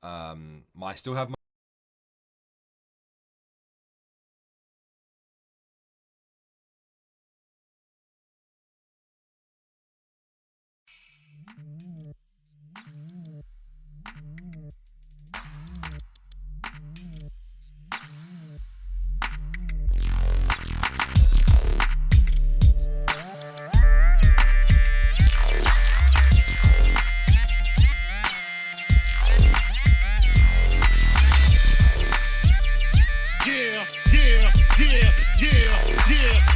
I still have my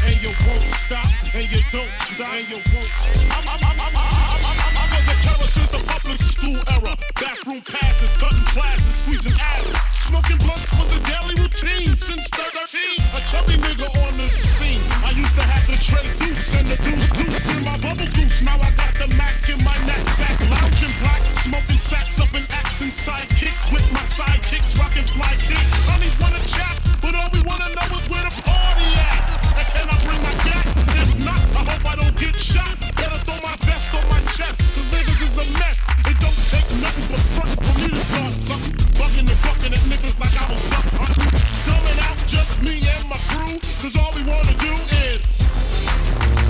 and you won't stop, and you don't stop, and you won't. I was a terror since the public school era. Bathroom passes, cutting classes, squeezing asses. Smoking blunts was a daily routine since 13. A chubby nigga on the scene. I used to have the tray deuce and the deuce in my bubble goose. Now I got the Mac in my knapsack, lounging black, smoking sacks up in accent sidekicks with my sidekicks, rocking fly kicks. Honeys wanna chat, but all we wanna know is where the party at. And can I bring my gat? If not, I hope I don't get shot. Better throw my vest on my chest, cause niggas is a mess. It don't take nothing but front for me to start something. Bugging and fucking at niggas like I was duck hunting. Dumbing out just me and my crew, cause all we wanna do is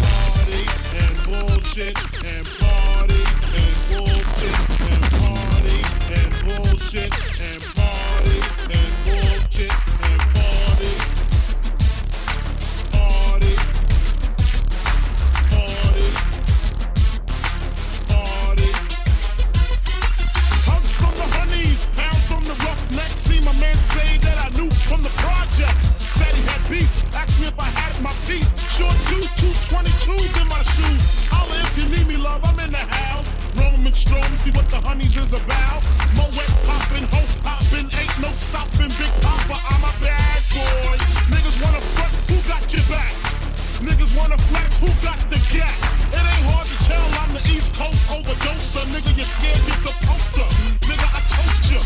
party and bullshit and party and bullshit and party and bullshit and party and bullshit and party. Party, party, party. Hugs from the honeys, pounds from the roughnecks. See my man say that I knew from the projects. Said he had beef, asked me if I had my piece. Short 222s in my shoes. Holla if you need me, love, I'm in the house. Roam and stroll, see what the honeys is about. Moet poppin', hope poppin', ain't no stoppin'. Big Papa, I'm a bad boy. Niggas wanna front, who got your back? Niggas wanna flex, who got the gap? It ain't hard to tell I'm the East Coast overdoser. Nigga, you scared, get the poster. Nigga, I toast ya.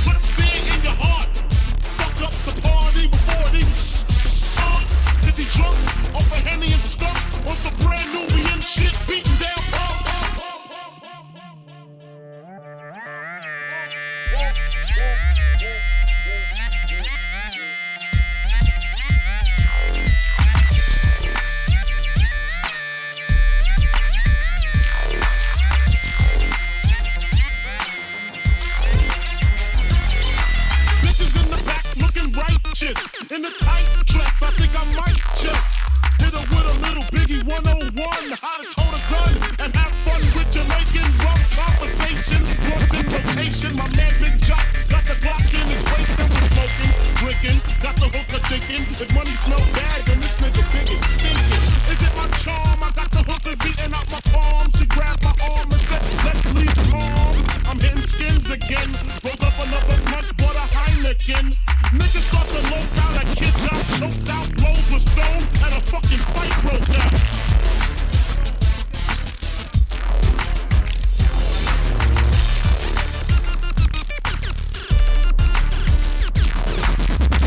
Put fear in your heart. Fuck up the party before it even starts. Is he drunk? Off a Henny and skunk? On some brand new and shit, beating down pump. Bitches in the back looking righteous. In the tight dress, I think I might just hit her with a little Biggie 101. How to tote a gun and have fun with Jamaican rum conversation. Once in rotation, my man Big Jock got the Glock in his waist and was smoking, drinking, got the hooker thinking. If money smell bad, then this nigga bigot stinking. Is it my charm? I got the hookers eating out my palm. She grabbed my arm and said, let's leave calm. I'm hitting skins again. Rolled up another blunt, bought a Heineken. Niggas start to low down like kids out, choked out, blows were stone, and a fucking fight broke out.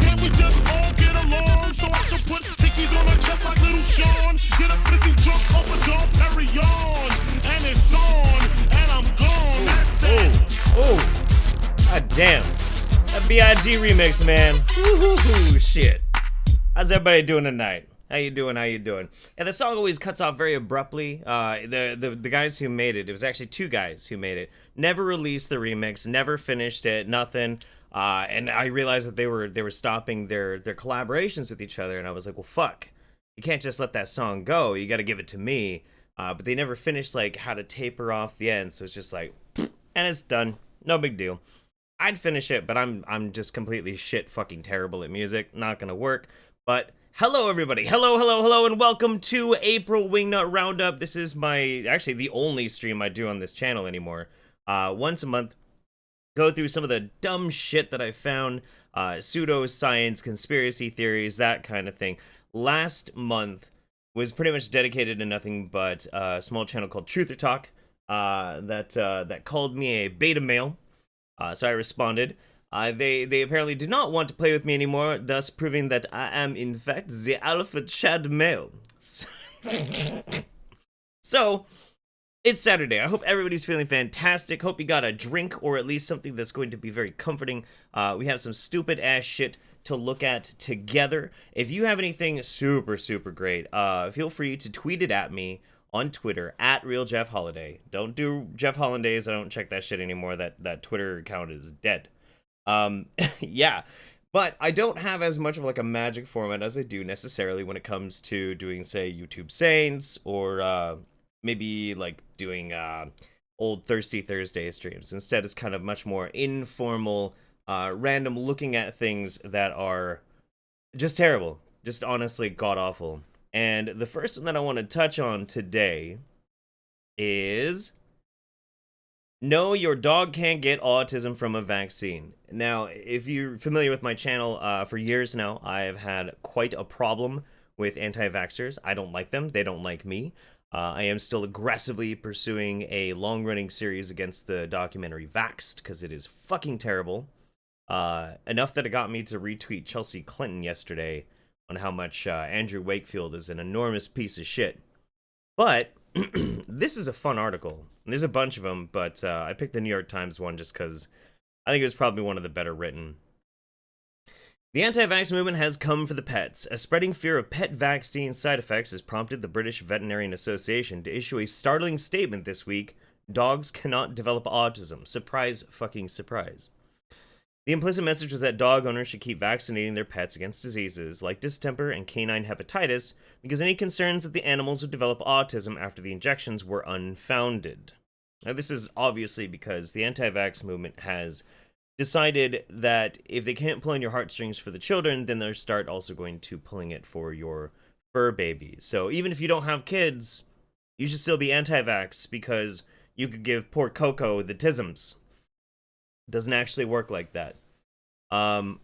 Can't we just all get along so I can put stickies on her chest like little Sean? Get a pissy drunk over Dom Perignon, and it's on, and I'm gone. That's that. Oh, god damn. That B.I.G. remix, man. Woo-hoo-hoo, shit. How's everybody doing tonight? How you doing? How you doing? Yeah, the song always cuts off very abruptly. The guys who made it was actually two guys who made it. Never released the remix, never finished it, nothing. And I realized that they were stopping their collaborations with each other, and I was like, well, fuck. You can't just let that song go. You got to give it to me. But they never finished like how to taper off the end, so it's just like, and it's done. No big deal. I'd finish it, but I'm just completely shit fucking terrible at music. Not gonna work. But hello everybody. Hello, and welcome to April Wingnut Roundup. This is actually the only stream I do on this channel anymore. Once a month, go through some of the dumb shit that I found, pseudoscience, conspiracy theories, that kind of thing. Last month was pretty much dedicated to nothing but a small channel called Truth or Talk that called me a beta male. So I responded. They apparently do not want to play with me anymore, thus proving that I am in fact the alpha Chad male. So, it's Saturday. I hope everybody's feeling fantastic. Hope you got a drink or at least something that's going to be very comforting. We have some stupid ass shit to look at together. If you have anything super great, feel free to tweet it at me on Twitter at RealJeffHoliday. Don't do Jeff Hollandays. I don't check that shit anymore. That Twitter account is dead. Yeah. But I don't have as much of like a magic format as I do necessarily when it comes to doing, say, YouTube Saints or maybe like doing old Thirsty Thursday streams. Instead, it's kind of much more informal, random looking at things that are just terrible, just honestly god-awful. And the first one that I want to touch on today is... No, your dog can't get autism from a vaccine. Now, if you're familiar with my channel, for years now, I've had quite a problem with anti-vaxxers. I don't like them. They don't like me. I am still aggressively pursuing a long-running series against the documentary Vaxxed, because it is fucking terrible. Enough that it got me to retweet Chelsea Clinton yesterday on how much Andrew Wakefield is an enormous piece of shit. But this is a fun article. There's a bunch of them, but I picked the New York Times one just because I think it was probably one of the better written. The anti-vax movement has come for the pets. A spreading fear of pet vaccine side effects has prompted the British Veterinarian Association to issue a startling statement this week. Dogs cannot develop autism. Surprise fucking surprise. The implicit message was that dog owners should keep vaccinating their pets against diseases like distemper and canine hepatitis because any concerns that the animals would develop autism after the injections were unfounded. Now, this is obviously because the anti-vax movement has decided that if they can't pull on your heartstrings for the children, then they'll start also going to pulling it for your fur babies. So even if you don't have kids, you should still be anti-vax because you could give poor Coco the tisms. Doesn't actually work like that. The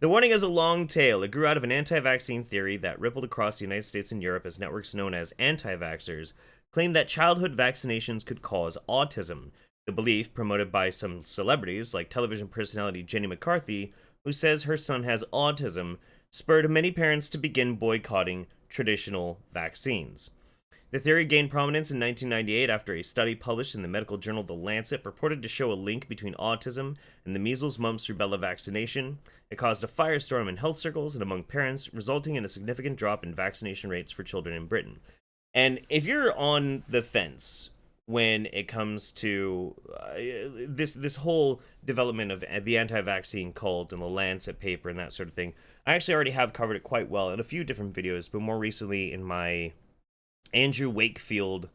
warning has a long tail. It grew out of an anti-vaccine theory that rippled across the United States and Europe as networks known as anti-vaxxers claimed that childhood vaccinations could cause autism. The belief, promoted by some celebrities like television personality Jenny McCarthy, who says her son has autism, spurred many parents to begin boycotting traditional vaccines. The theory gained prominence in 1998 after a study published in the medical journal The Lancet purported to show a link between autism and the measles, mumps, rubella vaccination. It caused a firestorm in health circles and among parents, resulting in a significant drop in vaccination rates for children in Britain. And if you're on the fence when it comes to this whole development of the anti-vaccine cult and the Lancet paper and that sort of thing, I actually already have covered it quite well in a few different videos, but more recently in my Andrew Wakefield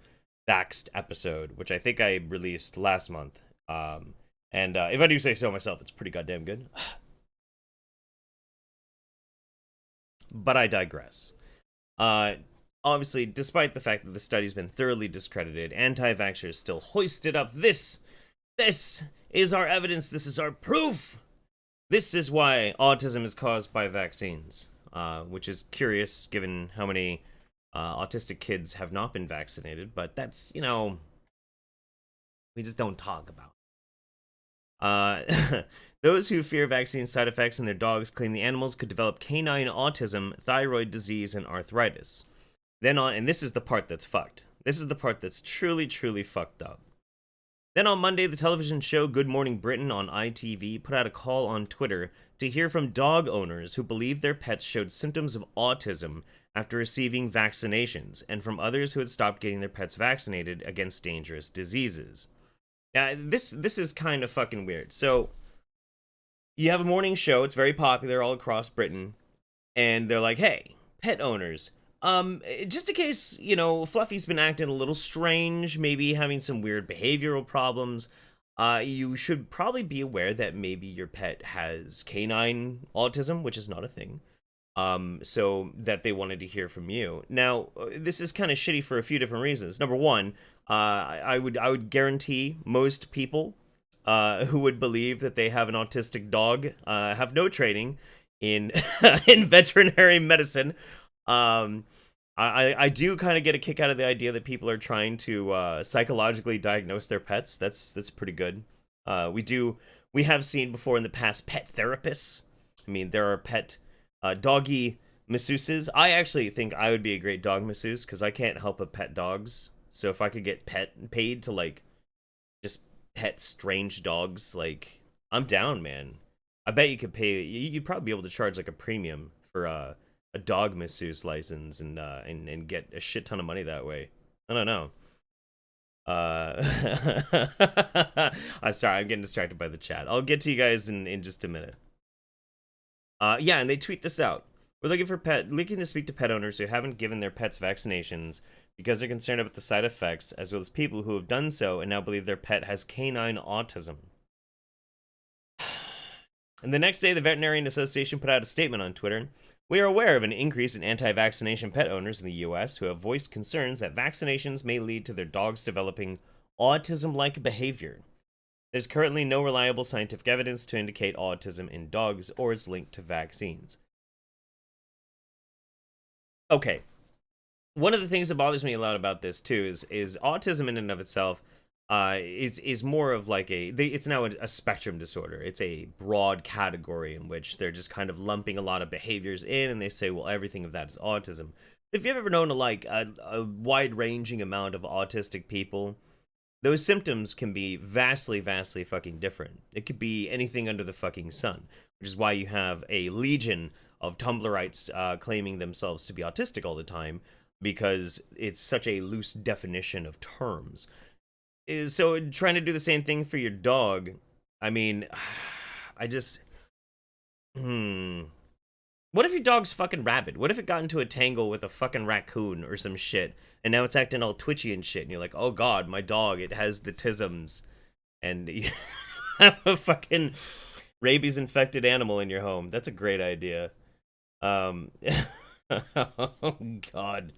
Vaxxed episode, which I think I released last month. And if I do say so myself, it's pretty goddamn good. But I digress. Obviously, despite the fact that the study's been thoroughly discredited, anti-vaxxers still hoisted up this is our evidence, this is our proof. This is why autism is caused by vaccines, which is curious given how many autistic kids have not been vaccinated, but that's, you know, we just don't talk about. Those who fear vaccine side effects in their dogs claim the animals could develop canine autism, thyroid disease, and arthritis. Then on, and this is the part that's fucked. This is the part that's truly fucked up. Then on Monday, the television show Good Morning Britain on ITV put out a call on Twitter to hear from dog owners who believed their pets showed symptoms of autism after receiving vaccinations, and from others who had stopped getting their pets vaccinated against dangerous diseases. Now, this is kind of fucking weird. So, you have a morning show, it's very popular all across Britain, and they're like, hey, pet owners, just in case, you know, Fluffy's been acting a little strange, maybe having some weird behavioral problems, you should probably be aware that maybe your pet has canine autism, which is not a thing. So that they wanted to hear from you. Now, this is kind of shitty for a few different reasons. Number one, I would guarantee most people who would believe that they have an autistic dog have no training in in veterinary medicine. I do kind of get a kick out of the idea that people are trying to psychologically diagnose their pets. That's pretty good. We do We have seen before in the past pet therapists. I mean, there are pet doggy masseuses. I actually think I would be a great dog masseuse because I can't help but pet dogs. So if I could get paid to like just pet strange dogs, like I'm down, man. I bet you could pay. You'd probably be able to charge like a premium for a dog masseuse license and get a shit ton of money that way. I don't know. I'm sorry, I'm getting distracted by the chat. I'll get to you guys in just a minute. Yeah, and they tweet this out. We're looking to speak to pet owners who haven't given their pets vaccinations because they're concerned about the side effects, as well as people who have done so and now believe their pet has canine autism. And the next day, the Veterinarian Association put out a statement on Twitter. We are aware of an increase in anti-vaccination pet owners in the U.S. who have voiced concerns that vaccinations may lead to their dogs developing autism-like behavior. There's currently no reliable scientific evidence to indicate autism in dogs or its link to vaccines. Okay. One of the things that bothers me a lot about this, too, is autism in and of itself is more of like it's now a spectrum disorder. It's a broad category in which they're just kind of lumping a lot of behaviors in, and they say, well, everything of that is autism. If you've ever known a wide-ranging amount of autistic people, those symptoms can be vastly fucking different. It could be anything under the fucking sun, which is why you have a legion of Tumblrites claiming themselves to be autistic all the time, because it's such a loose definition of terms. So trying to do the same thing for your dog, I mean, I just, What if your dog's fucking rabid? What if it got into a tangle with a fucking raccoon or some shit, and now it's acting all twitchy and shit, and you're like, oh god, my dog, it has the tisms, and you have a fucking rabies-infected animal in your home. That's a great idea. Oh god.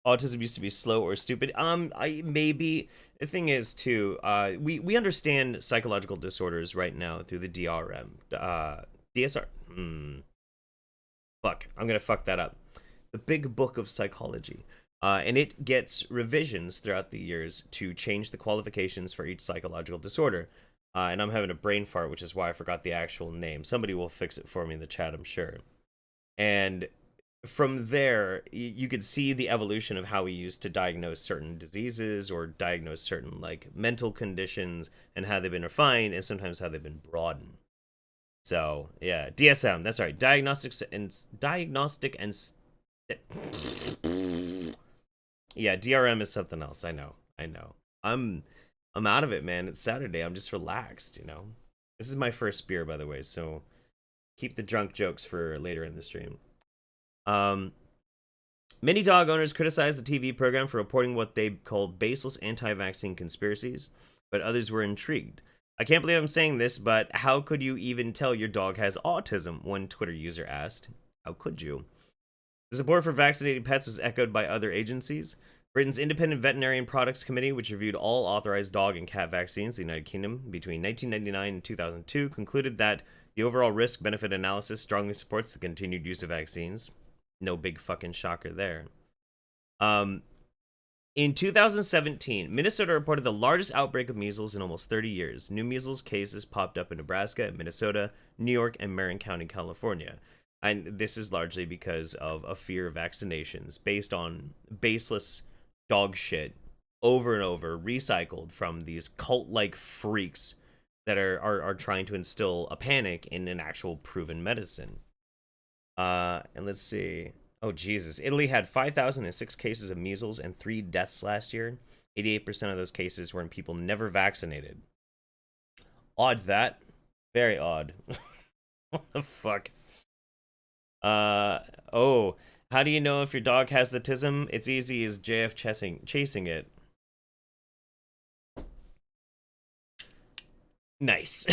Autism used to be slow or stupid. Maybe. The thing is, too, we understand psychological disorders right now through the DRM. DSR. Fuck. I'm gonna fuck that up. The Big Book of Psychology. And it gets revisions throughout the years to change the qualifications for each psychological disorder. And I'm having a brain fart, which is why I forgot the actual name. Somebody will fix it for me in the chat, I'm sure. And from there, you could see the evolution of how we used to diagnose certain diseases or diagnose certain like mental conditions and how they've been refined and sometimes how they've been broadened. So yeah, DSM, that's right. Diagnostic and yeah, DRM is something else. I know. I'm out of it, man. It's Saturday. I'm just relaxed, you know. This is my first beer, by the way, so keep the drunk jokes for later in the stream. Many dog owners criticize the TV program for reporting what they called baseless anti-vaccine conspiracies, but others were intrigued. I can't believe I'm saying this, but how could you even tell your dog has autism? One Twitter user asked. How could you? The support for vaccinated pets was echoed by other agencies. Britain's Independent Veterinarian Products Committee, which reviewed all authorized dog and cat vaccines in the United Kingdom between 1999 and 2002, concluded that the overall risk-benefit analysis strongly supports the continued use of vaccines. No big fucking shocker there. In 2017, Minnesota reported the largest outbreak of measles in almost 30 years. New measles cases popped up in Nebraska, Minnesota, New York, and Marin County, California. And this is largely because of a fear of vaccinations based on baseless dog shit over and over, recycled from these cult-like freaks that are trying to instill a panic in an actual proven medicine. And let's see. Oh, Jesus. Italy had 5,006 cases of measles and 3 deaths last year. 88% of those cases were in people never vaccinated. Odd that. Very odd. What the fuck? Oh. How do you know if your dog has the tism? It's easy as JF chasing it. Nice.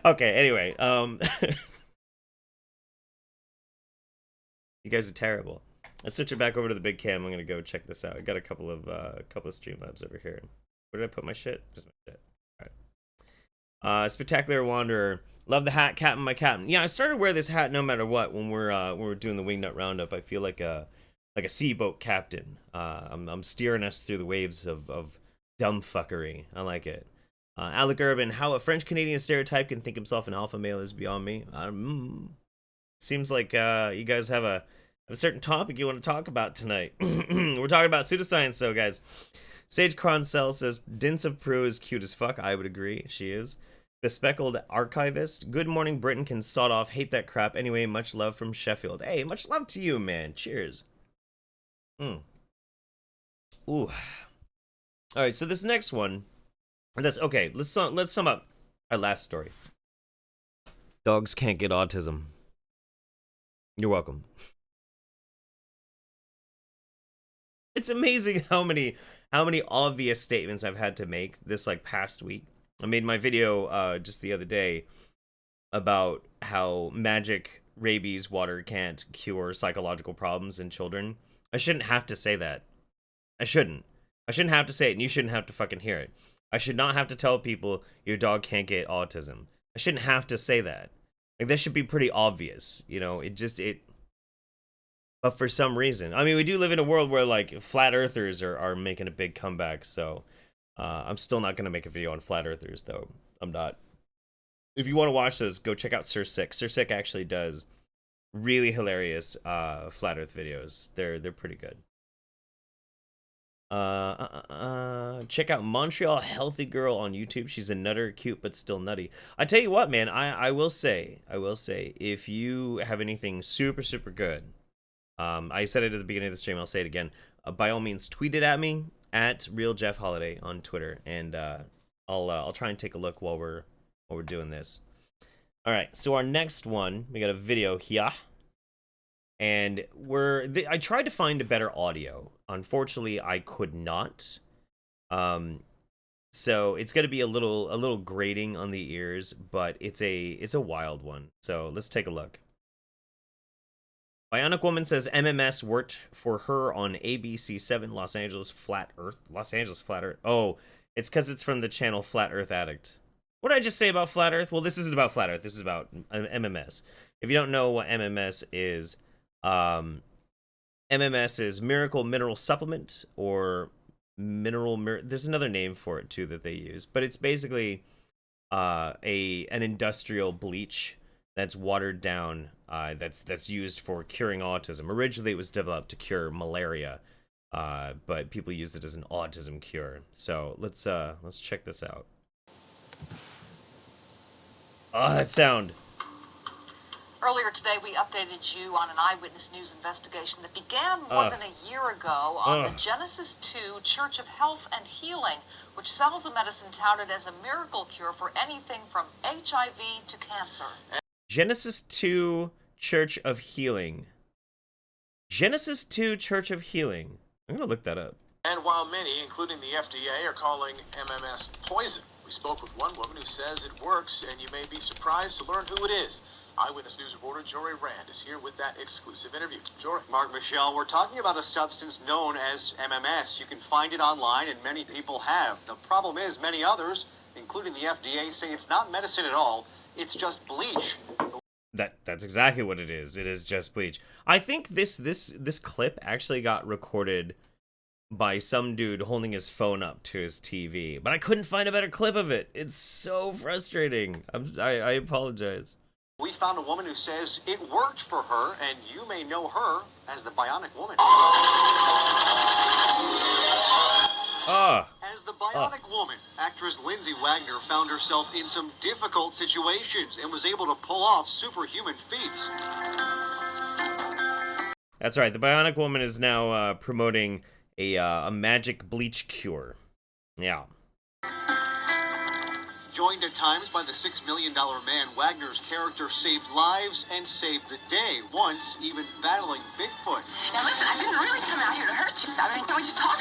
Okay, anyway. You guys are terrible. Let's switch it back over to the big cam. I'm gonna go check this out. I got a couple of Streamlabs over here. Where did I put my shit? Just my shit. All right. Spectacular Wanderer. Love the hat, Captain, my Captain. Yeah, I started to wear this hat no matter what when we're doing the Wingnut Roundup. I feel like a seaboat captain. I'm steering us through the waves of dumb fuckery. I like it. Alec Urban, how a French-Canadian stereotype can think himself an alpha male is beyond me. Seems like you guys have a certain topic you want to talk about tonight. We're talking about pseudoscience, though, guys. Sage Croncell says, Dints of Prue is cute as fuck. I would agree, she is. The Speckled Archivist, good morning, Britain can sod off, hate that crap. Anyway, much love from Sheffield. Hey, much love to you, man. Cheers. Ooh. Alright, so this next one, that's okay. Let's sum up our last story. Dogs can't get autism. You're welcome. It's amazing how many obvious statements I've had to make this like past week. I made my video just the other day about how magic rabies water can't cure psychological problems in children. I shouldn't have to say that. I shouldn't have to say it, and you shouldn't have to fucking hear it. I should not have to tell people your dog can't get autism. I shouldn't have to say that. Like, that should be pretty obvious, you know? But for some reason, I mean, we do live in a world where, like, flat earthers are making a big comeback, so I'm still not going to make a video on flat earthers, though. I'm not. If you want to watch those, go check out Sir Sick. Sir Sick actually does really hilarious flat earth videos. They're pretty good. Check out Montreal Healthy Girl on YouTube. She's a nutter, cute but still nutty. I tell you what, man, I will say, if you have anything super good, I said it at the beginning of the stream, I'll say it again, by all means tweet it at me at RealJeffHoliday on Twitter, and I'll try and take a look while we're doing this. All right, so our next one, we got a video here. And I tried to find a better audio. Unfortunately, I could not. So it's gonna be a little grating on the ears, but it's a wild one. So let's take a look. Bionic Woman says MMS worked for her on ABC7 Los Angeles Flat Earth. Oh, it's because it's from the channel Flat Earth Addict. What did I just say about Flat Earth? Well, this isn't about Flat Earth. This is about MMS. If you don't know what MMS is, MMS is Miracle Mineral Supplement, or there's another name for it too that they use, but it's basically an industrial bleach that's watered down, that's used for curing autism. Originally it was developed to cure malaria, but people use it as an autism cure. So let's check this out. Oh, that sound. Earlier today, we updated you on an eyewitness news investigation that began more than a year ago on the Genesis 2 Church of Health and Healing, which sells a medicine touted as a miracle cure for anything from HIV to cancer. Genesis 2 Church of Healing. Genesis 2 Church of Healing. I'm going to look that up. And while many, including the FDA, are calling MMS poison, we spoke with one woman who says it works, and you may be surprised to learn who it is. Eyewitness News reporter Jory Rand is here with that exclusive interview. Jory. Mark, Michelle, we're talking about a substance known as MMS. You can find it online, and many people have. The problem is many others, including the FDA, say it's not medicine at all. It's just bleach. That's exactly what it is. It is just bleach. I think this clip actually got recorded by some dude holding his phone up to his TV, but I couldn't find a better clip of it. It's so frustrating. I apologize. We found a woman who says it worked for her, and you may know her as the Bionic Woman. As the Bionic Woman, actress Lindsay Wagner found herself in some difficult situations and was able to pull off superhuman feats. That's right. The Bionic Woman is now promoting a magic bleach cure. Yeah. Joined at times by the $6 million man, Wagner's character saved lives and saved the day, once even battling Bigfoot. Now listen, I didn't really come out here to hurt you. I mean, can we just talk?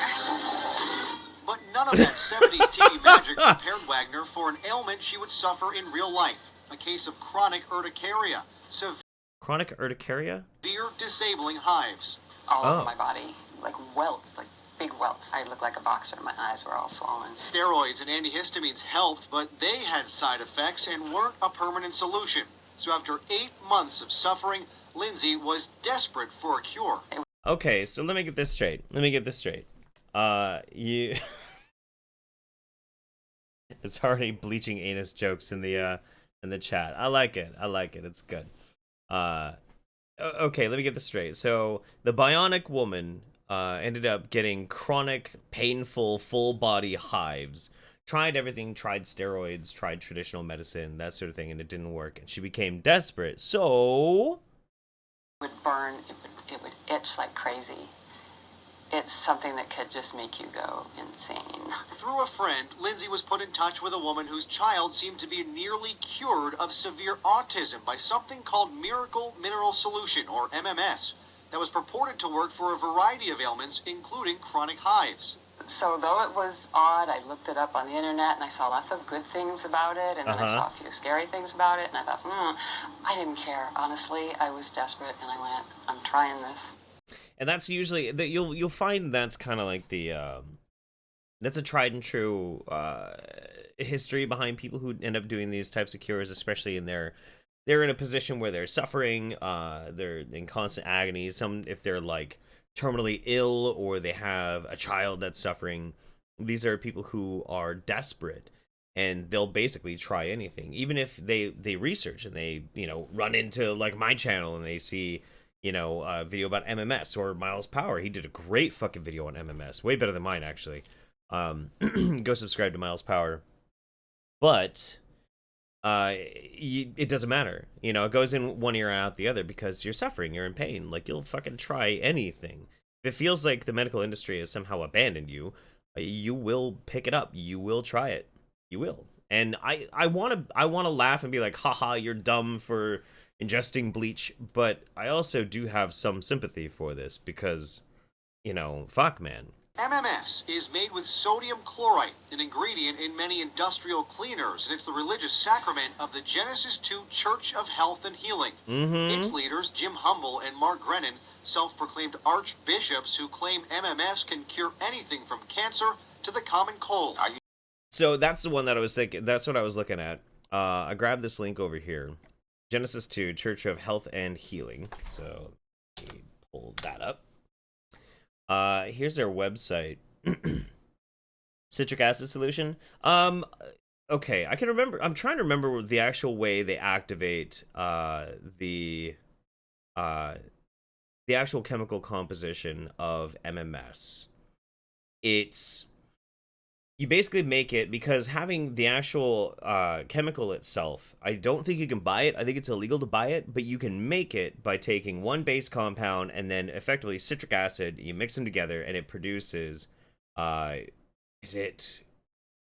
But none of that 70s TV magic prepared Wagner for an ailment she would suffer in real life, a case of chronic urticaria. Chronic urticaria? Severe disabling hives. All over my body, like welts, like big welts. I looked like a boxer. My eyes were all swollen. Steroids and antihistamines helped, but they had side effects and weren't a permanent solution. So after 8 months of suffering, Lindsay was desperate for a cure. Okay, so let me get this straight. You It's already bleaching anus jokes in the chat. I like it. It's good. Okay, let me get this straight. So the bionic woman ended up getting chronic, painful, full body hives. Tried everything, tried steroids, tried traditional medicine, that sort of thing, and it didn't work. And she became desperate. So It would burn. It would itch like crazy. It's something that could just make you go insane. Through a friend, Lindsay was put in touch with a woman whose child seemed to be nearly cured of severe autism by something called Miracle Mineral Solution, or MMS, that was purported to work for a variety of ailments, including chronic hives. So though it was odd, I looked it up on the internet and I saw lots of good things about it, and then I saw a few scary things about it, and I thought, I didn't care. Honestly, I was desperate, and I went, I'm trying this. And that's usually that you'll find that's kind of like the that's a tried and true history behind people who end up doing these types of cures, especially in they're in a position where they're suffering, they're in constant agony. Some, if they're like terminally ill or they have a child that's suffering, these are people who are desperate and they'll basically try anything, even if they research and they run into like my channel and they see a video about MMS or Miles Power. He did a great fucking video on MMS, way better than mine actually. Go subscribe to Miles Power. But it doesn't matter, it goes in one ear and out the other because you're suffering, you're in pain. Like, you'll fucking try anything. If it feels like the medical industry has somehow abandoned you, you will pick it up, you will try it, you will. And I want to laugh and be like, haha, you're dumb for ingesting bleach, but I also do have some sympathy for this because, fuck, man. MMS is made with sodium chlorite, an ingredient in many industrial cleaners, and it's the religious sacrament of the Genesis 2 Church of Health and Healing. Its leaders, Jim Humble and Mark Grennan, self-proclaimed archbishops who claim MMS can cure anything from cancer to the common cold. So that's the one that I was thinking, that's what I was looking at. I grabbed this link over here. Genesis 2, Church of Health and Healing. So let me pull that up. Here's their website. Citric acid solution. Okay, I can remember. I'm trying to remember the actual way they activate the actual chemical composition of MMS. You basically make it, because having the actual chemical itself, I don't think you can buy it. I think it's illegal to buy it, but you can make it by taking one base compound and then effectively citric acid. You mix them together and it produces, is it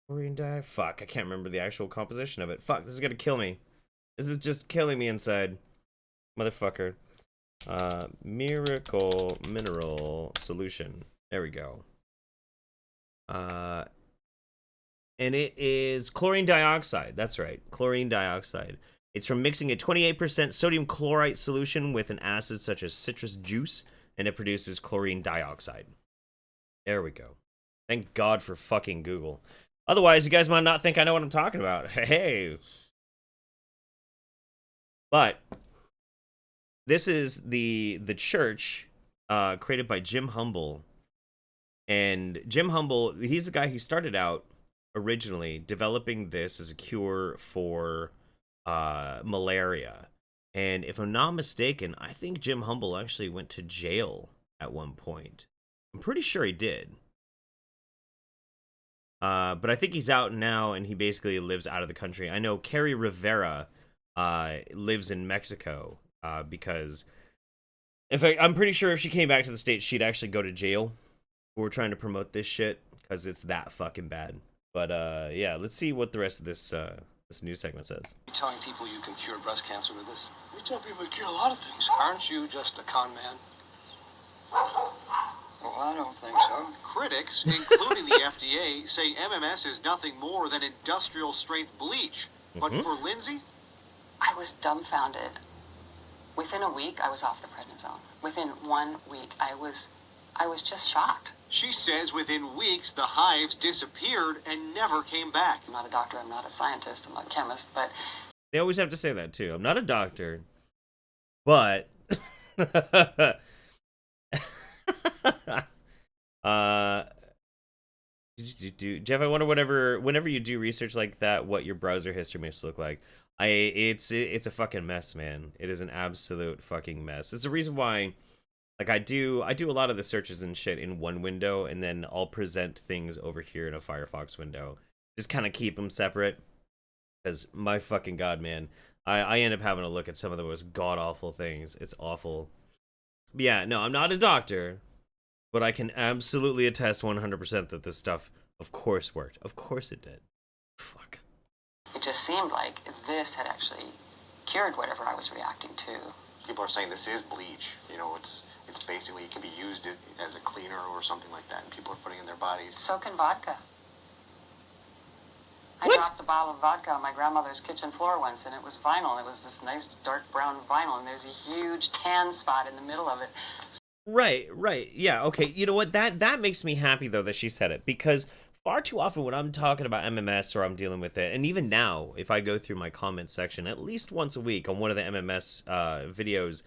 chlorine dye? Fuck, I can't remember the actual composition of it. Fuck, this is gonna kill me. This is just killing me inside. Motherfucker. Miracle Mineral Solution. There we go. And it is chlorine dioxide. That's right, chlorine dioxide. It's from mixing a 28% sodium chlorite solution with an acid such as citrus juice, and it produces chlorine dioxide. There we go. Thank God for fucking Google. Otherwise, you guys might not think I know what I'm talking about. Hey. But this is the church created by Jim Humble. And Jim Humble, he's the guy who started out originally developing this as a cure for malaria. And if I'm not mistaken, I think Jim Humble actually went to jail at one point. I'm pretty sure he did. But I think he's out now, and he basically lives out of the country. I know Carrie Rivera lives in Mexico because I'm pretty sure if she came back to the States, she'd actually go to jail. We're trying to promote this shit because it's that fucking bad. But yeah, let's see what the rest of this this news segment says. You're telling people you can cure breast cancer with this? We tell people to cure a lot of things. Aren't you just a con man? Well, I don't think so. Critics, including the FDA, say MMS is nothing more than industrial strength bleach. But for Lindsay, I was dumbfounded. Within a week, I was off the prednisone. Within 1 week, I was just shocked. she says within weeks the hives disappeared and never came back. I'm not a doctor, I'm not a scientist, I'm not a chemist, but... They always have to say that, too. I'm not a doctor, but... Jeff, I wonder whenever you do research like that, what your browser history must look like. It's a fucking mess, man. It is an absolute fucking mess. It's the reason why, like, I do a lot of the searches and shit in one window, and then I'll present things over here in a Firefox window. Just kind of keep them separate, because my fucking god, man, I end up having to look at some of the most god-awful things. It's awful. But yeah, no, I'm not a doctor, but I can absolutely attest 100% that this stuff, of course, worked. Of course it did. Fuck. It just seemed like this had actually cured whatever I was reacting to. People are saying this is bleach. You know, it's basically, it can be used as a cleaner or something like that, and people are putting it in their bodies. So can vodka. I What? dropped a bottle of vodka on my grandmother's kitchen floor once, and it was vinyl. It was this nice dark brown vinyl, and there's a huge tan spot in the middle of it. Right, yeah, okay. You know what? That makes me happy, though, that she said it, because far too often when I'm talking about MMS or I'm dealing with it, and even now, if I go through my comment section at least once a week on one of the MMS videos,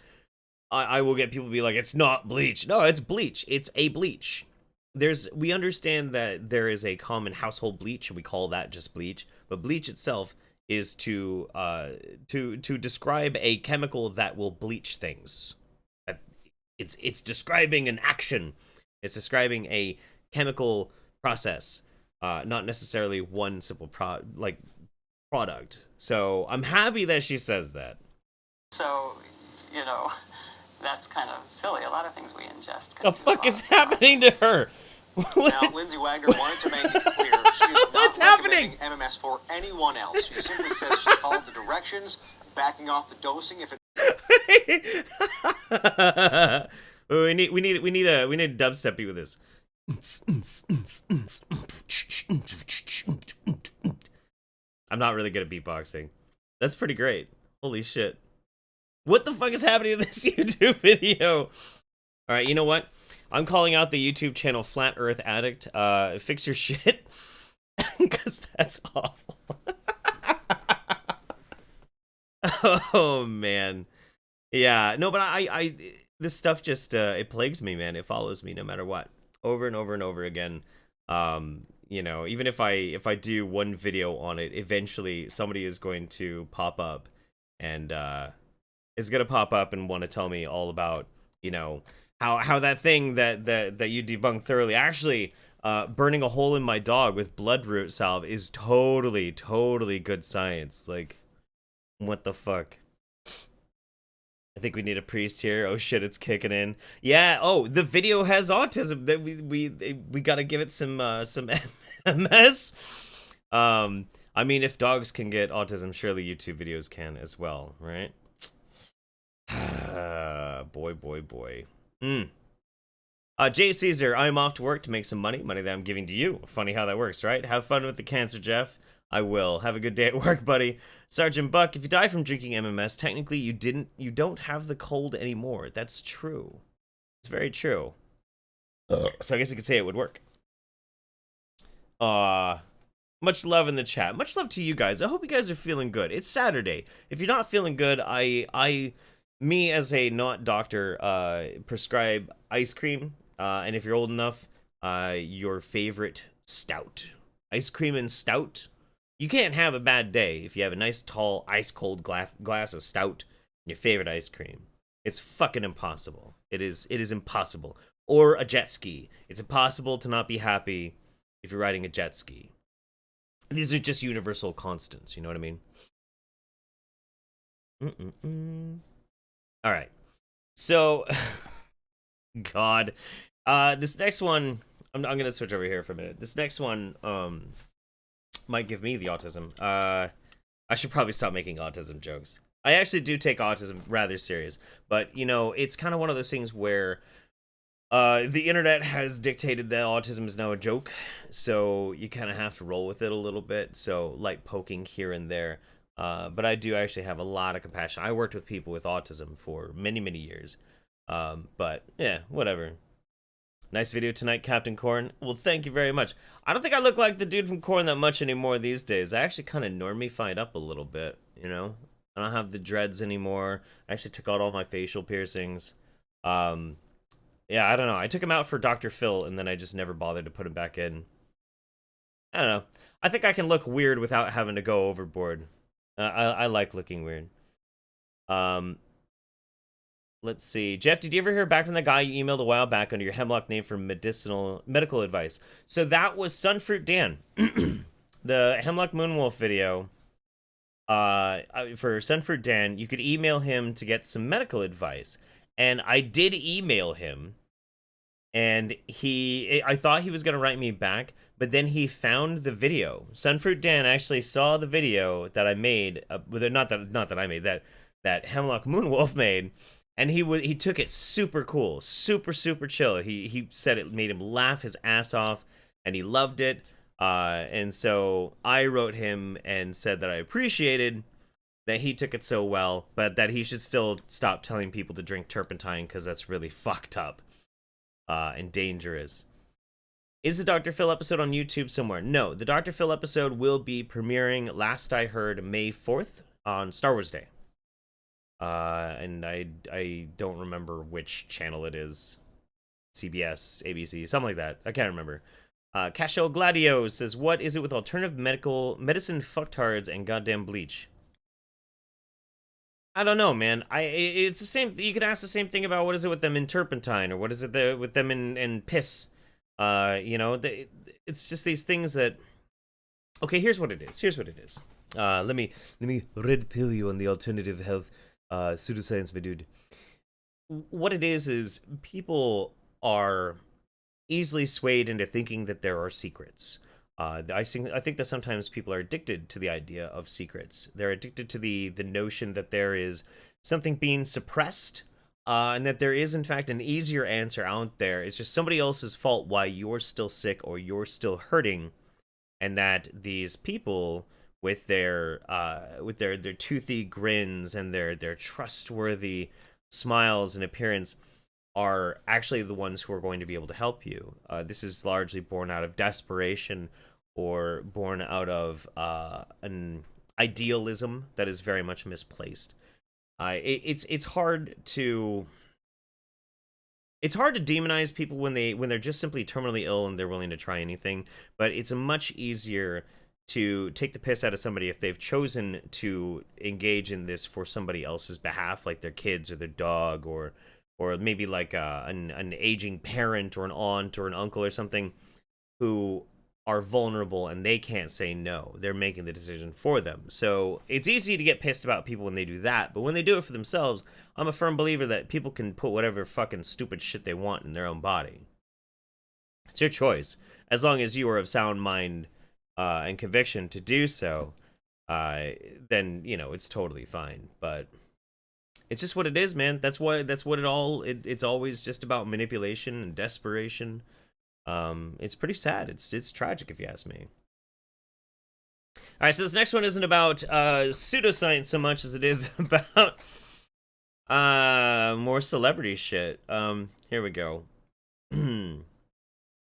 I will get people to be like, it's not bleach. No, it's bleach. It's a bleach. We understand that there is a common household bleach, and we call that just bleach, but bleach itself is to describe a chemical that will bleach things. It's describing an action. It's describing a chemical process, not necessarily one simple product. So I'm happy that she says that. So, you know, that's kind of silly. A lot of things we ingest. The fuck is happening to her? Now, Lindsay Wagner wanted to make it clear she is not What's happening? recommending MMS for anyone else. She simply says she followed the directions, backing off the dosing if it we need a dubstep beat with this. I'm not really good at beatboxing. That's pretty great. Holy shit. What the fuck is happening in this YouTube video? All right, you know what? I'm calling out the YouTube channel Flat Earth Addict. Fix your shit, because that's awful. Oh man, yeah. No, but I this stuff just it plagues me, man. It follows me no matter what, over and over and over again. You know, even if I do one video on it, eventually somebody is going to pop up, and is gonna pop up and want to tell me all about, you know, how that thing that you debunked thoroughly, actually burning a hole in my dog with bloodroot salve is totally good science. Like, what the fuck? I think we need a priest here. Oh shit, it's kicking in. Yeah. Oh, the video has autism. That we gotta give it some MS. I mean, if dogs can get autism, surely YouTube videos can as well, right? boy. Jay Caesar, I'm off to work to make some money that I'm giving to you. Funny how that works, right? Have fun with the cancer, Jeff. I will. Have a good day at work, buddy. Sergeant Buck, if you die from drinking MMS, technically you don't have the cold anymore. That's true. It's very true. So I guess you could say it would work. Much love in the chat. Much love to you guys. I hope you guys are feeling good. It's Saturday. If you're not feeling good, me as a not doctor, prescribe ice cream. And if you're old enough, your favorite stout. Ice cream and stout. You can't have a bad day if you have a nice, tall, ice-cold glass of stout and your favorite ice cream. It's fucking impossible. It is impossible. Or a jet ski. It's impossible to not be happy if you're riding a jet ski. These are just universal constants, you know what I mean? All right. So, God. This next one, I'm going to switch over here for a minute. This next one, might give me the autism. I should probably stop making autism jokes. I actually do take autism rather serious, but you know, it's kind of one of those things where the internet has dictated that autism is now a joke, so you kind of have to roll with it a little bit. So light poking here and there, but I do actually have a lot of compassion. I worked with people with autism for many years, but yeah, whatever. Nice video tonight, Captain Corn. Well, thank you very much. I don't think I look like the dude from Corn that much anymore these days. I actually kind of normified up a little bit, you know? I don't have the dreads anymore. I actually took out all my facial piercings. Yeah, I don't know. I took them out for Dr. Phil, and then I just never bothered to put them back in. I don't know. I think I can look weird without having to go overboard. I like looking weird. Let's see. Jeff, did you ever hear back from the guy you emailed a while back under your hemlock name for medical advice? So that was Sunfruit Dan. The Hemlock Moonwolf video. For Sunfruit Dan, you could email him to get some medical advice. And I did email him. And I thought he was going to write me back, but then he found the video. Sunfruit Dan actually saw the video that I made, not that I made, that Hemlock Moonwolf made, and he took it super cool, super chill. He said it made him laugh his ass off, and he loved it. And so I wrote him and said that I appreciated that he took it so well, but that he should still stop telling people to drink turpentine because that's really fucked up. And dangerous. Is the Dr. Phil episode on YouTube somewhere? No, the Dr. Phil episode will be premiering, last I heard, May 4th on Star Wars Day. And I don't remember which channel it is. CBS, ABC, something like that. I can't remember. Cashel Gladio says, what is it with alternative medicine fucktards and goddamn bleach? I don't know, man. It's the same. You could ask the same thing about what is it with them in turpentine, or what is it with them in piss. You know, it's just these things that. Okay, here's what it is. Let me red pill you on the alternative health pseudoscience, my dude. What it is people are easily swayed into thinking that there are secrets. I think that sometimes people are addicted to the idea of secrets. They're addicted to the notion that there is something being suppressed, and that there is, in fact, an easier answer out there. It's just somebody else's fault why you're still sick or you're still hurting, and that these people with their toothy grins and their trustworthy smiles and appearance are actually the ones who are going to be able to help you. This is largely born out of desperation or born out of an idealism that is very much misplaced. It's hard to demonize people when they're just simply terminally ill and they're willing to try anything, but it's much easier to take the piss out of somebody if they've chosen to engage in this for somebody else's behalf, like their kids or their dog, or maybe like an aging parent or an aunt or an uncle or something who are vulnerable and they can't say no. They're making the decision for them. So it's easy to get pissed about people when they do that, but when they do it for themselves, I'm a firm believer that people can put whatever fucking stupid shit they want in their own body. It's your choice. As long as you are of sound mind and conviction to do so, then, you know, it's totally fine. But it's just what it is, man. That's what it's always just about manipulation and desperation. It's pretty sad. It's tragic if you ask me. All right, so this next one isn't about pseudoscience so much as it is about more celebrity shit. Here we go.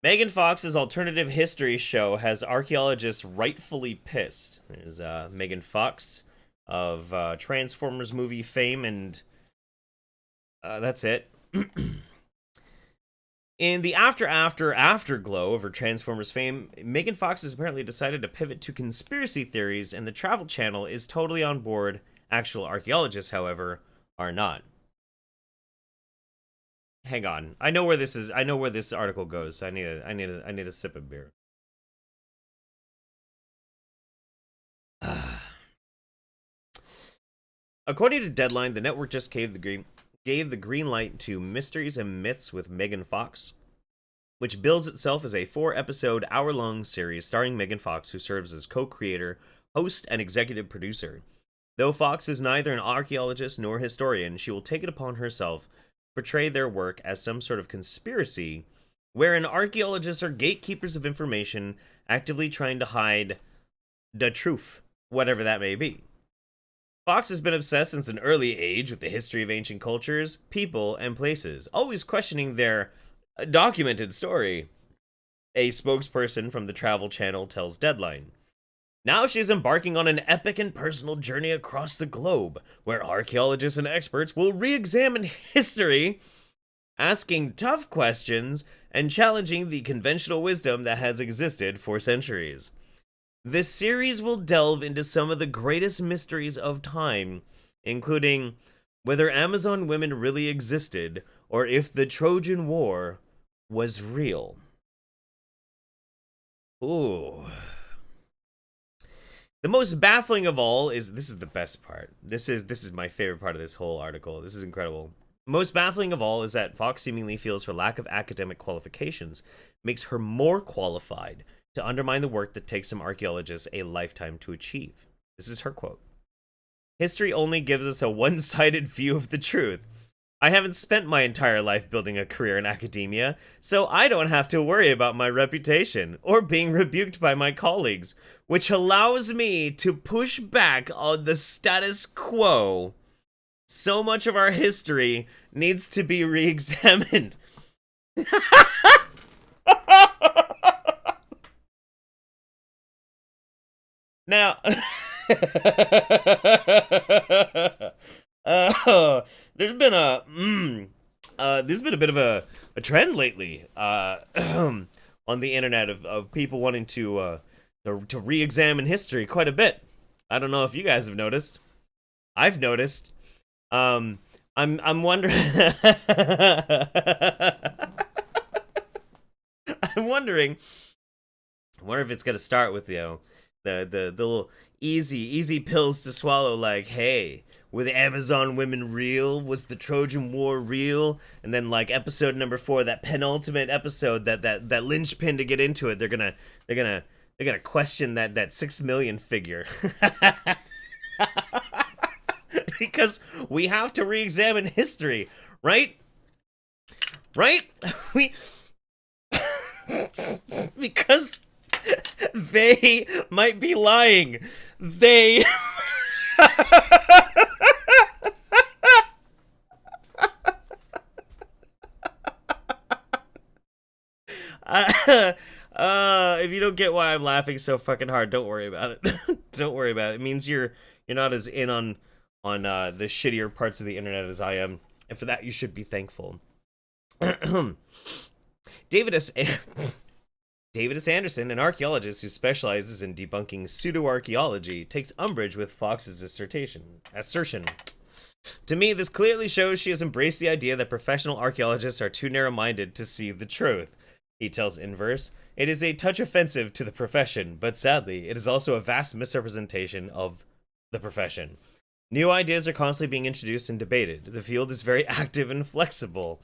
Megan Fox's alternative history show has archaeologists rightfully pissed. There's Megan Fox of Transformers movie fame, and that's it. In the afterglow of her Transformers fame, Megan Fox has apparently decided to pivot to conspiracy theories, and the Travel Channel is totally on board. Actual archaeologists, however, are not. Hang on, I know where this is. I know where this article goes. So I need a sip of beer. According to Deadline, the network just gave the green light to Mysteries and Myths with Megan Fox, which bills itself as a 4-episode, hour-long series starring Megan Fox, who serves as co-creator, host, and executive producer. Though Fox is neither an archaeologist nor historian, she will take it upon herself to portray their work as some sort of conspiracy, wherein archaeologists are gatekeepers of information, actively trying to hide the truth, whatever that may be. Fox has been obsessed since an early age with the history of ancient cultures, people, and places, always questioning their documented story. A spokesperson from the Travel Channel tells Deadline. Now she is embarking on an epic and personal journey across the globe, where archaeologists and experts will re-examine history asking tough questions, and challenging the conventional wisdom that has existed for centuries. This series will delve into some of the greatest mysteries of time, including whether Amazon women really existed or if the Trojan War was real. Ooh. The most baffling of all is, this is the best part. This is my favorite part of this whole article. This is incredible. Most baffling of all is that Fox seemingly feels her lack of academic qualifications makes her more qualified to undermine the work that takes some archaeologists a lifetime to achieve. This is her quote. History only gives us a one-sided view of the truth. I haven't spent my entire life building a career in academia, so I don't have to worry about my reputation or being rebuked by my colleagues, which allows me to push back on the status quo. So much of our history needs to be re-examined. Now, there's been a bit of a trend lately on the internet of people wanting to re-examine history quite a bit. I don't know if you guys have noticed. I've noticed. I'm wondering. I'm wondering. I wonder if it's gonna start with, you know, the little easy pills to swallow, like, hey, were the Amazon women real? Was the Trojan War real? And then, like, episode number 4, that penultimate episode, that linchpin to get into it, they're gonna question that 6 million figure. Because we have to re-examine history, right? Right? Because they might be lying. They... if you don't get why I'm laughing so fucking hard, don't worry about it. Don't worry about it. It means you're not as in on the shittier parts of the internet as I am, and for that you should be thankful. David S. Anderson, an archaeologist who specializes in debunking pseudo-archaeology, takes umbrage with Fox's assertion. To me, this clearly shows she has embraced the idea that professional archaeologists are too narrow-minded to see the truth. He tells Inverse, it is a touch offensive to the profession, but sadly, it is also a vast misrepresentation of the profession. New ideas are constantly being introduced and debated. The field is very active and flexible.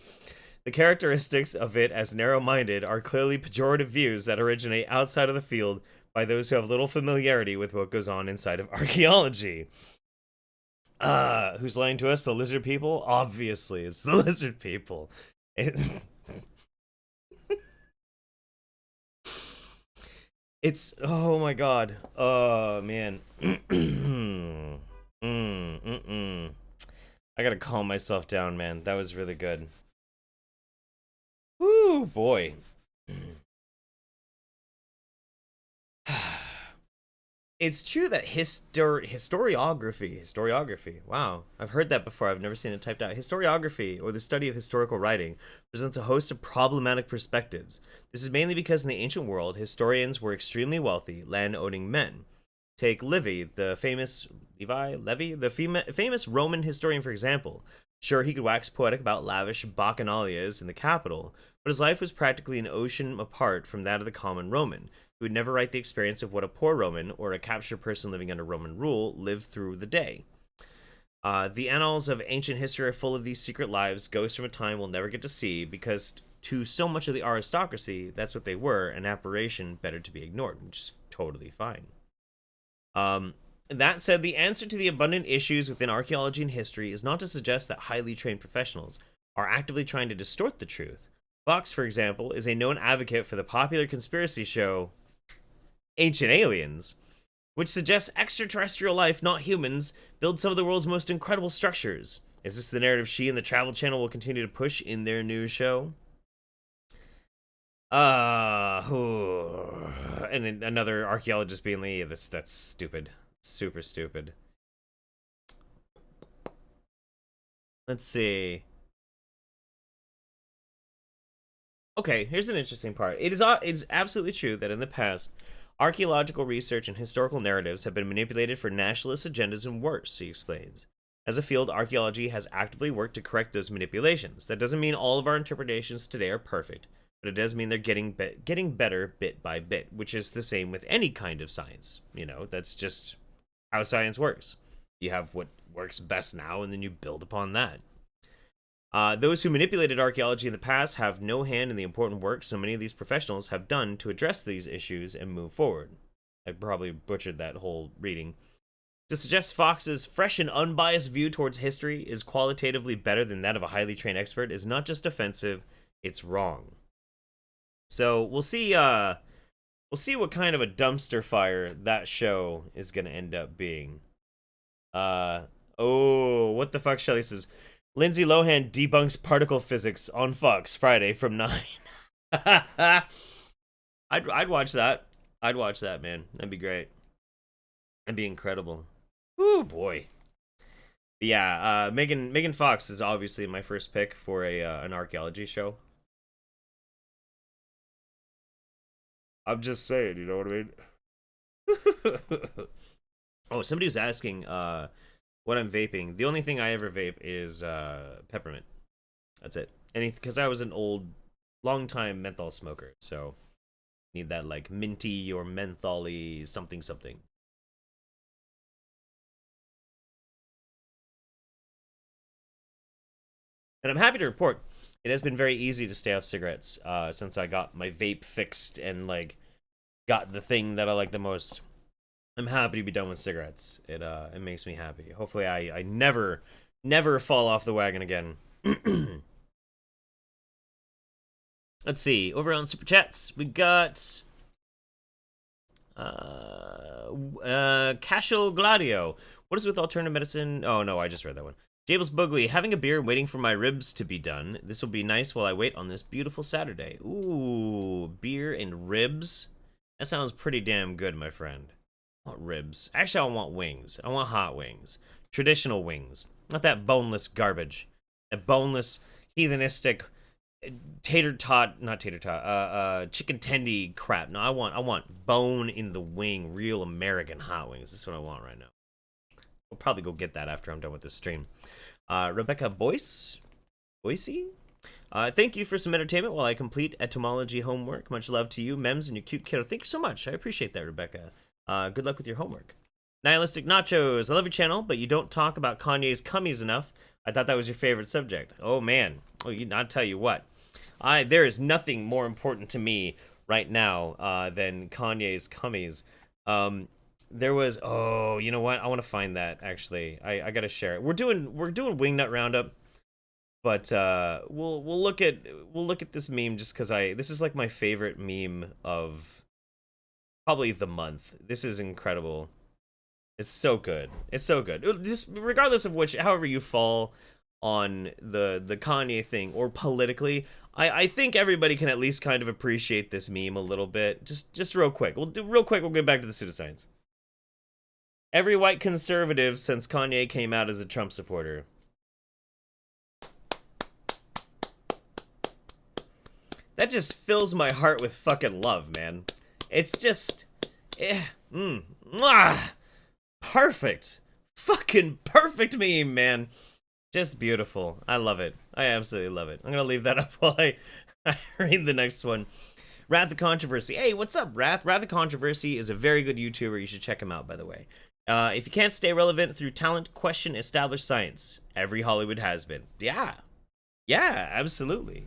The characteristics of it as narrow-minded are clearly pejorative views that originate outside of the field by those who have little familiarity with what goes on inside of archaeology. Who's lying to us? The lizard people? Obviously, it's the lizard people. It's, oh my god. Oh, man. I gotta calm myself down, man. That was really good. Woo, boy. It's true that historiography, wow, I've heard that before, I've never seen it typed out. Historiography, or the study of historical writing, presents a host of problematic perspectives. This is mainly because in the ancient world, historians were extremely wealthy, land-owning men. Take Livy, the famous Roman historian, for example. Sure, he could wax poetic about lavish bacchanalias in the capital, but his life was practically an ocean apart from that of the common Roman, who would never write the experience of what a poor Roman, or a captured person living under Roman rule, lived through the day. The annals of ancient history are full of these secret lives, ghosts from a time we'll never get to see, because to so much of the aristocracy, that's what they were, an aberration better to be ignored, which is totally fine. That said, the answer to the abundant issues within archaeology and history is not to suggest that highly trained professionals are actively trying to distort the truth. Fox, for example, is a known advocate for the popular conspiracy show Ancient Aliens, which suggests extraterrestrial life, not humans, build some of the world's most incredible structures. Is this the narrative she and the Travel Channel will continue to push in their new show? And another archaeologist being like, yeah, that's stupid. Super stupid. Let's see. Okay, here's an interesting part. It's absolutely true that in the past, archaeological research and historical narratives have been manipulated for nationalist agendas and worse, he explains. As a field, archaeology has actively worked to correct those manipulations. That doesn't mean all of our interpretations today are perfect, but it does mean they're getting better bit by bit, which is the same with any kind of science. You know, that's just how science works. You have what works best now, and then you build upon that. Those who manipulated archaeology in the past have no hand in the important work so many of these professionals have done to address these issues and move forward. I probably butchered that whole reading. To suggest Fox's fresh and unbiased view towards history is qualitatively better than that of a highly trained expert is not just offensive, it's wrong. So we'll see what kind of a dumpster fire that show is gonna end up being. Oh, what the fuck, Shelly says. Lindsay Lohan debunks particle physics on Fox Friday from 9. I'd watch that. I'd watch that, man. That'd be great. That'd be incredible. Ooh, boy. But yeah, Megan Fox is obviously my first pick for an archaeology show. I'm just saying, you know what I mean? Oh, somebody was asking what I'm vaping. The only thing I ever vape is peppermint. That's it. Because I was an long time menthol smoker, so need that like minty or mentholy something. And I'm happy to report it has been very easy to stay off cigarettes since I got my vape fixed and like got the thing that I like the most. I'm happy to be done with cigarettes. It makes me happy. Hopefully I never fall off the wagon again. Let's see. Over on Super Chats, we got Casual Gladio. What is with alternative medicine? Oh no, I just read that one. Jables Bugley, having a beer and waiting for my ribs to be done. This will be nice while I wait on this beautiful Saturday. Ooh, beer and ribs? That sounds pretty damn good, my friend. I want ribs. Actually, I want wings. I want hot wings. Traditional wings. Not that boneless garbage. That boneless, heathenistic, chicken tendy crap. No, I want bone in the wing, real American hot wings. That's what I want right now. We'll probably go get that after I'm done with this stream. Rebecca Boyce? Thank you for some entertainment while I complete etymology homework. Much love to you, Mems, and your cute kiddo. Thank you so much. I appreciate that, Rebecca. Good luck with your homework. Nihilistic Nachos. I love your channel, but you don't talk about Kanye's cummies enough. I thought that was your favorite subject. Oh, man. Oh, I'll tell you what. There is nothing more important to me right now than Kanye's cummies. There was, oh, you know what? I want to find that, actually. I gotta share it. We're doing Wingnut Roundup, but we'll look at this meme just because this is like my favorite meme of probably the month. This is incredible. It's so good. It's so good. Just regardless of however you fall on the Kanye thing or politically, I think everybody can at least kind of appreciate this meme a little bit. Just real quick. We'll get back to the pseudoscience. Every white conservative since Kanye came out as a Trump supporter. That just fills my heart with fucking love, man. It's just... perfect. Fucking perfect meme, man. Just beautiful. I love it. I absolutely love it. I'm gonna leave that up while I read the next one. Wrath the Controversy. Hey, what's up, Wrath? Wrath the Controversy is a very good YouTuber. You should check him out, by the way. If you can't stay relevant through talent, question established science. Every Hollywood has been. Yeah, absolutely.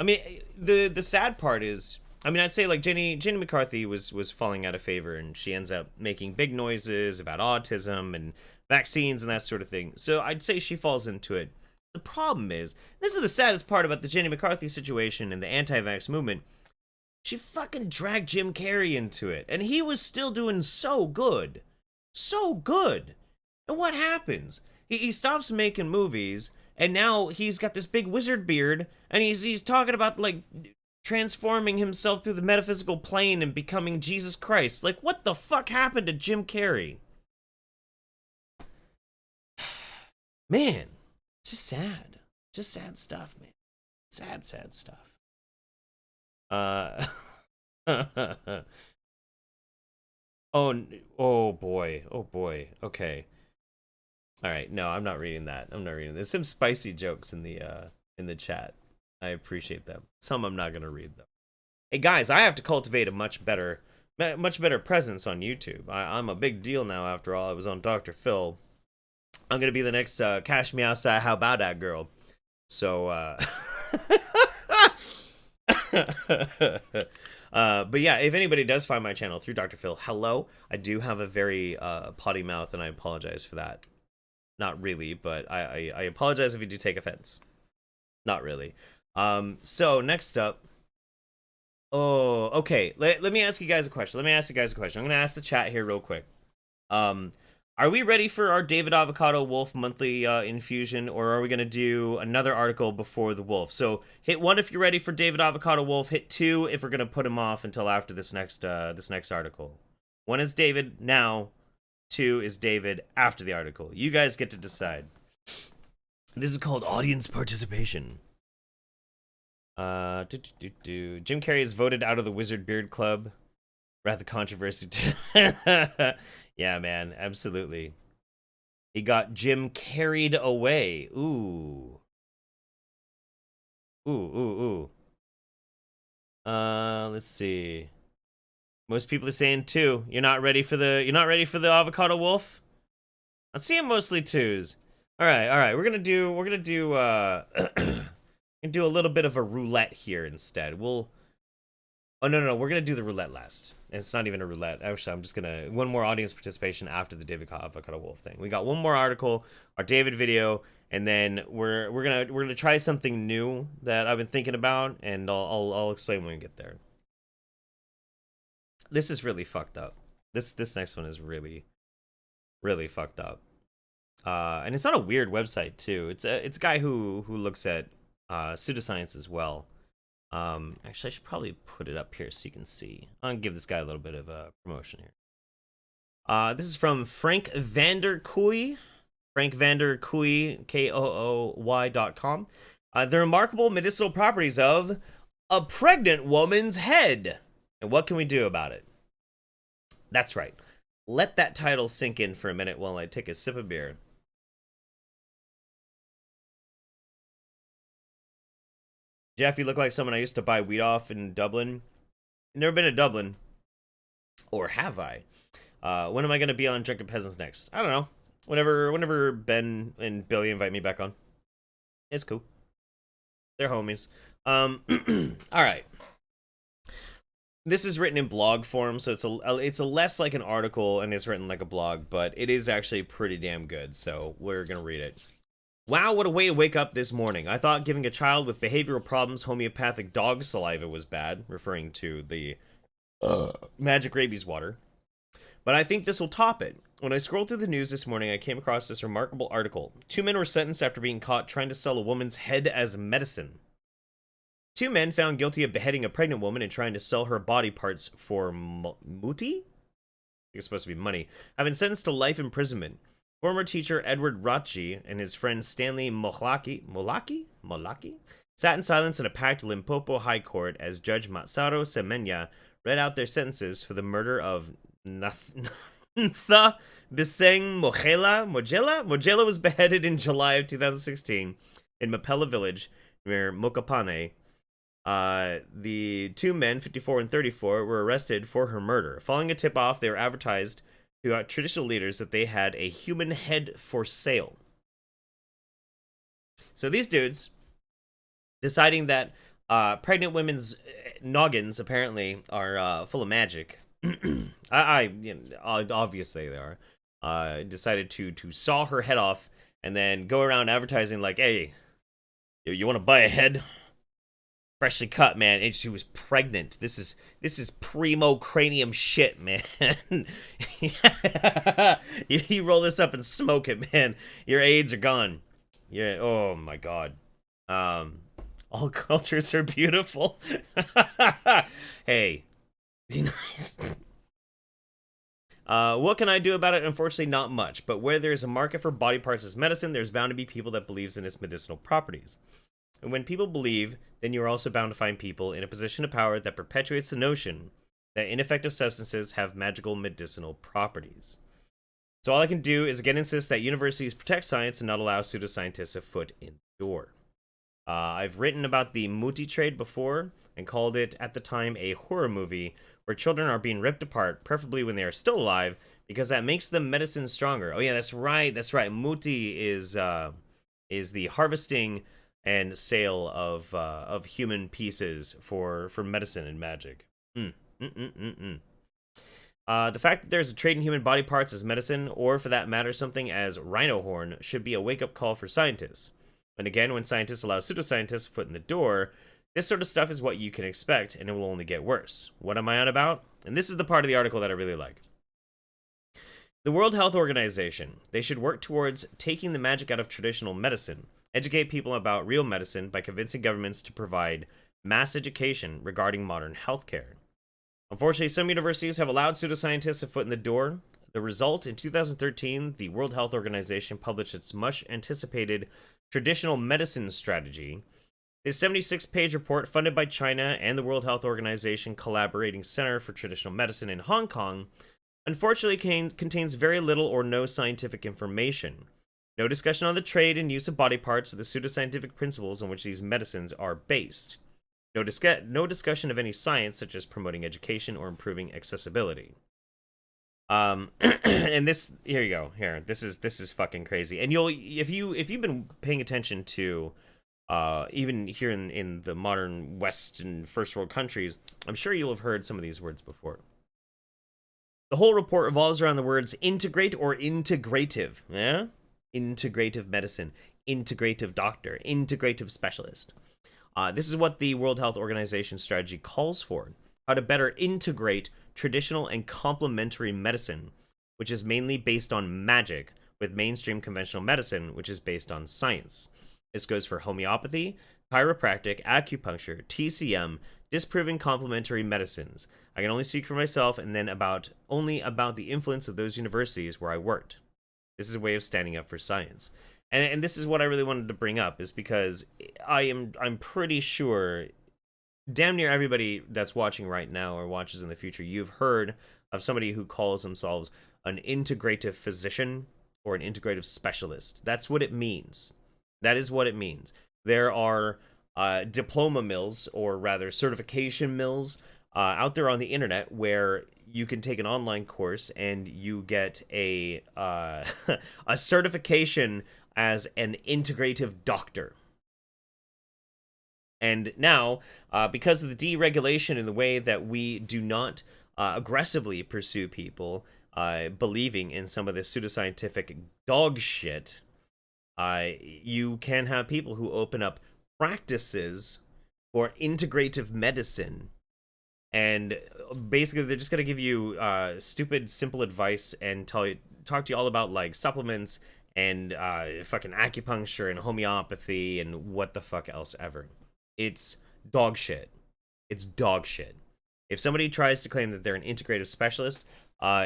I mean, the sad part is, I mean, I'd say like Jenny McCarthy was falling out of favor, and she ends up making big noises about autism and vaccines and that sort of thing. So I'd say she falls into it. The problem is, this is the saddest part about the Jenny McCarthy situation and the anti-vax movement. She fucking dragged Jim Carrey into it, and he was still doing so good. So good. And what happens? He stops making movies, and now he's got this big wizard beard, and he's talking about, like, transforming himself through the metaphysical plane and becoming Jesus Christ. Like, what the fuck happened to Jim Carrey? Man, it's just sad. Just sad stuff, man. Sad stuff. Uh, oh boy. Oh boy. Okay. All right. No, I'm not reading that. I'm not reading. There's some spicy jokes in the chat. I appreciate them. Some I'm not gonna read though. Hey guys, I have to cultivate a much better presence on YouTube. I'm a big deal now. After all, I was on Dr. Phil. I'm gonna be the next Cash Me Outside. How about that girl? So, but yeah, if anybody does find my channel through Dr. Phil, hello. I do have a very potty mouth, and I apologize for that. Not really, but I apologize if you do take offense. Not really. So next up. Oh, okay. Let me ask you guys a question. I'm gonna ask the chat here real quick. Are we ready for our David Avocado Wolf monthly infusion, or are we gonna do another article before the Wolf? So hit 1 if you're ready for David Avocado Wolf. Hit 2 if we're gonna put him off until after this next article. 1 is David now. 2 is David after the article. You guys get to decide. This is called audience participation. Jim Carrey is voted out of the Wizard Beard Club. Wrath of Controversy. Yeah, man, absolutely. He got Jim carried away. Ooh. Let's see. Most people are saying 2. You're not ready for the Avocado Wolf? I'm seeing mostly 2s. All right. We're gonna do and do a little bit of a roulette here instead. Oh no, we're gonna do the roulette last. It's not even a roulette. Actually, I'm just gonna one more audience participation after the David Avocado Wolf thing. We got one more article, our David video, and then we're gonna try something new that I've been thinking about, and I'll explain when we get there. This is really fucked up. This next one is really fucked up. And it's on a weird website too. It's a guy who looks at pseudoscience as well. Actually, I should probably put it up here so you can see. I'll give this guy a little bit of a promotion here. This is from Frank Vander Kooy. Frank Vander Kooy, KOOY.com. The remarkable medicinal properties of a pregnant woman's head. And what can we do about it? That's right. Let that title sink in for a minute while I take a sip of beer. Jeff, you look like someone I used to buy weed off in Dublin. Never been to Dublin. Or have I? When am I going to be on Drunken Peasants next? I don't know. Whenever Ben and Billy invite me back on. It's cool. They're homies. Alright. This is written in blog form, so it's a less like an article and it's written like a blog, but it is actually pretty damn good, so we're going to read it. Wow, what a way to wake up this morning. I thought giving a child with behavioral problems homeopathic dog saliva was bad, referring to the magic rabies water. But I think this will top it. When I scrolled through the news this morning, I came across this remarkable article. 2 men were sentenced after being caught trying to sell a woman's head as medicine. 2 men found guilty of beheading a pregnant woman and trying to sell her body parts for muti? I think it's supposed to be money. Have been sentenced to life imprisonment. Former teacher Edward Rotchi and his friend Stanley Molaki sat in silence in a packed Limpopo High Court as Judge Matsaro Semenya read out their sentences for the murder of Ntha Biseng Mojela. Mojela was beheaded in July of 2016 in Mapela Village near Mokopane. The 2 men, 54 and 34, were arrested for her murder. Following a tip-off, they were advertised to traditional leaders that they had a human head for sale. So these dudes, deciding that pregnant women's noggins apparently are full of magic. Obviously they are. Decided to saw her head off and then go around advertising like, hey, you want to buy a head? Freshly cut, man. And she was pregnant. This is primo cranium shit, man. You roll this up and smoke it, man. Your AIDS are gone. Yeah. Oh my god. All cultures are beautiful. Hey, be nice. What can I do about it? Unfortunately, not much. But where there's a market for body parts as medicine, there's bound to be people that believes in its medicinal properties. And when people believe, then you are also bound to find people in a position of power that perpetuates the notion that ineffective substances have magical medicinal properties. So all I can do is again insist that universities protect science and not allow pseudoscientists a foot in the door. I've written about the Muti trade before and called it, at the time, a horror movie where children are being ripped apart, preferably when they are still alive, because that makes the medicine stronger. Oh yeah, that's right. Muti is the harvesting and sale of human pieces for medicine and magic. The fact that there's a trade in human body parts as medicine, or for that matter something as rhino horn, should be a wake-up call for scientists. And again, when scientists allow pseudoscientists a foot in the door, this sort of stuff is what you can expect, and it will only get worse. What am I on about? And this is the part of the article that I really like. The World Health Organization. They should work towards taking the magic out of traditional medicine, educate people about real medicine by convincing governments to provide mass education regarding modern healthcare. Unfortunately, some universities have allowed pseudoscientists a foot in the door. The result, in 2013, the World Health Organization published its much-anticipated traditional medicine strategy. This 76-page report, funded by China and the World Health Organization Collaborating Center for Traditional Medicine in Hong Kong, unfortunately contains very little or no scientific information. No discussion on the trade and use of body parts or the pseudoscientific principles on which these medicines are based. No discussion of any science, such as promoting education or improving accessibility. And this, here you go. Here, this is fucking crazy. And if you've been paying attention to, even here in the modern West and first world countries, I'm sure you'll have heard some of these words before. The whole report revolves around the words integrate or integrative. Yeah, integrative medicine, integrative doctor, integrative specialist. This is what the World Health Organization strategy calls for: how to better integrate traditional and complementary medicine, which is mainly based on magic, with mainstream conventional medicine, which is based on science. This goes for homeopathy, chiropractic, acupuncture, TCM, disproving complementary medicines. I can only speak for myself and then only about the influence of those universities where I worked. This is a way of standing up for science. And this is what I really wanted to bring up, is because I'm pretty sure damn near everybody that's watching right now or watches in the future, you've heard of somebody who calls themselves an integrative physician or an integrative specialist. That's what it means. That is what it means. There are diploma mills, or rather certification mills, out there on the internet where you can take an online course and you get a a certification as an integrative doctor. And now, because of the deregulation in the way that we do not aggressively pursue people believing in some of this pseudoscientific dog shit, you can have people who open up practices for integrative medicine. And basically, they're just going to give you stupid, simple advice and talk to you all about, like, supplements and fucking acupuncture and homeopathy and what the fuck else ever. It's dog shit. It's dog shit. If somebody tries to claim that they're an integrative specialist,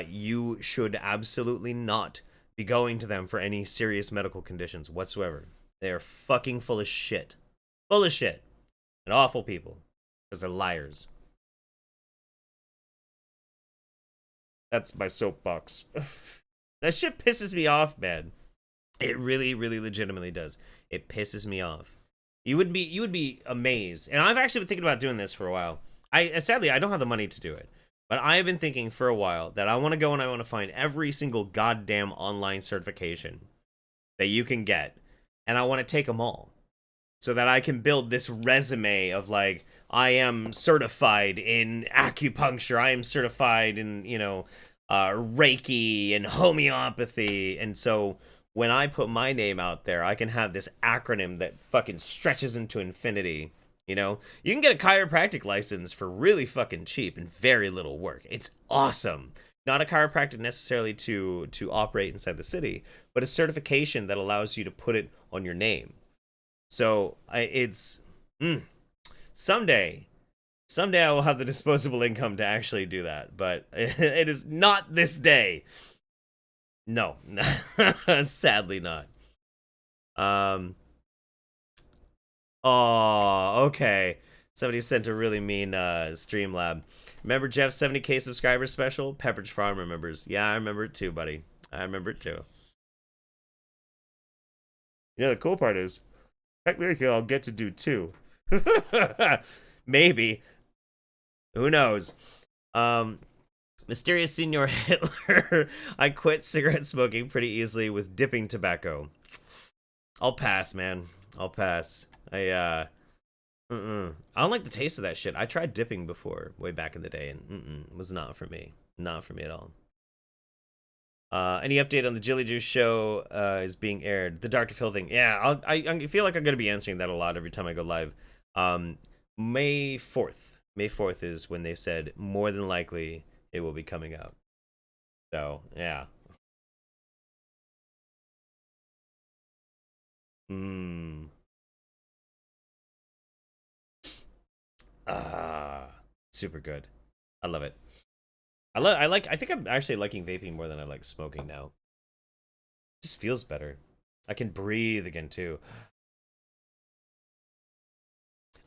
you should absolutely not be going to them for any serious medical conditions whatsoever. They are fucking full of shit. Full of shit. And awful people. Because they're liars. That's my soapbox. That shit pisses me off, man. It really, really legitimately does. It pisses me off. You would be amazed. And I've actually been thinking about doing this for a while. Sadly, I don't have the money to do it. But I have been thinking for a while that I want to go and I want to find every single goddamn online certification that you can get. And I want to take them all. So that I can build this resume of, like, I am certified in acupuncture. I am certified in, Reiki and homeopathy. And so when I put my name out there, I can have this acronym that fucking stretches into infinity. You know, you can get a chiropractic license for really fucking cheap and very little work. It's awesome. Not a chiropractic necessarily to operate inside the city, but a certification that allows you to put it on your name. So someday I will have the disposable income to actually do that, but it is not this day. No, sadly not. Oh, okay. Somebody sent a really mean Streamlab. Remember Jeff's 70K subscriber special? Pepperidge Farm remembers. Yeah, I remember it too, buddy. I remember it too. You know, the cool part is, technically I'll get to do 2. Maybe. Who knows? Mysterious Senior Hitler. I quit cigarette smoking pretty easily with dipping tobacco. I'll pass, man. I'll pass. I don't like the taste of that shit. I tried dipping before, way back in the day, and it was not for me. Not for me at all. Any update on the Jilly Juice show is being aired? The Dr. Phil thing. Yeah, I feel like I'm going to be answering that a lot every time I go live. May 4th. May 4th is when they said more than likely it will be coming out. So, yeah. Super good. I love it. I think I'm actually liking vaping more than I like smoking now. It just feels better. I can breathe again too.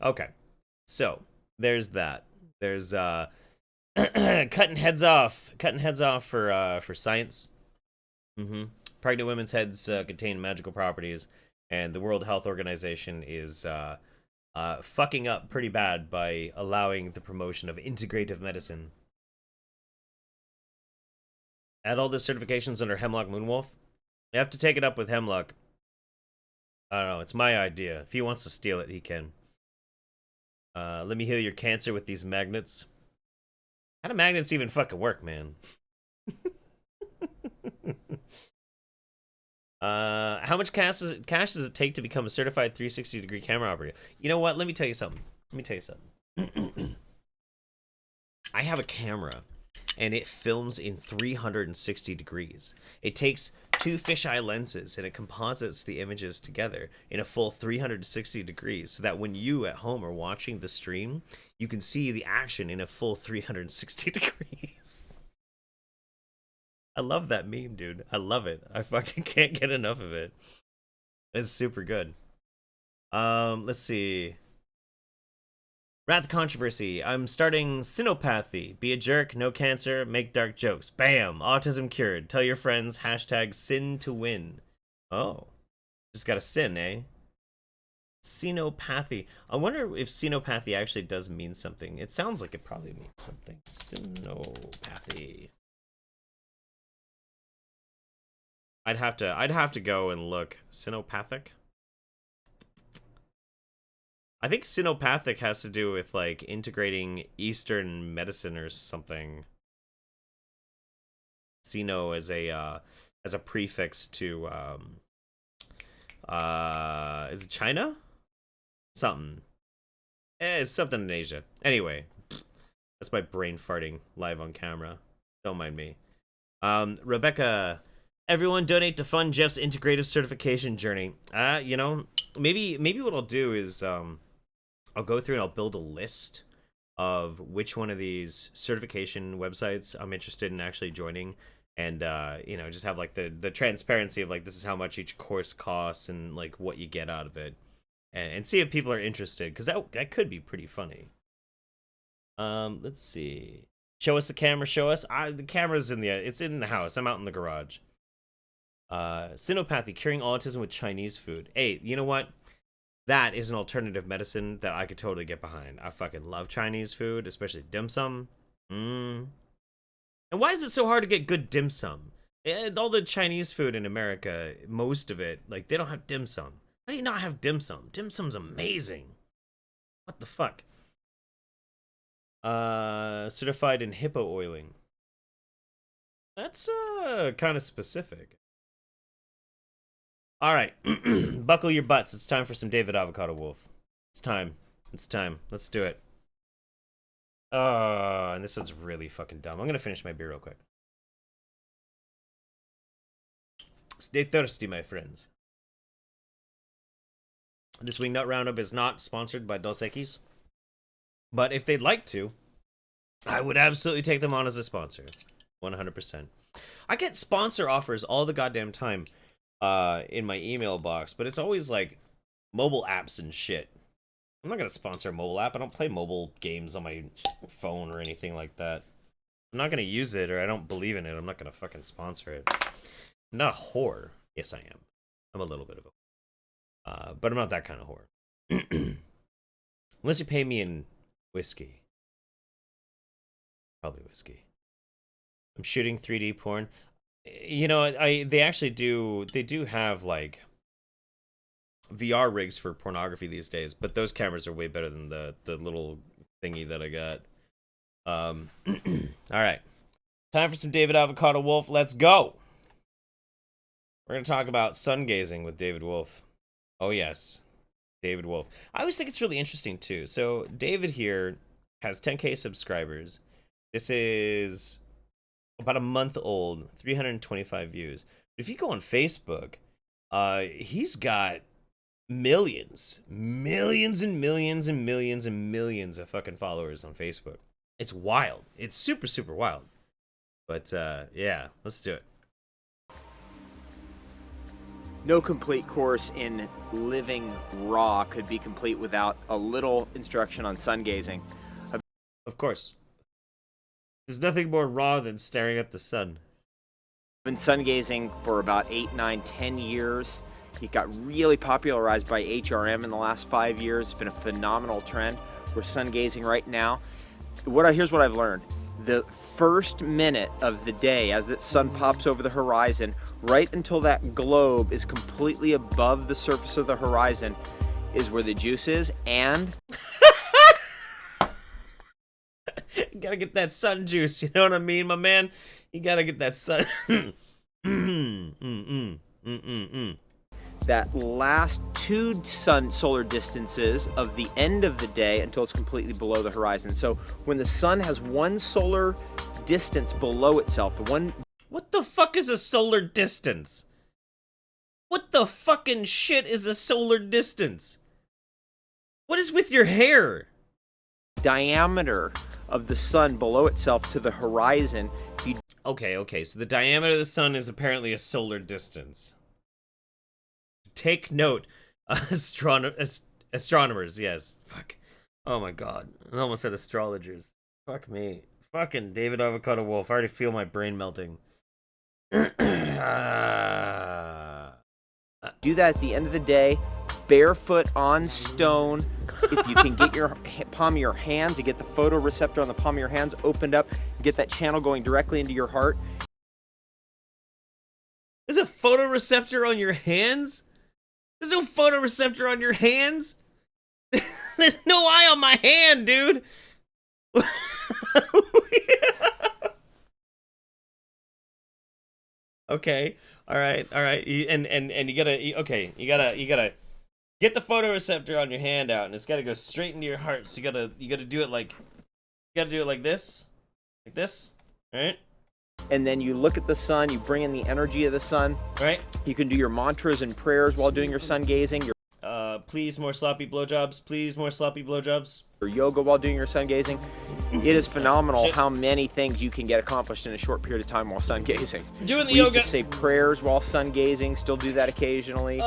Okay. So, there's that. There's cutting heads off for science. Pregnant women's heads contain magical properties, and the World Health Organization is fucking up pretty bad by allowing the promotion of integrative medicine. Add all the certifications under Hemlock Moonwolf. You have to take it up with Hemlock. I don't know, it's my idea. If he wants to steal it, he can. Let me heal your cancer with these magnets. How do magnets even fucking work, man? How much cash does it take to become a certified 360-degree camera operator? You know what? Let me tell you something. I have a camera, and it films in 360 degrees. It takes 2 fisheye lenses, and it composites the images together in a full 360 degrees, so that when you at home are watching the stream, you can see the action in a full 360 degrees. I love that meme, dude. I love it. I fucking can't get enough of it. It's super good. Let's see. Wrath Controversy. I'm starting Sinopathy. Be a jerk, no cancer, make dark jokes. Bam! Autism cured. Tell your friends. Hashtag sin to win. Oh. Just gotta sin, eh? Sinopathy. I wonder if Sinopathy actually does mean something. It sounds like it probably means something. Sinopathy. I'd have to go and look. Sinopathic? I think sinopathic has to do with like integrating Eastern medicine or something. Sino as a prefix to is it China? Something. It's something in Asia. Anyway, that's my brain farting live on camera. Don't mind me. Rebecca, everyone donate to fund Jeff's integrative certification journey. You know, maybe what I'll do is I'll go through and I'll build a list of which one of these certification websites I'm interested in actually joining, and you know, just have like the transparency of like this is how much each course costs and like what you get out of it, and see if people are interested, because that could be pretty funny. Let's see. Show us the camera. Show us. The camera's it's in the house. I'm out in the garage. Sinopathy, curing autism with Chinese food. Hey, you know what? That is an alternative medicine that I could totally get behind. I fucking love Chinese food, especially dim sum. And why is it so hard to get good dim sum? All the Chinese food in America, most of it, like, they don't have dim sum. How do you not have dim sum? Dim sum's amazing. What the fuck? Certified in hippo oiling. That's kind of specific. All right, buckle your butts. It's time for some David Avocado Wolf. It's time. Let's do it. And this one's really fucking dumb. I'm gonna finish my beer real quick. Stay thirsty, my friends. This Wingnut Roundup is not sponsored by Dos Equis, but if they'd like to, I would absolutely take them on as a sponsor. 100%. I get sponsor offers all the goddamn time in my email box, but it's always like mobile apps and shit. I'm not gonna sponsor a mobile app. I don't play mobile games on my phone or anything like that. I'm not gonna use it, or I don't believe in it. I'm not gonna fucking sponsor it. I'm not a whore. Yes, I am. I'm a little bit of a but I'm not that kind of whore. Unless you pay me in whiskey. Probably whiskey. I'm shooting 3D porn. You know, they actually do, they do have, like, VR rigs for pornography these days, but those cameras are way better than the little thingy that I got. Alright. Time for some David Avocado Wolf. Let's go! We're going to talk about sun gazing with David Wolf. Oh, yes. David Wolf. I always think it's really interesting, too. So, David here has 10K subscribers. This is about a month old, 325 views. If you go on Facebook, he's got millions and millions and millions and millions of fucking followers on Facebook. It's wild. It's super, super wild. But, yeah, let's do it. No complete course in living raw could be complete without a little instruction on sun gazing. Of course. There's nothing more raw than staring at the sun. I've been sun gazing for about 8, 9, 10 years. It got really popularized by HRM in the last 5 years. It's been a phenomenal trend. We're sun gazing right now. Here's what I've learned. The first minute of the day, as the sun pops over the horizon, right until that globe is completely above the surface of the horizon, is where the juice is, and... You gotta get that sun juice, you know what I mean, my man? You gotta get that sun... That last 2 solar distances of the end of the day until it's completely below the horizon. So when the sun has 1 solar distance below itself, the one... What the fuck is a solar distance? What the fucking shit is a solar distance? What is with your hair? Diameter of the sun below itself to the horizon. Okay, so the diameter of the sun is apparently a solar distance. Take note, astronomers, yes. Fuck. Oh my god. I almost said astrologers. Fuck me. Fucking David Avocado Wolf. I already feel my brain melting. Do that at the end of the day, barefoot on stone. If you can get your palm of your hands, you get the photoreceptor on the palm of your hands opened up, get that channel going directly into your heart. There's a photoreceptor on your hands? There's no photoreceptor on your hands? There's no eye on my hand, dude! Okay, alright. And you gotta, you gotta get the photoreceptor on your hand out, and it's gotta go straight into your heart, so you gotta do it like, this, alright? And then you look at the sun, you bring in the energy of the sun. Right. You can do your mantras and prayers while doing your sun gazing. Please more sloppy blowjobs. Please more sloppy blowjobs. Your yoga while doing your sun gazing. It is phenomenal how many things you can get accomplished in a short period of time while sun gazing. Doing the we yoga. Used to say prayers while sun gazing. Still do that occasionally.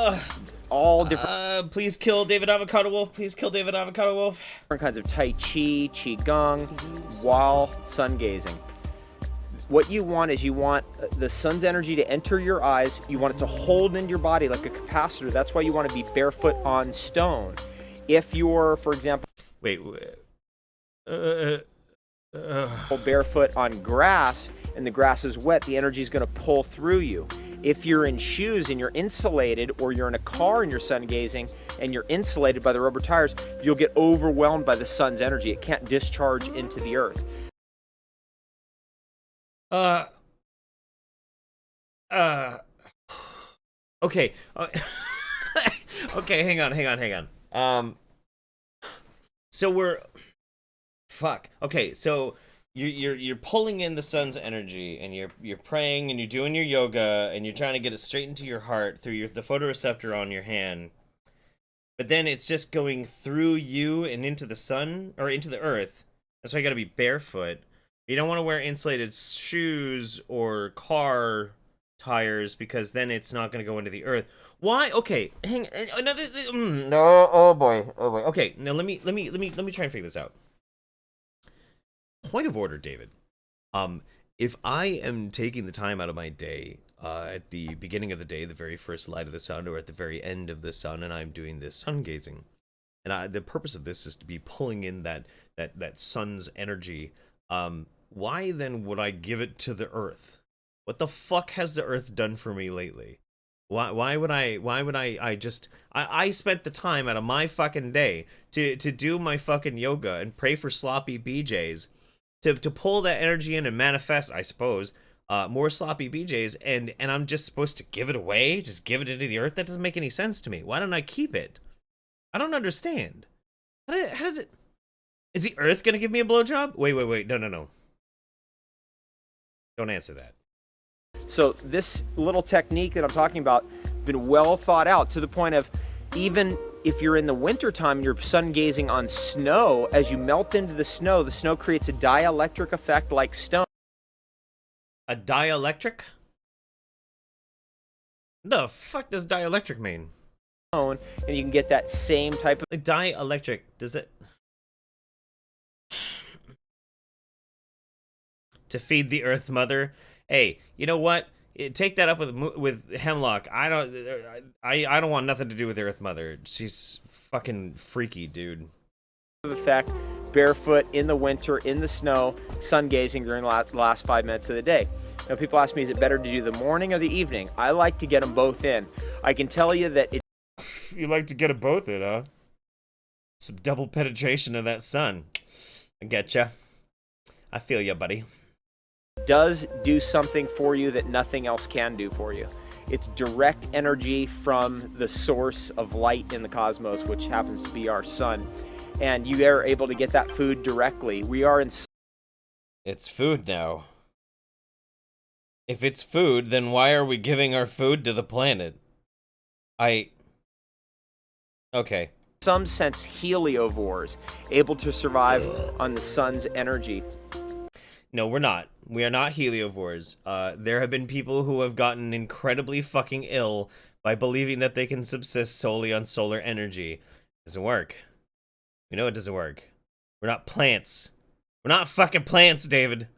All different. Please kill David Avocado Wolf. Please kill David Avocado Wolf. Different kinds of Tai Chi, Qigong, while sun gazing. What you want is you want the sun's energy to enter your eyes. You want it to hold into your body like a capacitor. That's why you want to be barefoot on stone. If you're, for example, barefoot on grass and the grass is wet, the energy is going to pull through you. If you're in shoes and you're insulated, or you're in a car and you're sun gazing and you're insulated by the rubber tires, you'll get overwhelmed by the sun's energy. It can't discharge into the earth. Okay. Okay, hang on. So fuck. Okay, so you're pulling in the sun's energy, and you're praying, and you're doing your yoga, and you're trying to get it straight into your heart through the photoreceptor on your hand. But then it's just going through you and into the sun, or into the earth. That's why you gotta be barefoot. You don't want to wear insulated shoes or car tires because then it's not going to go into the earth. Why? Okay, hang. No, oh boy. Okay, now let me try and figure this out. Point of order, David. If I am taking the time out of my day, at the beginning of the day, the very first light of the sun, or at the very end of the sun, and I'm doing this sun gazing, and the purpose of this is to be pulling in that sun's energy. Why then would I give it to the earth? What the fuck has the earth done for me lately? Why would I spent the time out of my fucking day to do my fucking yoga and pray for sloppy BJs to pull that energy in and manifest, I suppose, more sloppy BJs, and I'm just supposed to give it away? Just give it into the earth? That doesn't make any sense to me. Why don't I keep it? I don't understand. How does it... Is the earth gonna give me a blowjob? Wait. No. Don't answer that. So this little technique that I'm talking about been well thought out to the point of even if you're in the wintertime and you're sun gazing on snow, as you melt into the snow creates a dielectric effect like stone. A dielectric? The fuck does dielectric mean? And you can get that same type of... Like dielectric, does it... To feed the Earth Mother? Hey, you know what? Take that up with Hemlock. I don't want nothing to do with Earth Mother. She's fucking freaky, dude. Effect, barefoot in the winter, in the snow, sun gazing during the last 5 minutes of the day. Now, people ask me, is it better to do the morning or the evening? I like to get them both in. I can tell you that it... You like to get them both in, huh? Some double penetration of that sun. I getcha. I feel ya, buddy. Does do something for you that nothing else can do for you. It's direct energy from the source of light in the cosmos, which happens to be our sun. And you are able to get that food directly. We are in... It's food now. If it's food, then why are we giving our food to the planet? Okay. Some sense heliovores, able to survive on the sun's energy. No, we're not. We are not heliovores. There have been people who have gotten incredibly fucking ill by believing that they can subsist solely on solar energy. It doesn't work. We know it doesn't work. We're not plants. We're not fucking plants, David.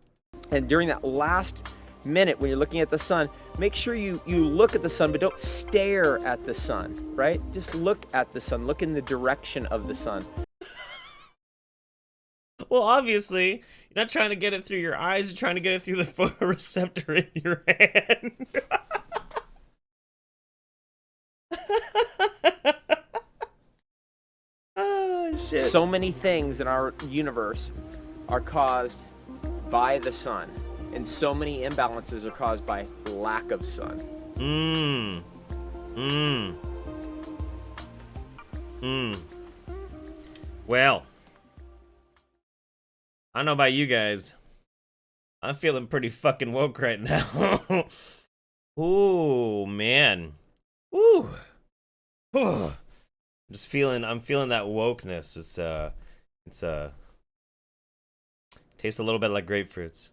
And during that last minute when you're looking at the sun, make sure you look at the sun, but don't stare at the sun, right? Just look at the sun. Look in the direction of the sun. Well, obviously, you're not trying to get it through your eyes, you're trying to get it through the photoreceptor in your hand. Oh, shit. So many things in our universe are caused by the sun, and so many imbalances are caused by lack of sun. Well, I don't know about you guys. I'm feeling pretty fucking woke right now. Ooh, man. Ooh. I'm feeling that wokeness. Tastes a little bit like grapefruits.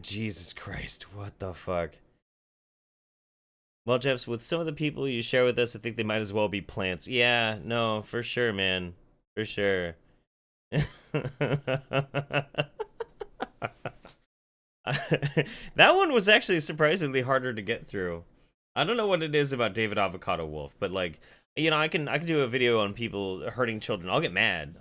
Jesus Christ, what the fuck? Well, Jeff, with some of the people you share with us, I think they might as well be plants. Yeah, no, for sure, man. For sure. That one was actually surprisingly harder to get through. I don't know what it is about David Avocado Wolf, but like, you know, I can do a video on people hurting children. I'll get mad,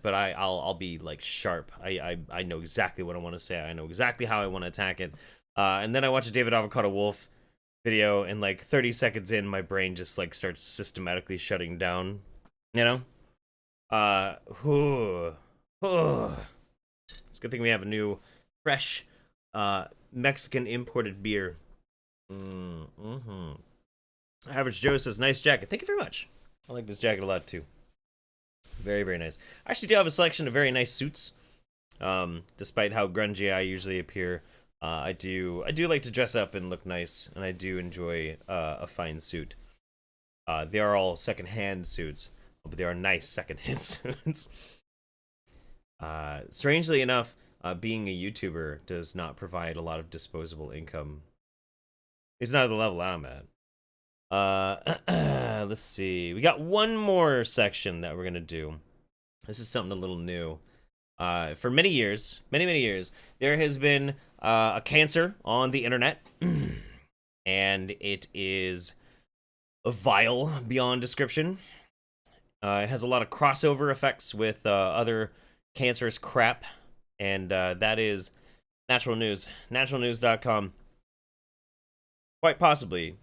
but I'll be like sharp. I know exactly what I want to say. I know exactly how I want to attack it. And then I watch a David Avocado Wolf video, and like 30 seconds in, my brain just like starts systematically shutting down. You know? It's a good thing we have a new, fresh, Mexican imported beer. Average Joe says, nice jacket. Thank you very much. I like this jacket a lot too. Very, very nice. I actually do have a selection of very nice suits. Despite how grungy I usually appear, I do like to dress up and look nice, and I do enjoy a fine suit. They are all second-hand suits, but they are nice second-hand suits. Strangely enough, being a YouTuber does not provide a lot of disposable income He's not at the level I'm at. Let's see. We got one more section that we're gonna do. This is something a little new. For many years, many years, there has been a cancer on the internet, and it is vile beyond description. It has a lot of crossover effects with other cancerous crap, and that is Natural News. Naturalnews.com. Quite possibly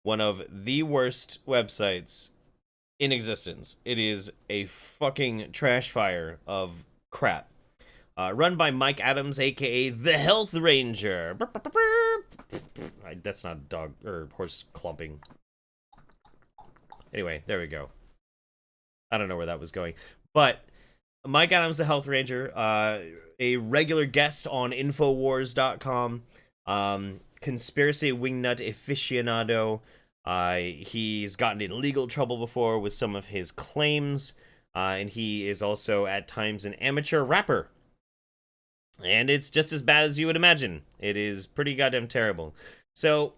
one of the worst websites in existence. It is a fucking trash fire of crap. Run by Mike Adams, aka the Health Ranger. That's not dog or horse clumping. Anyway, there we go. I don't know where that was going. But Mike Adams, the Health Ranger, a regular guest on Infowars.com, conspiracy wingnut aficionado. He's gotten in legal trouble before with some of his claims, and he is also at times an amateur rapper. And it's just as bad as you would imagine. It is pretty goddamn terrible. So,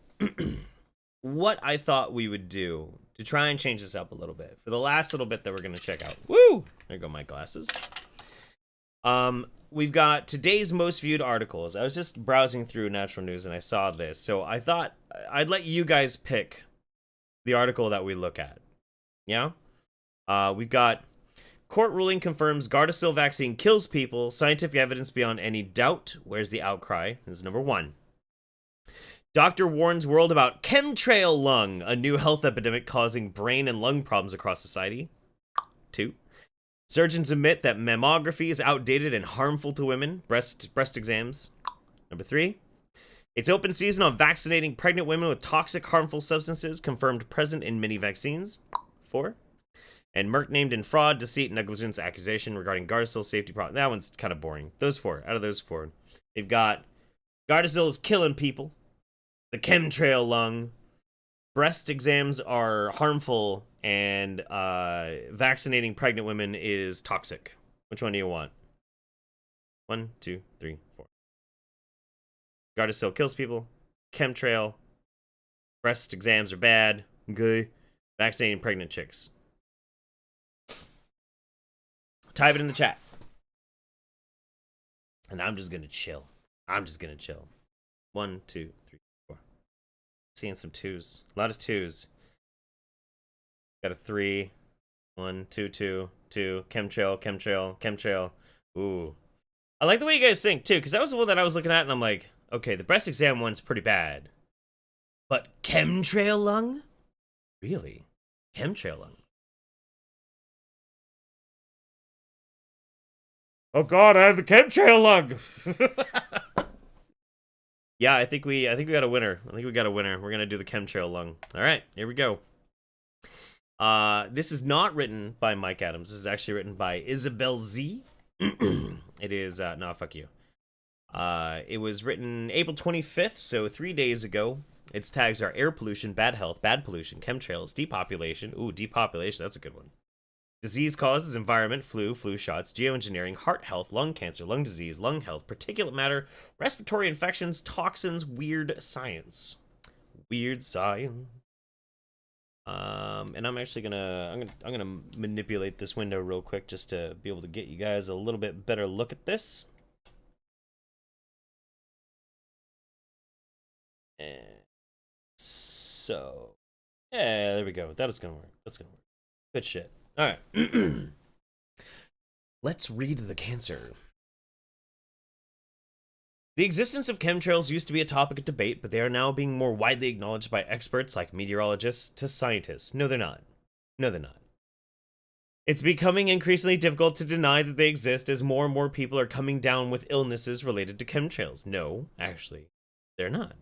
what I thought we would do to try and change this up a little bit, for the last little bit that we're going to check out. Woo! There go my glasses. We've got today's most viewed articles. I was just browsing through Natural News and I saw this. So I thought I'd let you guys pick the article that we look at. Yeah? We've got court ruling confirms Gardasil vaccine kills people. Scientific evidence beyond any doubt. Where's the outcry? This is number 1. Doctor warns world about chemtrail lung, a new health epidemic causing brain and lung problems across society. 2. Surgeons admit that mammography is outdated and harmful to women. Breast exams. Number 3. It's open season on vaccinating pregnant women with toxic, harmful substances confirmed present in many vaccines. 4. And Merck named in fraud, deceit, negligence accusation regarding Gardasil safety problem. That one's kind of boring. Those 4. Out of those 4. They've got Gardasil is killing people. The chemtrail lung. Breast exams are harmful. And vaccinating pregnant women is toxic. Which one do you want? 1, 2, 3, 4. Gardasil kills people. Chemtrail. Breast exams are bad. Okay. Vaccinating pregnant chicks. Type it in the chat. And I'm just gonna chill. 1, 2, 3, 4. Seeing some 2s. A lot of 2s. Got a 3. 1, 2, 2, 2. Chemtrail. Ooh. I like the way you guys think, too, because that was the one that I was looking at, and I'm like, okay, the breast exam one's pretty bad. But chemtrail lung? Really? Chemtrail lung? Oh god, I have the chemtrail lung! Yeah, I think we got a winner. We're gonna do the chemtrail lung. Alright, here we go. This is not written by Mike Adams. This is actually written by Isabel Z. It is, no, fuck you. It was written April 25th, so 3 days ago. Its tags are air pollution, bad health, bad pollution, chemtrails, depopulation. Ooh, depopulation, that's a good one. Disease causes, environment, flu shots, geoengineering, heart health, lung cancer, lung disease, lung health, particulate matter, respiratory infections, toxins, weird science. Weird science. And I'm actually I'm gonna manipulate this window real quick just to be able to get you guys a little bit better look at this. And so, yeah, there we go. That is gonna work. That's gonna work. Good shit. All right. Let's read the cancer. The existence of chemtrails used to be a topic of debate, but they are now being more widely acknowledged by experts like meteorologists to scientists. No, they're not. It's becoming increasingly difficult to deny that they exist as more and more people are coming down with illnesses related to chemtrails. No, actually, they're not.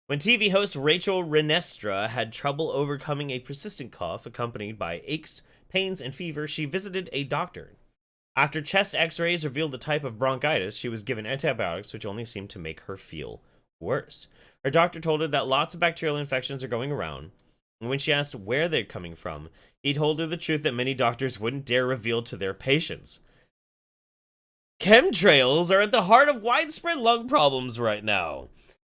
When TV host Rachel Renestra had trouble overcoming a persistent cough accompanied by aches, pains, and fever, she visited a doctor. After chest x-rays revealed the type of bronchitis, she was given antibiotics, which only seemed to make her feel worse. Her doctor told her that lots of bacterial infections are going around, and when she asked where they're coming from, he told her the truth that many doctors wouldn't dare reveal to their patients. Chemtrails are at the heart of widespread lung problems right now.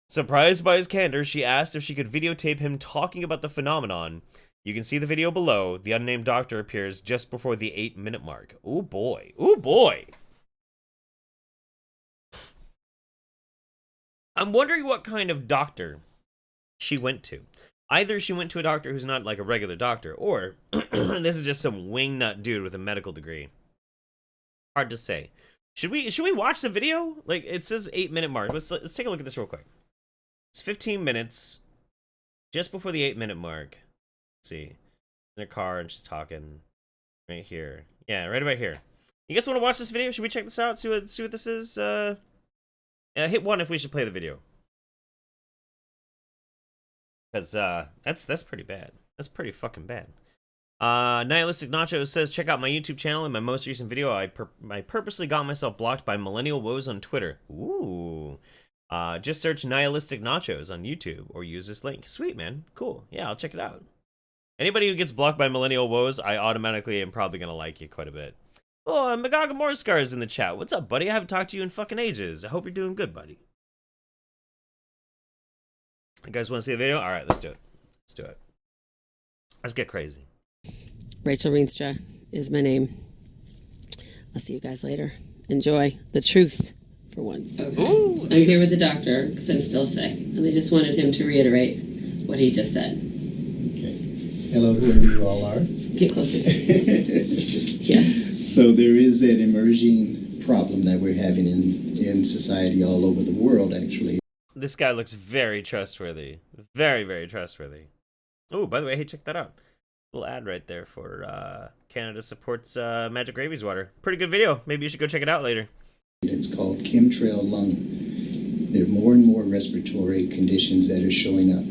Surprised by his candor, she asked if she could videotape him talking about the phenomenon. You can see the video below. The unnamed doctor appears just before the 8-minute mark. Ooh boy. Ooh boy. I'm wondering what kind of doctor she went to. Either she went to a doctor who's not like a regular doctor, or this is just some wingnut dude with a medical degree. Hard to say. Should we watch the video? Like, it says 8-minute mark. Let's take a look at this real quick. It's 15 minutes, just before the 8-minute mark. Let's see. In her car and she's talking right here. Yeah, right about here. You guys want to watch this video? Should we check this out? See what this is? Hit 1 if we should play the video. Because that's pretty bad. That's pretty fucking bad. Nihilistic Nacho says, check out my YouTube channel. In my most recent video, I purposely got myself blocked by millennial woes on Twitter. Ooh. Just search Nihilistic Nachos on YouTube or use this link. Sweet, man. Cool. Yeah, I'll check it out. Anybody who gets blocked by millennial woes, I automatically am probably gonna like you quite a bit. Oh, Magaga Morscar is in the chat. What's up, buddy? I haven't talked to you in fucking ages. I hope you're doing good, buddy. You guys want to see the video? All right, let's do it. Let's do it. Let's get crazy. Rachel Reenstra is my name. I'll see you guys later. Enjoy the truth for once. Okay. Ooh, I'm here with the doctor because I'm still sick, and I just wanted him to reiterate what he just said. Okay. Hello, whoever you all are. Get closer. Yes. So there is an emerging problem that we're having in society all over the world, actually. This guy looks very trustworthy. Very, very trustworthy. Oh, by the way, hey, check that out. Little ad right there for Canada supports Magic Rabies Water. Pretty good video. Maybe you should go check it out later. It's called chemtrail lung. There are more and more respiratory conditions that are showing up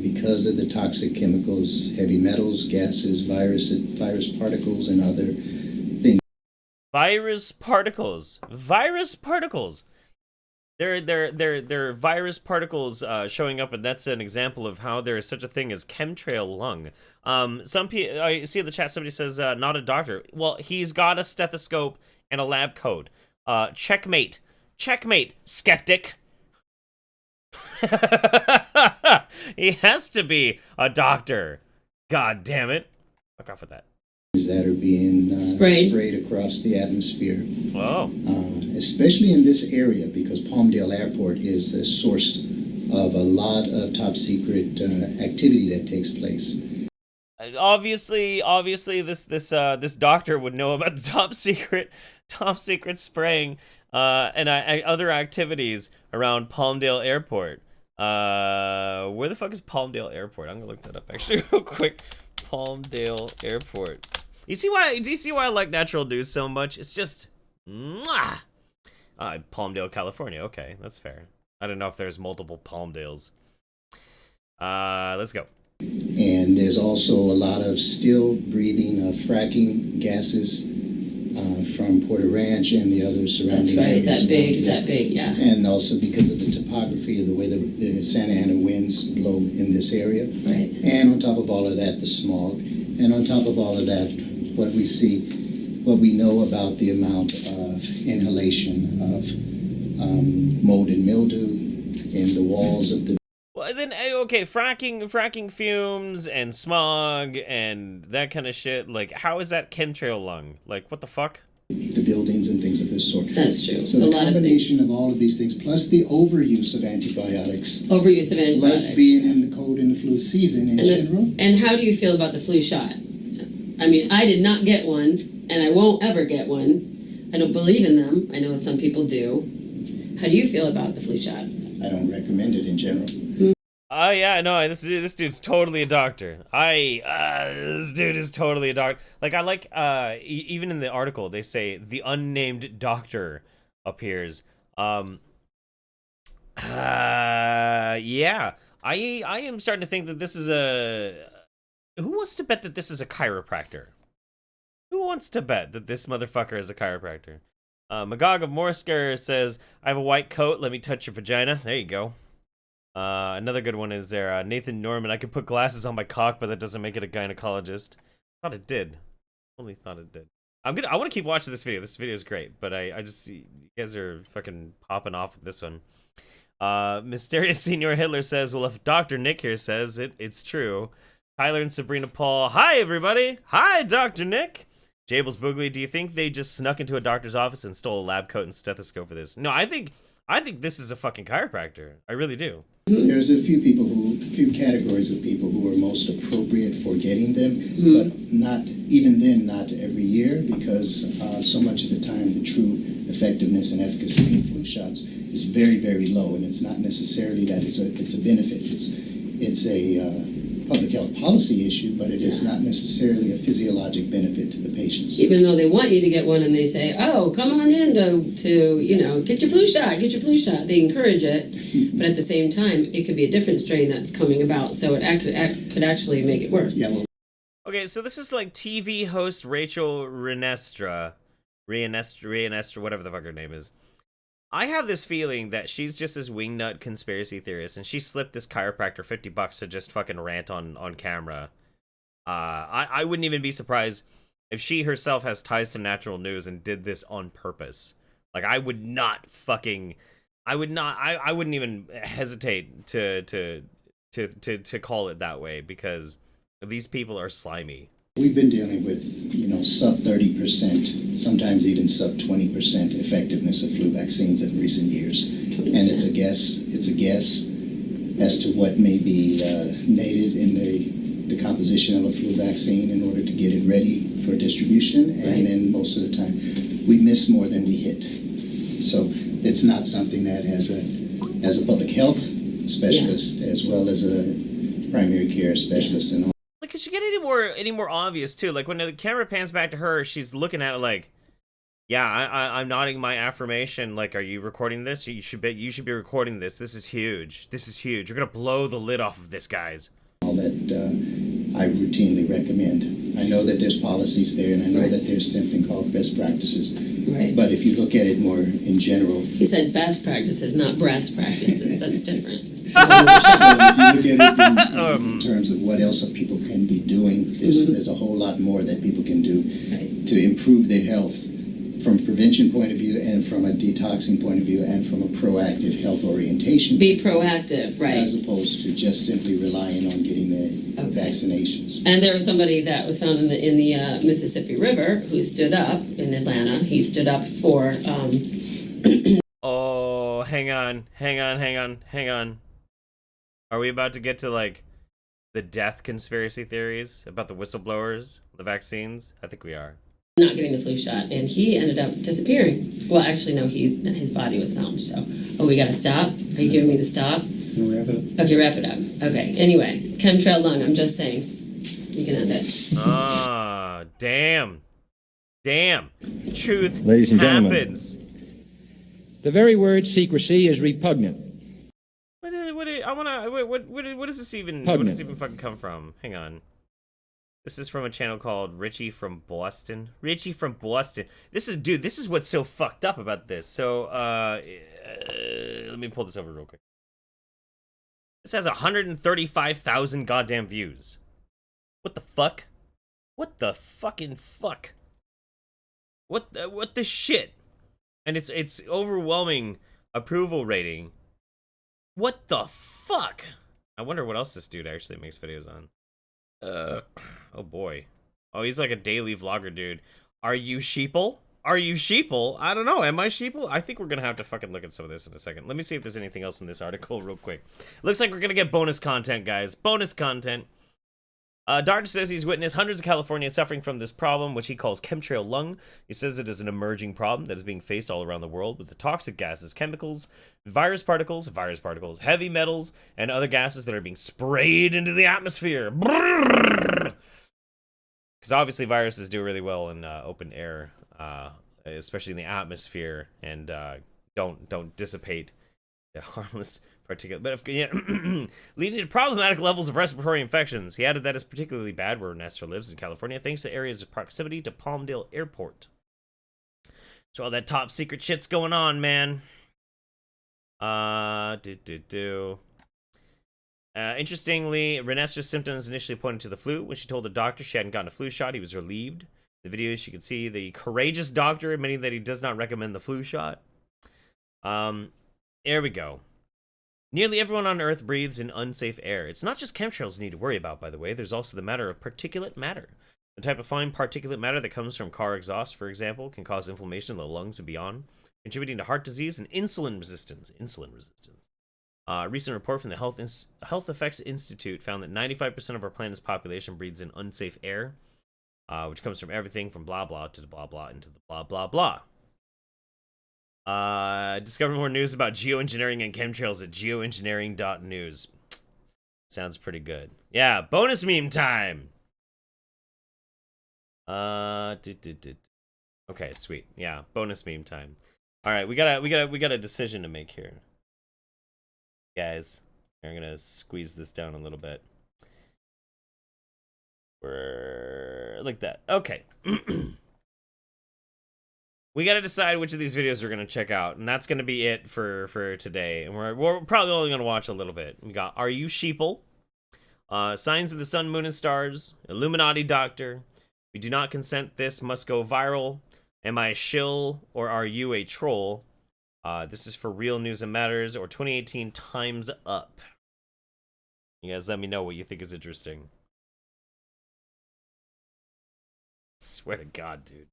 because of the toxic chemicals, heavy metals, gases, virus particles, and other things. Virus particles. Virus particles. They're virus particles showing up, and that's an example of how there is such a thing as chemtrail lung. Some people, I see in the chat, somebody says not a doctor. Well, he's got a stethoscope and a lab coat. Checkmate, checkmate, skeptic. He has to be a doctor. God damn it! Fuck off with that. That are being sprayed across the atmosphere. Oh. Especially in this area, because Palmdale Airport is the source of a lot of top secret activity that takes place. Obviously, this doctor would know about the top secret spraying and other activities around Palmdale Airport. Where the fuck is Palmdale Airport? I'm gonna look that up actually real quick. Palmdale Airport. Do you see why I like natural news so much? It's just mwah! Palmdale, California. Okay, that's fair. I don't know if there's multiple Palmdales. Let's go. And there's also a lot of still breathing of fracking gases from Porter Ranch and the other surrounding areas. That's right, that big, yeah. And also because of the topography of the way the Santa Ana winds blow in this area. Right. And on top of all of that, the smog. And on top of all of that, what we see, what we know about the amount of inhalation of mold and mildew in the walls of the... Well, then, okay, fracking fumes and smog and that kind of shit, like, how is that chemtrail lung? Like, what the fuck? The buildings and things of this sort. That's true. So the combination of all of these things, plus the overuse of antibiotics. Overuse of antibiotics. Plus being in the cold and the flu season in general. And how do you feel about the flu shot? I mean, I did not get one, and I won't ever get one. I don't believe in them. I know some people do. How do you feel about the flu shot? I don't recommend it in general. Oh yeah, no, this dude's totally a doctor. This dude is totally a doctor. Like, I like, even in the article, they say the unnamed doctor appears. Yeah, I am starting to think that this is a... Who wants to bet that this is a chiropractor? Who wants to bet that this motherfucker is a chiropractor? Magog of Morsker says, I have a white coat, let me touch your vagina. There you go. Another good one is there, Nathan Norman, I could put glasses on my cock, but that doesn't make it a gynecologist. Thought it did. Only thought it did. I want to keep watching this video. This video is great, but I just, you guys are fucking popping off with this one. Mysterious Senior Hitler says, well, if Dr. Nick here says it, it's true. Tyler and Sabrina Paul, hi, everybody. Hi, Dr. Nick. Jables Boogly, do you think they just snuck into a doctor's office and stole a lab coat and stethoscope for this? No, I think this is a fucking chiropractor. I really do. There's a few categories of people who are most appropriate for getting them, but not even then, not every year, because so much of the time the true effectiveness and efficacy of flu shots is very, very low, and it's not necessarily that it's a benefit. It's a public health policy issue, but it is not necessarily a physiologic benefit to the patients. Even though they want you to get one and they say, oh, come on in to get your flu shot, They encourage it, but at the same time, it could be a different strain that's coming about, so it could actually make it worse. Yeah, well, okay, so this is like TV host Rachel Renestra, whatever the fuck her name is. I have this feeling that she's just this wingnut conspiracy theorist, and she slipped this chiropractor $50 to just fucking rant on camera. I wouldn't even be surprised if she herself has ties to natural news and did this on purpose. Like, I wouldn't even hesitate to call it that way, because these people are slimy. we've been dealing with, sub 30%, sometimes even sub 20% effectiveness of flu vaccines in recent years. 20%. And it's a guess as to what may be needed in the composition of a flu vaccine in order to get it ready for distribution. And then most of the time, we miss more than we hit. So it's not something that as a public health specialist, as well as a primary care specialist and all. Like, could you get any more obvious too? Like, when the camera pans back to her, she's looking at it like, yeah, I'm nodding my affirmation. Like, are you recording this? You should be recording this. This is huge. You're gonna blow the lid off of this, guys. All that I routinely recommend. I know that there's policies there, and I know that there's something called best practices. Right. But if you look at it more in general, he said best practices, not breast practices. That's different. So if you look at it in terms of what else people can be doing, there's a whole lot more that people can do to improve their health from a prevention point of view, and from a detoxing point of view, and from a proactive health orientation. Be proactive, right? As opposed to just simply relying on getting the vaccinations. And there was somebody that was found in the Mississippi River who stood up in Atlanta. He stood up for. Oh, hang on. Are we about to get to like the death conspiracy theories about the whistleblowers, the vaccines? I think we are. Not getting the flu shot, and he ended up disappearing. Well, actually, no, his body was found. So, we gotta stop. Are you giving me the stop? We'll wrap it up. Okay, wrap it up. Okay. Anyway, chemtrail lung. I'm just saying. You can end it. Ah, damn. Truth Ladies and happens. Gentlemen, the very word secrecy is repugnant. What does this even fucking come from? Hang on. This is from a channel called Richie from Boston. This is what's so fucked up about this. So, let me pull this over real quick. This has 135,000 goddamn views. What the fuck? What the fucking fuck? What the shit? And it's overwhelming approval rating. What the fuck? I wonder what else this dude actually makes videos on. Oh boy. Oh, he's like a daily vlogger, dude. Are you sheeple? I don't know. Am I sheeple? I think we're gonna have to fucking look at some of this in a second. Let me see if there's anything else in this article real quick. Looks like we're gonna get bonus content, guys. Bonus content. Dart says he's witnessed hundreds of Californians suffering from this problem, which he calls chemtrail lung. He says it is an emerging problem that is being faced all around the world with the toxic gases, chemicals, virus particles, heavy metals, and other gases that are being sprayed into the atmosphere. Because obviously viruses do really well in open air, especially in the atmosphere, and don't dissipate the harmless particulate. But leading to problematic levels of respiratory infections. He added that is particularly bad where Nestor lives in California, thanks to areas of proximity to Palmdale Airport. So all that top secret shit's going on, man. Interestingly, Renestra's symptoms initially pointed to the flu. When she told the doctor she hadn't gotten a flu shot, he was relieved. In the video, she could see the courageous doctor admitting that he does not recommend the flu shot. There we go. Nearly everyone on Earth breathes in unsafe air. It's not just chemtrails you need to worry about, by the way. There's also the matter of particulate matter. The type of fine particulate matter that comes from car exhaust, for example, can cause inflammation in the lungs and beyond, contributing to heart disease and insulin resistance. A recent report from the Health Effects Institute found that 95% of our planet's population breathes in unsafe air, which comes from everything from blah blah to the blah blah into the blah blah blah. Discover more news about geoengineering and chemtrails at geoengineering.news. Sounds pretty good. Yeah, bonus meme time. Okay, sweet. Yeah, bonus meme time. All right, we got a decision to make here, guys. I'm gonna squeeze this down a little bit. We're like that. Okay. We gotta decide which of these videos we're gonna check out, and that's gonna be it for today. And we're probably only gonna watch a little bit. We got Are You Sheeple? Signs of the Sun, Moon, and Stars. Illuminati Doctor. We Do Not Consent. This Must Go Viral. Am I a shill or are you a troll? This is for Real News and Matters or 2018 Times Up. You guys let me know what you think is interesting. I swear to God, dude.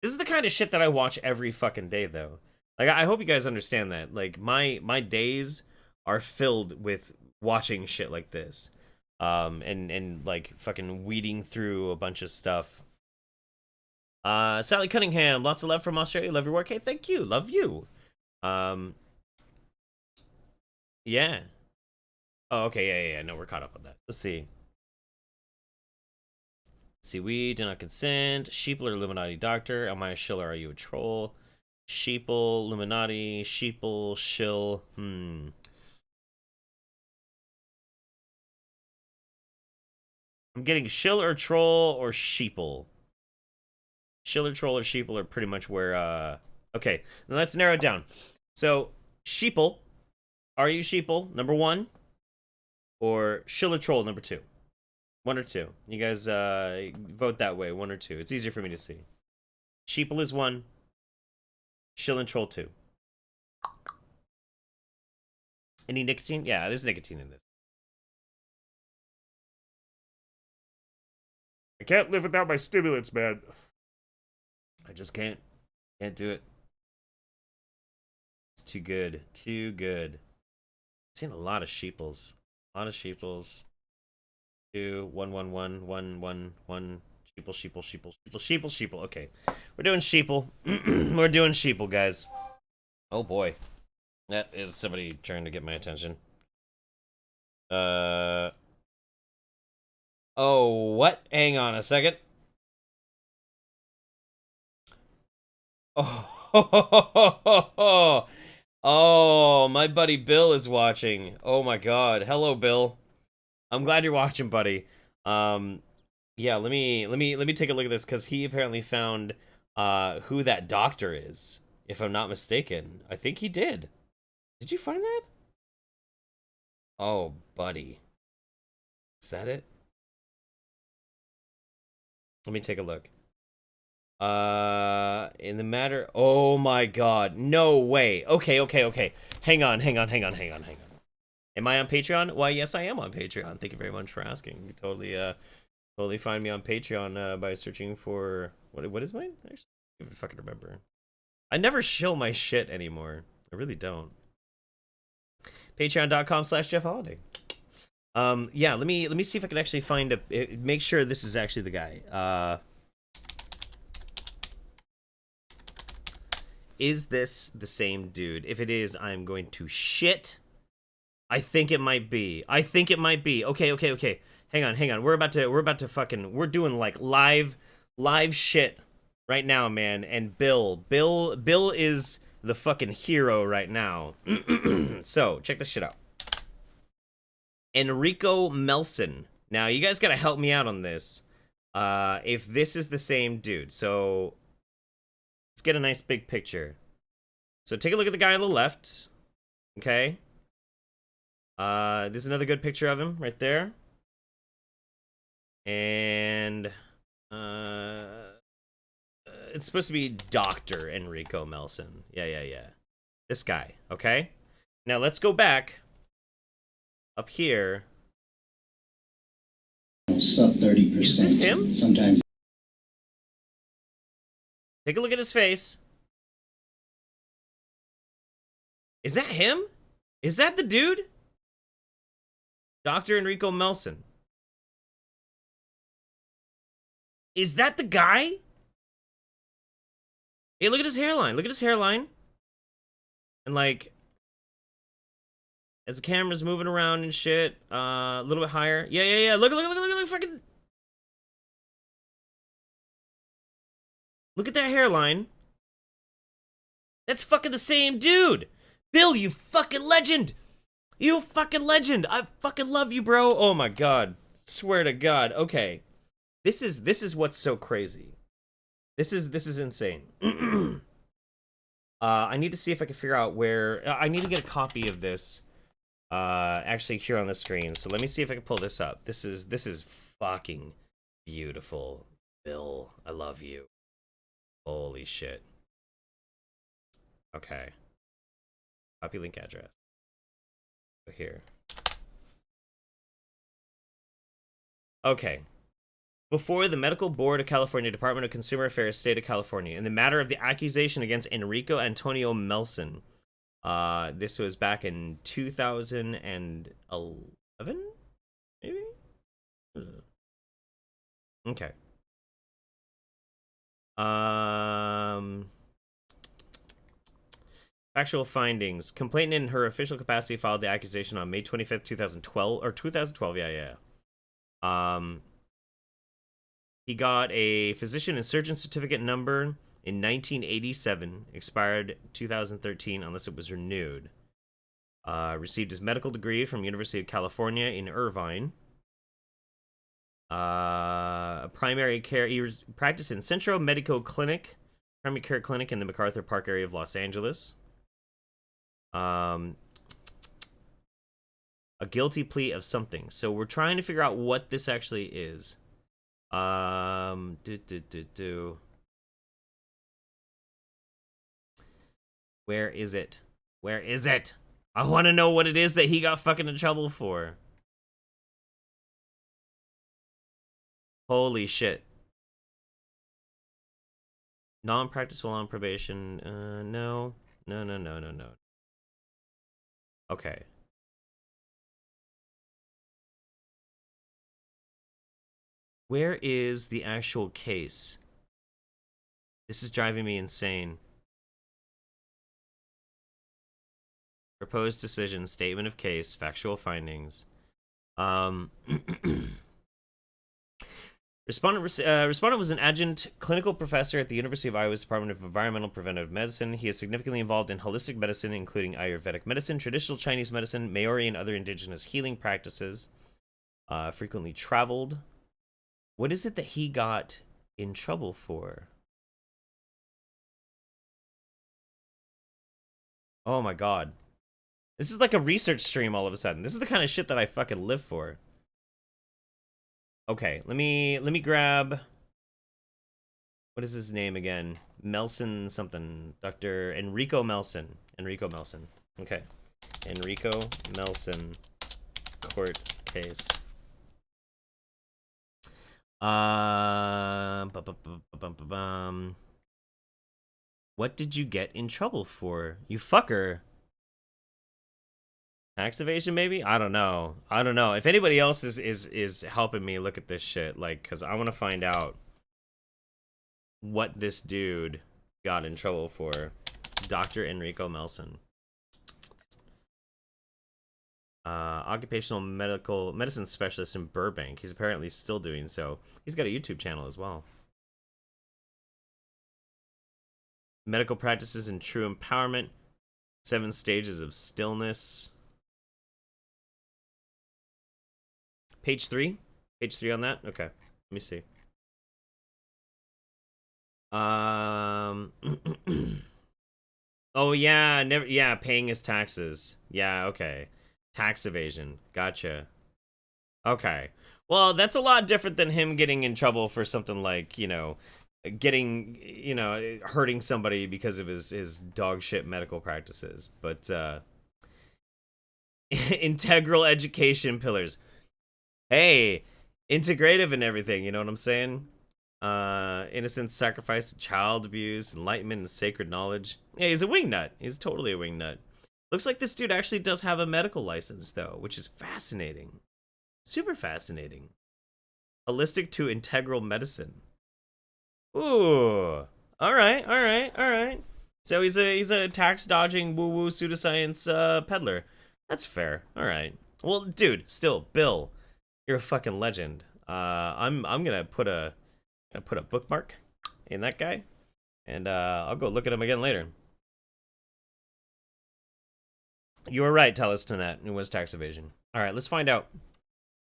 This is the kind of shit that I watch every fucking day, though. Like, I hope you guys understand that. Like, my days are filled with watching shit like this. And like, fucking weeding through a bunch of stuff. Sally Cunningham, lots of love from Australia. Love your work. Hey, thank you. Love you. Yeah. Oh, okay, yeah. No, we're caught up on that. Let's see. We Do Not Consent. Sheeple or Illuminati Doctor. Am I a shill or are you a troll? Sheeple, Illuminati, Sheeple, shill. I'm getting shill or troll or sheeple. Shill or troll or sheeple are pretty much where, okay, now let's narrow it down. So, sheeple. Are you sheeple, number 1? Or shill or troll, number 2? 1 or 2. You guys vote that way, 1 or 2. It's easier for me to see. Sheeple is 1. Shill and troll 2. Any nicotine? Yeah, there's nicotine in this. I can't live without my stimulants, man. I just can't. Can't do it. It's too good. Too good. I've seen a lot of sheeples. A lot of sheeples. 2, 1, 1, 1, 1, 1, 1. Sheeple. Okay. We're doing sheeple. We're doing sheeple, guys. Oh boy. That is somebody trying to get my attention. Oh, what? Hang on a second. Oh, my buddy Bill is watching. Oh my god. Hello, Bill. I'm glad you're watching, buddy. Yeah, let me take a look at this because he apparently found who that doctor is, if I'm not mistaken. I think he did. Did you find that? Oh, buddy. Is that it? Let me take a look. In the matter... Oh my god. No way. Okay. Hang on. Am I on Patreon? Why, yes, I am on Patreon. Thank you very much for asking. You totally find me on Patreon by searching for... What is mine? I don't even fucking remember. I never show my shit anymore. I really don't. Patreon.com/JeffHoliday. Yeah, let me see if I can actually find make sure this is actually the guy. Is this the same dude? If it is, I'm going to shit. I think it might be. Okay. Hang on. We're about to fucking, we're doing like live shit right now, man. And Bill is the fucking hero right now. So, check this shit out. Enrico Melson. Now, you guys gotta help me out on this. If this is the same dude. So, let's get a nice big picture. So, take a look at the guy on the left. Okay. There's another good picture of him right there. And, it's supposed to be Dr. Enrico Melson. Yeah. This guy, okay? Now let's go back up here. Sub 30%. Is this him? Sometimes. Take a look at his face. Is that him? Is that the dude? Dr. Enrico Melson. Is that the guy? Hey, look at his hairline. Look at his hairline. And like, as the camera's moving around and shit, a little bit higher. Yeah. Look, fucking. Look at that hairline. That's fucking the same dude. Bill, you fucking legend. You fucking legend. I fucking love you, bro. Oh my god. Swear to god. Okay. This is what's so crazy. This is insane. I need to see if I can figure out where I need to get a copy of this actually here on the screen. So let me see if I can pull this up. This is fucking beautiful. Bill, I love you. Holy shit. Okay. Copy link address. Go here. Okay. Before the Medical Board of California, Department of Consumer Affairs, State of California, in the matter of the accusation against Enrico Antonio Melson. This was back in 2011? Maybe? Okay. Actual findings. Complainant in her official capacity filed the accusation on May 25th, 2012, or 2012, yeah. He got a physician and surgeon certificate number in 1987, expired 2013 unless it was renewed. Received his medical degree from University of California in Irvine. Primary care, he practiced in Centro Medico Clinic, primary care clinic in the MacArthur Park area of Los Angeles. A guilty plea of something. So we're trying to figure out what this actually is. Where is it? Where is it? I want to know what it is that he got fucking in trouble for. Holy shit. Non-practice while on probation. No. Okay. Where is the actual case? This is driving me insane. Proposed decision, statement of case, factual findings. Respondent was an adjunct clinical professor at the University of Iowa's Department of Environmental Preventive Medicine. He is significantly involved in holistic medicine, including Ayurvedic medicine, traditional Chinese medicine, Maori, and other indigenous healing practices. Frequently traveled. What is it that he got in trouble for? Oh my god. This is like a research stream all of a sudden. This is the kind of shit that I fucking live for. Okay, let me grab, what is his name again? Melson something. Dr. Enrico Melson. Okay. Enrico Melson court case. What did you get in trouble for? You fucker. Tax evasion, maybe? I don't know. If anybody else is helping me look at this shit, like, because I want to find out what this dude got in trouble for. Dr. Enrico Melson. Occupational medicine specialist in Burbank. He's apparently still doing so. He's got a YouTube channel as well. Medical practices and true empowerment. 7 stages of stillness. Page 3? Page 3 on that? Okay. Let me see. Oh yeah, paying his taxes. Yeah, okay. Tax evasion. Gotcha. Okay. Well, that's a lot different than him getting in trouble for something like, hurting somebody because of his dog shit medical practices. But Integral education pillars. Hey, integrative and everything, you know what I'm saying? Innocence, sacrifice, child abuse, enlightenment, and sacred knowledge. Yeah, he's a wingnut. He's totally a wingnut. Looks like this dude actually does have a medical license, though, which is fascinating. Super fascinating. Holistic to integral medicine. Ooh. Alright. So he's a tax-dodging, woo-woo pseudoscience peddler. That's fair. Alright. Well, dude, still, Bill, you're a fucking legend. I'm gonna put a bookmark in that guy, and I'll go look at him again later. You were right, tell us tonight. It was tax evasion. Alright, let's find out.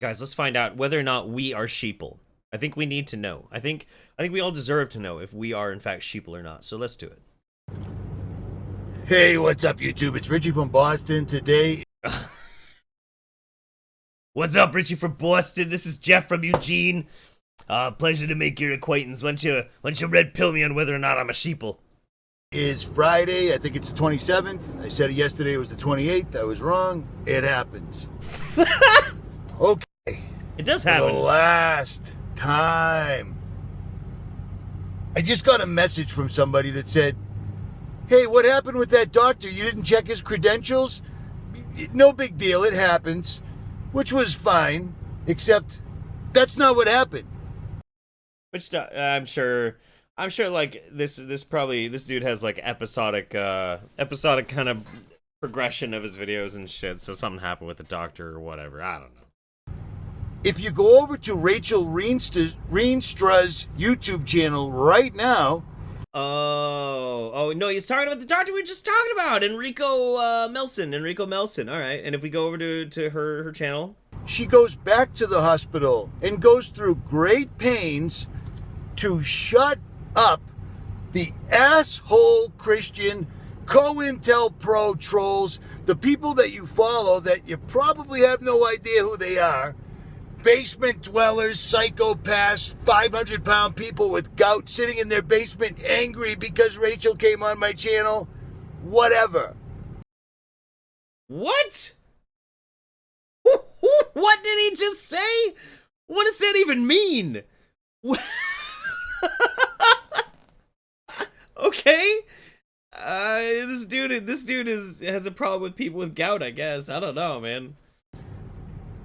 Guys, let's find out whether or not we are sheeple. I think we need to know. I think we all deserve to know if we are in fact sheeple or not. So let's do it. Hey, what's up, YouTube? It's Richie from Boston. Today... What's up, Richie from Boston? This is Jeff from Eugene. Pleasure to make your acquaintance. Why don't you red pill me on whether or not I'm a sheeple? Is Friday. I think it's the 27th. I said it yesterday. It was the 28th. I was wrong. It happens. Okay. It does happen. The last time. I just got a message from somebody that said, hey, what happened with that doctor? You didn't check his credentials? No big deal. It happens. Which was fine. Except that's not what happened. Which I'm sure like this dude has like episodic kind of progression of his videos and shit, so something happened with the doctor or whatever. I don't know. If you go over to Rachel Reenstra's YouTube channel right now. Oh no, he's talking about the doctor we were just talking about, Enrico Melson. All right, and if we go over to her channel, she goes back to the hospital and goes through great pains to shut up the asshole Christian COINTELPRO trolls, the people that you follow that you probably have no idea who they are. Basement dwellers, psychopaths, 500-pound people with gout sitting in their basement angry because Rachel came on my channel. Whatever. What? What did he just say? What does that even mean? Okay. This dude has a problem with people with gout, I guess. I don't know, man.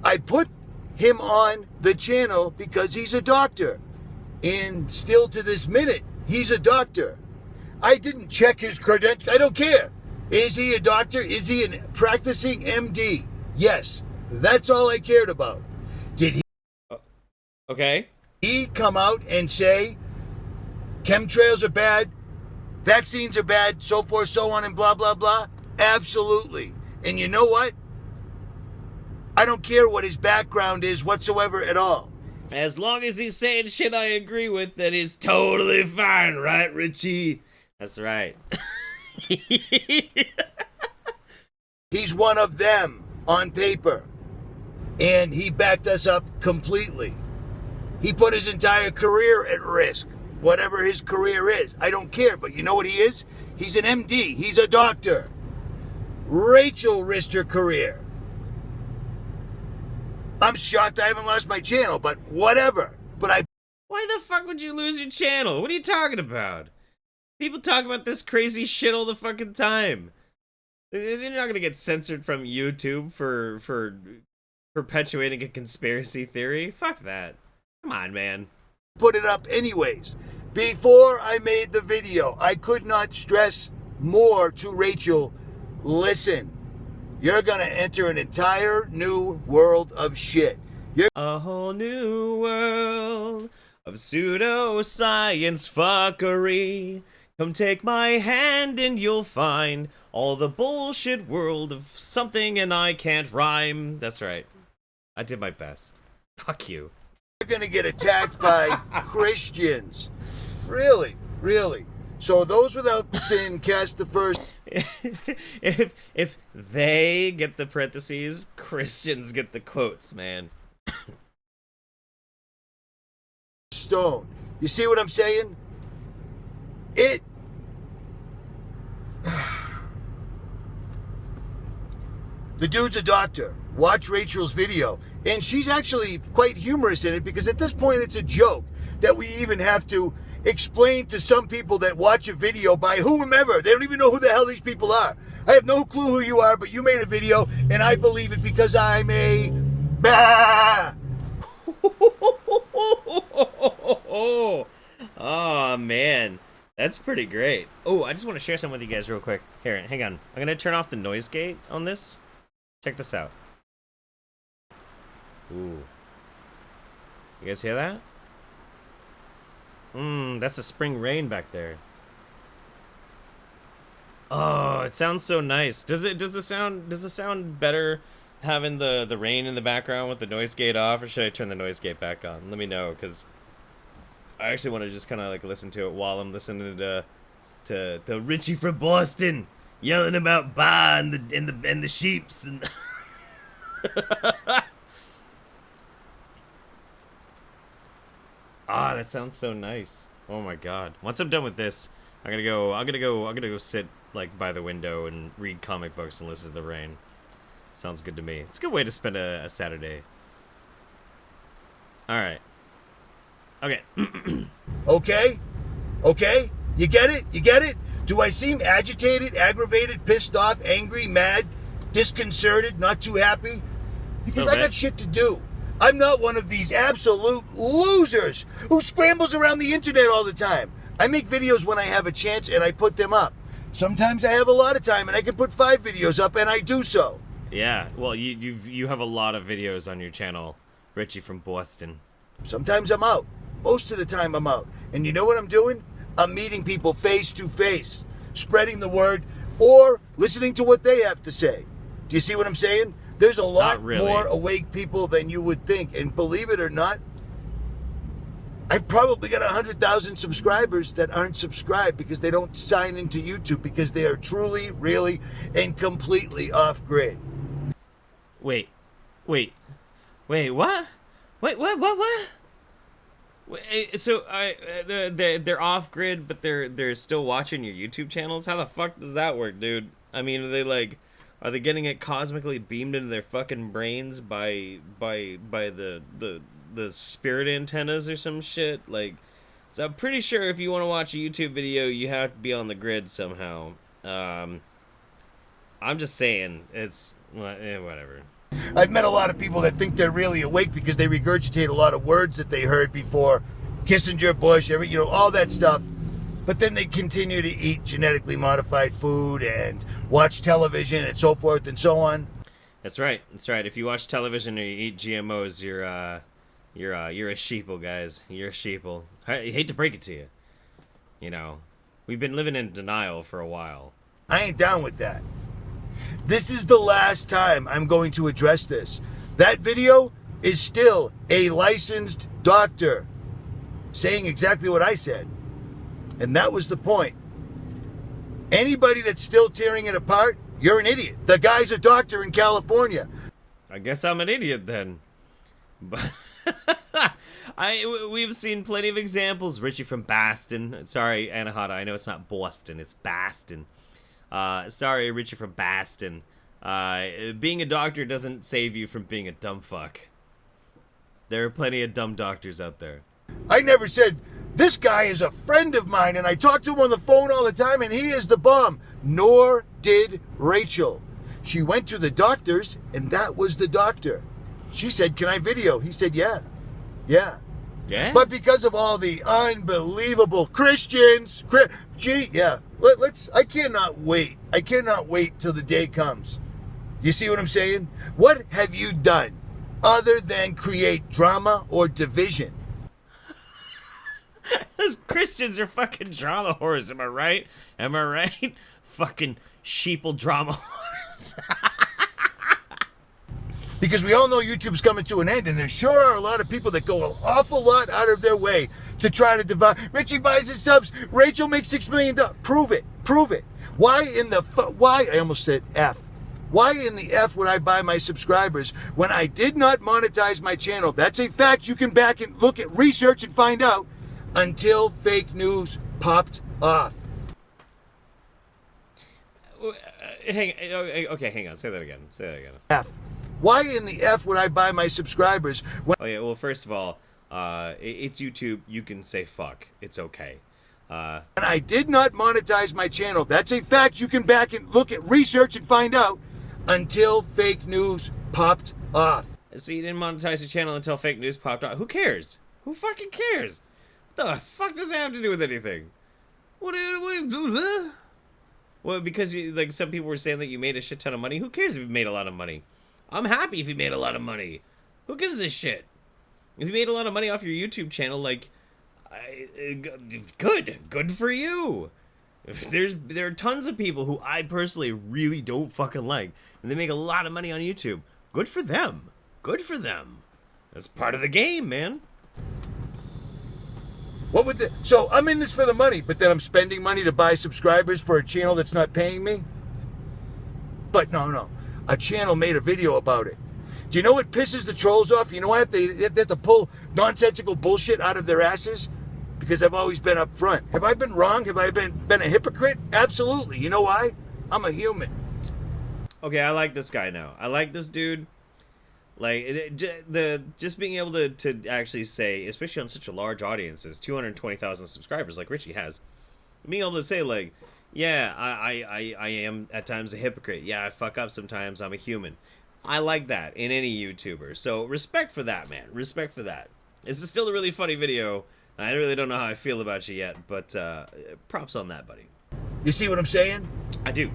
I put him on the channel because he's a doctor. And still to this minute, he's a doctor. I didn't check his credentials. I don't care. Is he a doctor? Is he a practicing MD? Yes. That's all I cared about. Did he... Okay. He come out and say chemtrails are bad, vaccines are bad, so forth, so on, and blah, blah, blah? Absolutely. And you know what? I don't care what his background is whatsoever at all. As long as he's saying shit I agree with, then he's totally fine, right, Richie? That's right. He's one of them on paper. And he backed us up completely. He put his entire career at risk. Whatever his career is. I don't care, but you know what he is? He's an MD. He's a doctor. Rachel risked her career. I'm shocked I haven't lost my channel, but whatever. But Why the fuck would you lose your channel? What are you talking about? People talk about this crazy shit all the fucking time. You're not gonna get censored from YouTube for perpetuating a conspiracy theory. Fuck that. Come on, man. Put it up anyways. Before I made the video, I could not stress more to Rachel, listen. You're gonna enter an entire new world of shit. A whole new world of pseudoscience fuckery. Come take my hand and you'll find all the bullshit world of something and I can't rhyme. That's right. I did my best. Fuck you. You're gonna get attacked by Christians. Really? Really? So those without sin cast the first... if they get the parentheses, Christians get the quotes, man. Stone. You see what I'm saying? The dude's a doctor. Watch Rachel's video. And she's actually quite humorous in it because at this point it's a joke that we even have to explain to some people that watch a video by whomever. They don't even know who the hell these people are. I have no clue who you are, but you made a video and I believe it because I'm a... Bah! Oh, man. That's pretty great. Oh, I just want to share something with you guys real quick. Here, hang on. I'm going to turn off the noise gate on this. Check this out. Ooh. You guys hear that? That's the spring rain back there. Oh, it sounds so nice. Does it sound better having the rain in the background with the noise gate off, or should I turn the noise gate back on? Let me know, because I actually want to just kind of like listen to it while I'm listening to Richie from Boston yelling about Ba and the sheeps and Ah, that sounds so nice. Oh my god. Once I'm done with this, I'm gonna go sit like by the window and read comic books and listen to the rain. Sounds good to me. It's a good way to spend a Saturday. Alright. Okay. Okay? Okay? You get it? You get it? Do I seem agitated, aggravated, pissed off, angry, mad, disconcerted, not too happy? Because I got shit to do. I'm not one of these absolute losers who scrambles around the internet all the time. I make videos when I have a chance and I put them up. Sometimes I have a lot of time and I can put 5 videos up and I do so. Yeah, well, you have a lot of videos on your channel, Richie from Boston. Sometimes I'm out. Most of the time I'm out. And you know what I'm doing? I'm meeting people face to face, spreading the word, or listening to what they have to say. Do you see what I'm saying? There's a lot more awake people than you would think. And believe it or not, I've probably got 100,000 subscribers that aren't subscribed because they don't sign into YouTube because they are truly, really, and completely off-grid. Wait, what? What? Wait, so they're off-grid, but they're still watching your YouTube channels? How the fuck does that work, dude? I mean, are they getting it cosmically beamed into their fucking brains by the spirit antennas or some shit? Like, so I'm pretty sure if you want to watch a YouTube video, you have to be on the grid somehow. I'm just saying, it's whatever. I've met a lot of people that think they're really awake because they regurgitate a lot of words that they heard before. Kissinger, Bush, all that stuff. But then they continue to eat genetically modified food and watch television and so forth and so on. That's right. If you watch television or you eat GMOs, you're a sheeple, guys. You're a sheeple. I hate to break it to you. You know, we've been living in denial for a while. I ain't down with that. This is the last time I'm going to address this. That video is still a licensed doctor saying exactly what I said. And that was the point. Anybody that's still tearing it apart, you're an idiot. The guy's a doctor in California. I guess I'm an idiot then. But we've seen plenty of examples. Richie from Boston. Sorry, Anahata, I know it's not Boston, it's Boston. Sorry, Richie from Boston. Being a doctor doesn't save you from being a dumb fuck. There are plenty of dumb doctors out there. I never said, this guy is a friend of mine and I talk to him on the phone all the time and he is the bomb. Nor did Rachel. She went to the doctors and that was the doctor. She said, can I video? He said, yeah. Yeah. But because of all the unbelievable Christians, I cannot wait. I cannot wait till the day comes. You see what I'm saying? What have you done other than create drama or division? Those Christians are fucking drama whores, am I right? Am I right? Fucking sheeple drama whores. Because we all know YouTube's coming to an end, and there sure are a lot of people that go an awful lot out of their way to try to divide. Richie buys his subs. Rachel makes $6 million. Prove it. Prove it. Why in the why? I almost said F. Why in the F would I buy my subscribers when I did not monetize my channel? That's a fact you can back and look at, research, and find out until fake news popped off. hang on. Say that again. F. Why in the F would I buy my subscribers? Oh yeah, well, first of all, it's YouTube. You can say fuck. It's okay. And I did not monetize my channel. That's a fact. You can back and look at research and find out until fake news popped off. So you didn't monetize your channel until fake news popped off. Who cares? Who fucking cares? What the fuck does that have to do with anything? Well, because like some people were saying that you made a shit ton of money. Who cares if you made a lot of money? I'm happy if you made a lot of money. Who gives a shit? If you made a lot of money off your YouTube channel, like, good for you. There are tons of people who I personally really don't fucking like, and they make a lot of money on YouTube. Good for them. Good for them. That's part of the game, man. So I'm in this for the money, but then I'm spending money to buy subscribers for a channel that's not paying me? But no. A channel made a video about it. Do you know what pisses the trolls off? You know why they have to pull nonsensical bullshit out of their asses? Because I've always been up front. Have I been wrong? Have I been a hypocrite? Absolutely. You know why? I'm a human. Okay, I like this guy now. I like this dude. Like, just being able to actually say, especially on such a large audience as 220,000 subscribers like Richie has, being able to say, like, yeah, I am at times a hypocrite. Yeah, I fuck up sometimes. I'm a human. I like that in any YouTuber. So respect for that, man. Respect for that. This is still a really funny video. I really don't know how I feel about you yet, but props on that, buddy. You see what I'm saying? I do,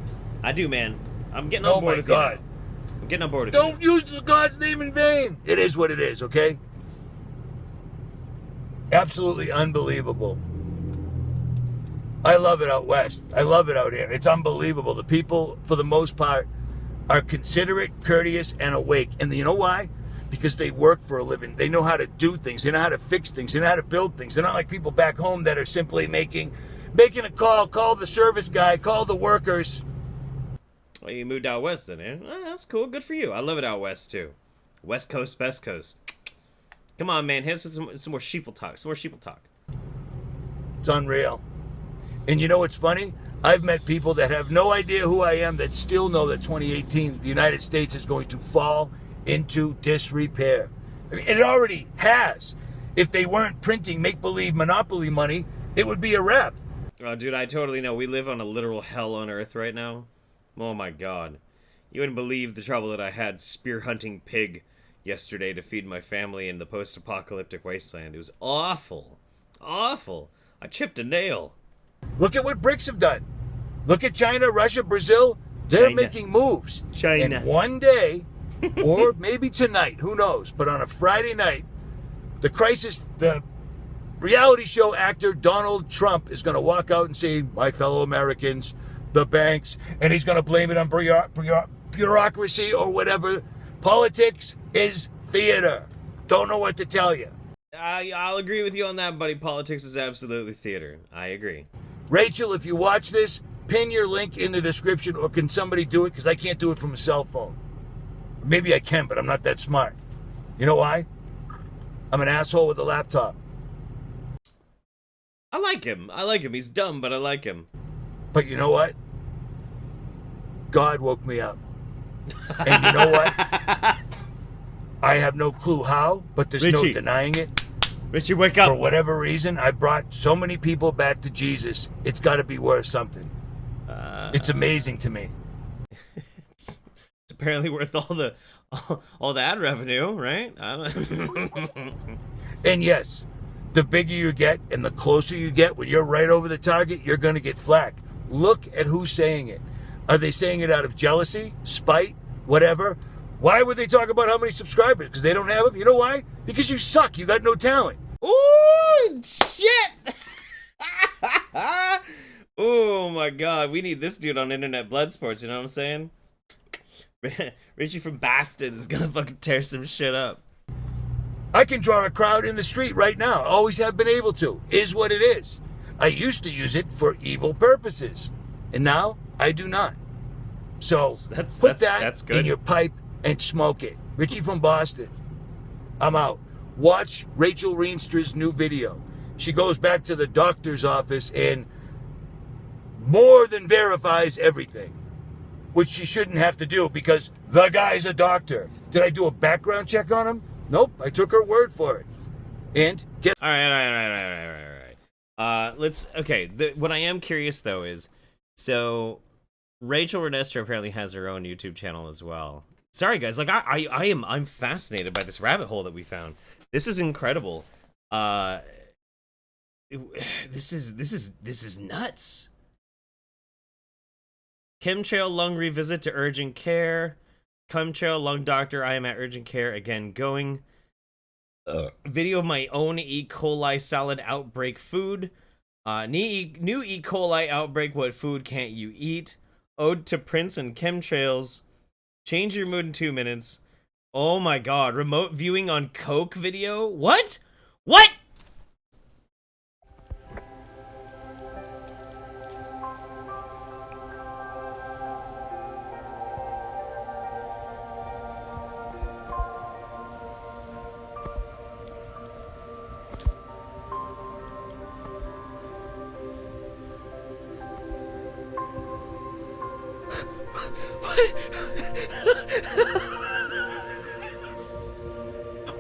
man. I'm getting on board with you. I'm getting on board with you. Don't use God's name in vain. It is what it is, okay? Absolutely unbelievable. I love it out west. I love it out here. It's unbelievable. The people, for the most part, are considerate, courteous, and awake. And you know why? Because they work for a living. They know how to do things. They know how to fix things. They know how to build things. They're not like people back home that are simply making a call the service guy, call the workers. Well, you moved out west then, eh? Oh, that's cool. Good for you. I love it out west, too. West Coast, best coast. Come on, man. Here's some more sheeple talk. Some more sheeple talk. It's unreal. And you know what's funny? I've met people that have no idea who I am that still know that 2018, the United States is going to fall into disrepair. I mean, it already has. If they weren't printing make-believe Monopoly money, it would be a wrap. Oh, dude, I totally know. We live on a literal hell on earth right now. Oh, my God. You wouldn't believe the trouble that I had spear hunting pig yesterday to feed my family in the post-apocalyptic wasteland. It was awful. Awful. I chipped a nail. Look at what BRICS have done. Look at China, Russia, Brazil. They're making moves. China. And one day, or maybe tonight, who knows, but on a Friday night, the reality show actor Donald Trump is going to walk out and say, my fellow Americans, the banks, and he's going to blame it on bureaucracy or whatever. Politics is theater. Don't know what to tell you. I'll agree with you on that, buddy. Politics is absolutely theater. I agree. Rachel, if you watch this, pin your link in the description, or can somebody do it? Because I can't do it from a cell phone. Maybe I can, but I'm not that smart. You know why? I'm an asshole with a laptop. I like him. He's dumb, but I like him. But you know what? God woke me up. And you know what? I have no clue how, but there's no denying it. Richie, wake up. For whatever reason, I brought so many people back to Jesus. It's got to be worth something. It's amazing to me. It's apparently worth all the ad revenue, right? And yes, the bigger you get and the closer you get, when you're right over the target, you're going to get flack. Look at who's saying it. Are they saying it out of jealousy, spite, whatever? Why would they talk about how many subscribers? Because they don't have them? You know why? Because you suck. You got no talent. Ooh, shit! Oh, my God. We need this dude on Internet Blood Sports, you know what I'm saying? Richie from Boston is going to fucking tear some shit up. I can draw a crowd in the street right now. Always have been able to. Is what it is. I used to use it for evil purposes. And now, I do not. So, put that in your pipe and smoke it. Richie from Boston. I'm out. Watch Rachel Reenstra's new video. She goes back to the doctor's office and more than verifies everything. which she shouldn't have to do because the guy's a doctor. Did I do a background check on him? Nope, I took her word for it. And get. All right. What I am curious though is, so Rachel Renestor apparently has her own YouTube channel as well. Sorry guys, like I'm fascinated by this rabbit hole that we found. This is incredible. This is nuts. Chemtrail lung revisit to urgent care. Chemtrail lung doctor, I am at urgent care again going. Video of my own E. coli salad outbreak food. New E. coli outbreak, what food can't you eat? Ode to Prince and chemtrails. Change your mood in 2 minutes. Oh my god, remote viewing on Coke video? What? What?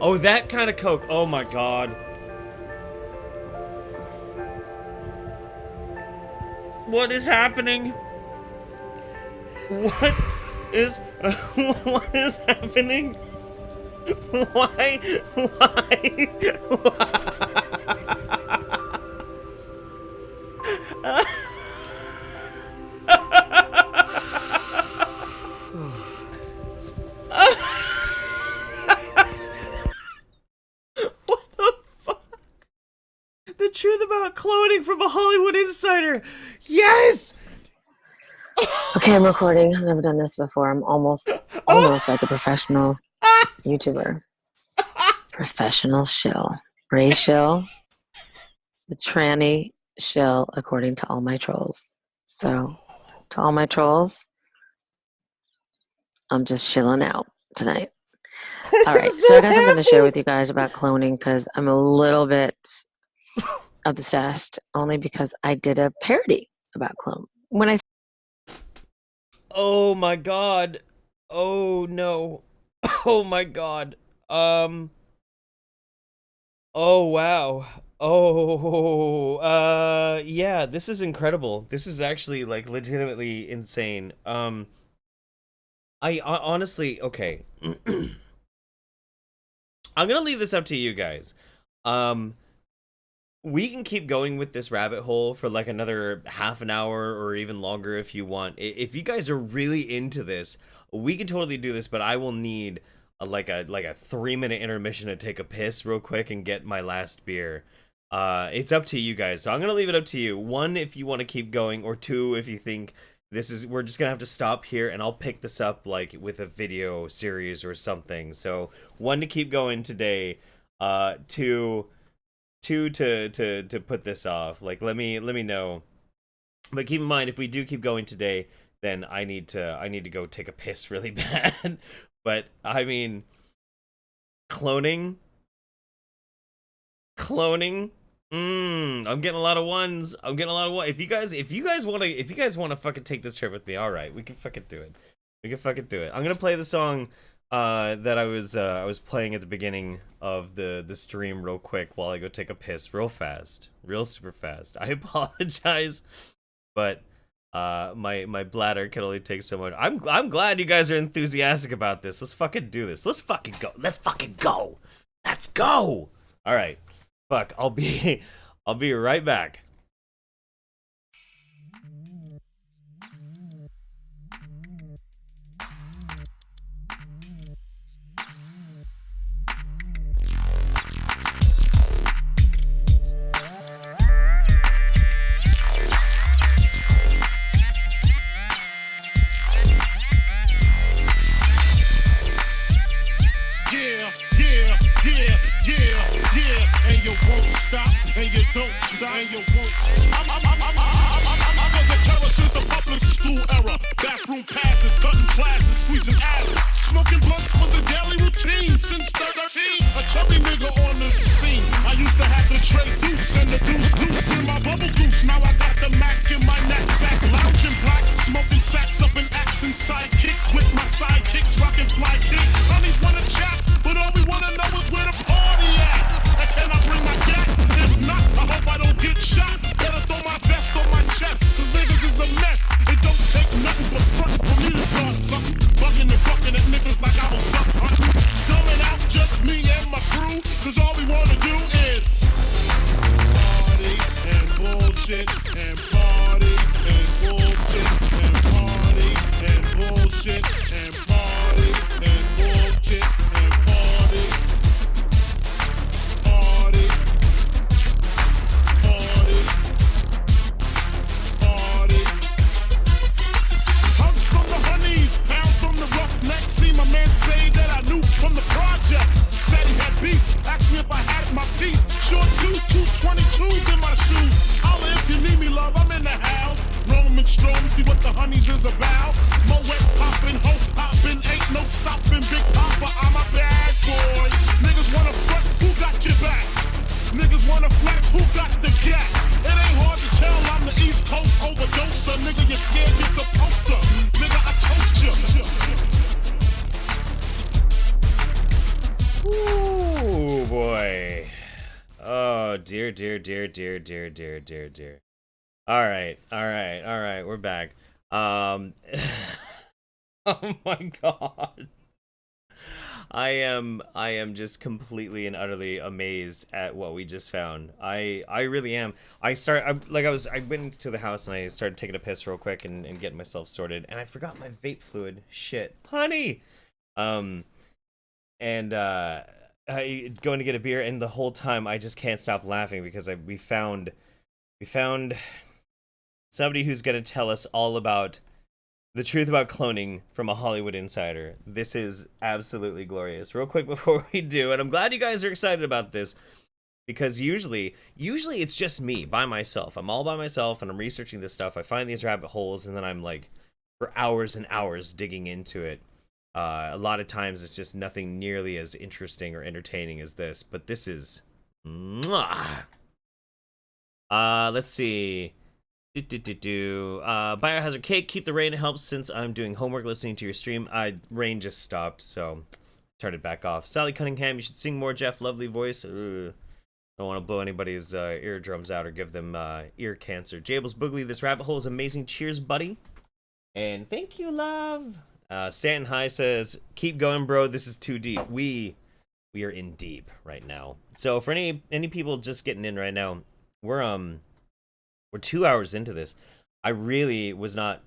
Oh, that kind of Coke. Oh my god. What is happening? What is happening? Why? Truth about cloning from a Hollywood insider. Yes. Okay, I'm recording. I've never done this before. I'm almost like a professional YouTuber. Professional shill. Ray shill. The tranny shill, according to all my trolls. So, to all my trolls, I'm just shilling out tonight. All right, so I guess I'm going to share with you guys about cloning because I'm a little bit obsessed, only because I did a parody about clone. Oh my god. Oh no. Oh my god. Oh wow. Oh, yeah, this is incredible. This is actually like legitimately insane. I honestly, okay. I'm gonna leave this up to you guys. We can keep going with this rabbit hole for like another half an hour or even longer if you want. If you guys are really into this, we can totally do this, but I will need a 3-minute intermission to take a piss real quick and get my last beer. It's up to you guys. So I'm going to leave it up to you. 1, if you want to keep going, or 2, if you think we're just going to have to stop here and I'll pick this up like with a video series or something. So 1 to keep going today, 2 to put this off. Like let me know. But keep in mind, if we do keep going today, then I need to go take a piss really bad. But I mean, cloning. I'm getting a lot of ones. If you guys want to fucking take this trip with me, all right, we can fucking do it. I'm gonna play the song that I was playing at the beginning of the stream real quick while I go take a piss real super fast. I apologize, but my bladder can only take so much. I'm glad you guys are enthusiastic about this. Let's fucking do this. Let's fucking go. Let's go. All right. Fuck. I'll be right back. And you don't stop, and you won't. I was a terror since the public school era. Bathroom passes, cutting classes, squeezing asses. Smoking blunts was a daily routine since 13. A chubby nigga on the scene. I used to have the tray deuce and the deuce in my bubble goose. Now I got the Mac in my knapsack, lounging black, smoking sacks up in accents. Cause niggas is a mess. It don't take nothing but front for me to start something. Bugging and fucking at niggas like I was duck hunting. Dumbing out just me and my crew. Cause all we wanna do is party and bullshit and party and bullshit and party and bullshit and party and bullshit and party. Party. Party. Party. Hugs from the honeys, pounds from the roughnecks. See my man say that I knew from the projects. Said he had beef, asked me if I had my piece. Short two 222s in my shoes. Holla if you need me, love, I'm in the house. Roman strong, see what the honeys is about. Moet poppin', hope poppin', ain't no stoppin'. Big Papa, I'm a bad boy. Niggas wanna front, who got your back? Niggas wanna flex, who got the cat? It ain't hard to tell I'm the East Coast overdoser. Nigga, you scared, get the poster. Nigga, I toast you. Ooh, boy. Oh, dear, dear, dear, dear, dear, dear, dear, dear. All right, we're back. Oh my god. I am just completely and utterly amazed at what we just found. I really am. I went into the house and I started taking a piss real quick and getting myself sorted, and I forgot my vape fluid. Shit. Honey! I going to get a beer, and the whole time I just can't stop laughing because we found somebody who's gonna tell us all about the truth about cloning from a Hollywood insider. This is absolutely glorious. Real quick before we do, and I'm glad you guys are excited about this, because usually it's just me by myself. I'm all by myself and I'm researching this stuff. I find these rabbit holes and then I'm like for hours and hours digging into it. A lot of times it's just nothing nearly as interesting or entertaining as this, but this is let's see. Biohazard Cake, keep the rain, it helps since I'm doing homework listening to your stream. Rain just stopped, so turned it back off. Sally Cunningham, you should sing more, Jeff. Lovely voice. Ugh. Don't want to blow anybody's eardrums out or give them ear cancer. Jables Boogly, this rabbit hole is amazing. Cheers, buddy. And thank you, love. Stanton High says, keep going, bro. This is too deep. We are in deep right now. So for any people just getting in right now, we're 2 hours into this. I really was not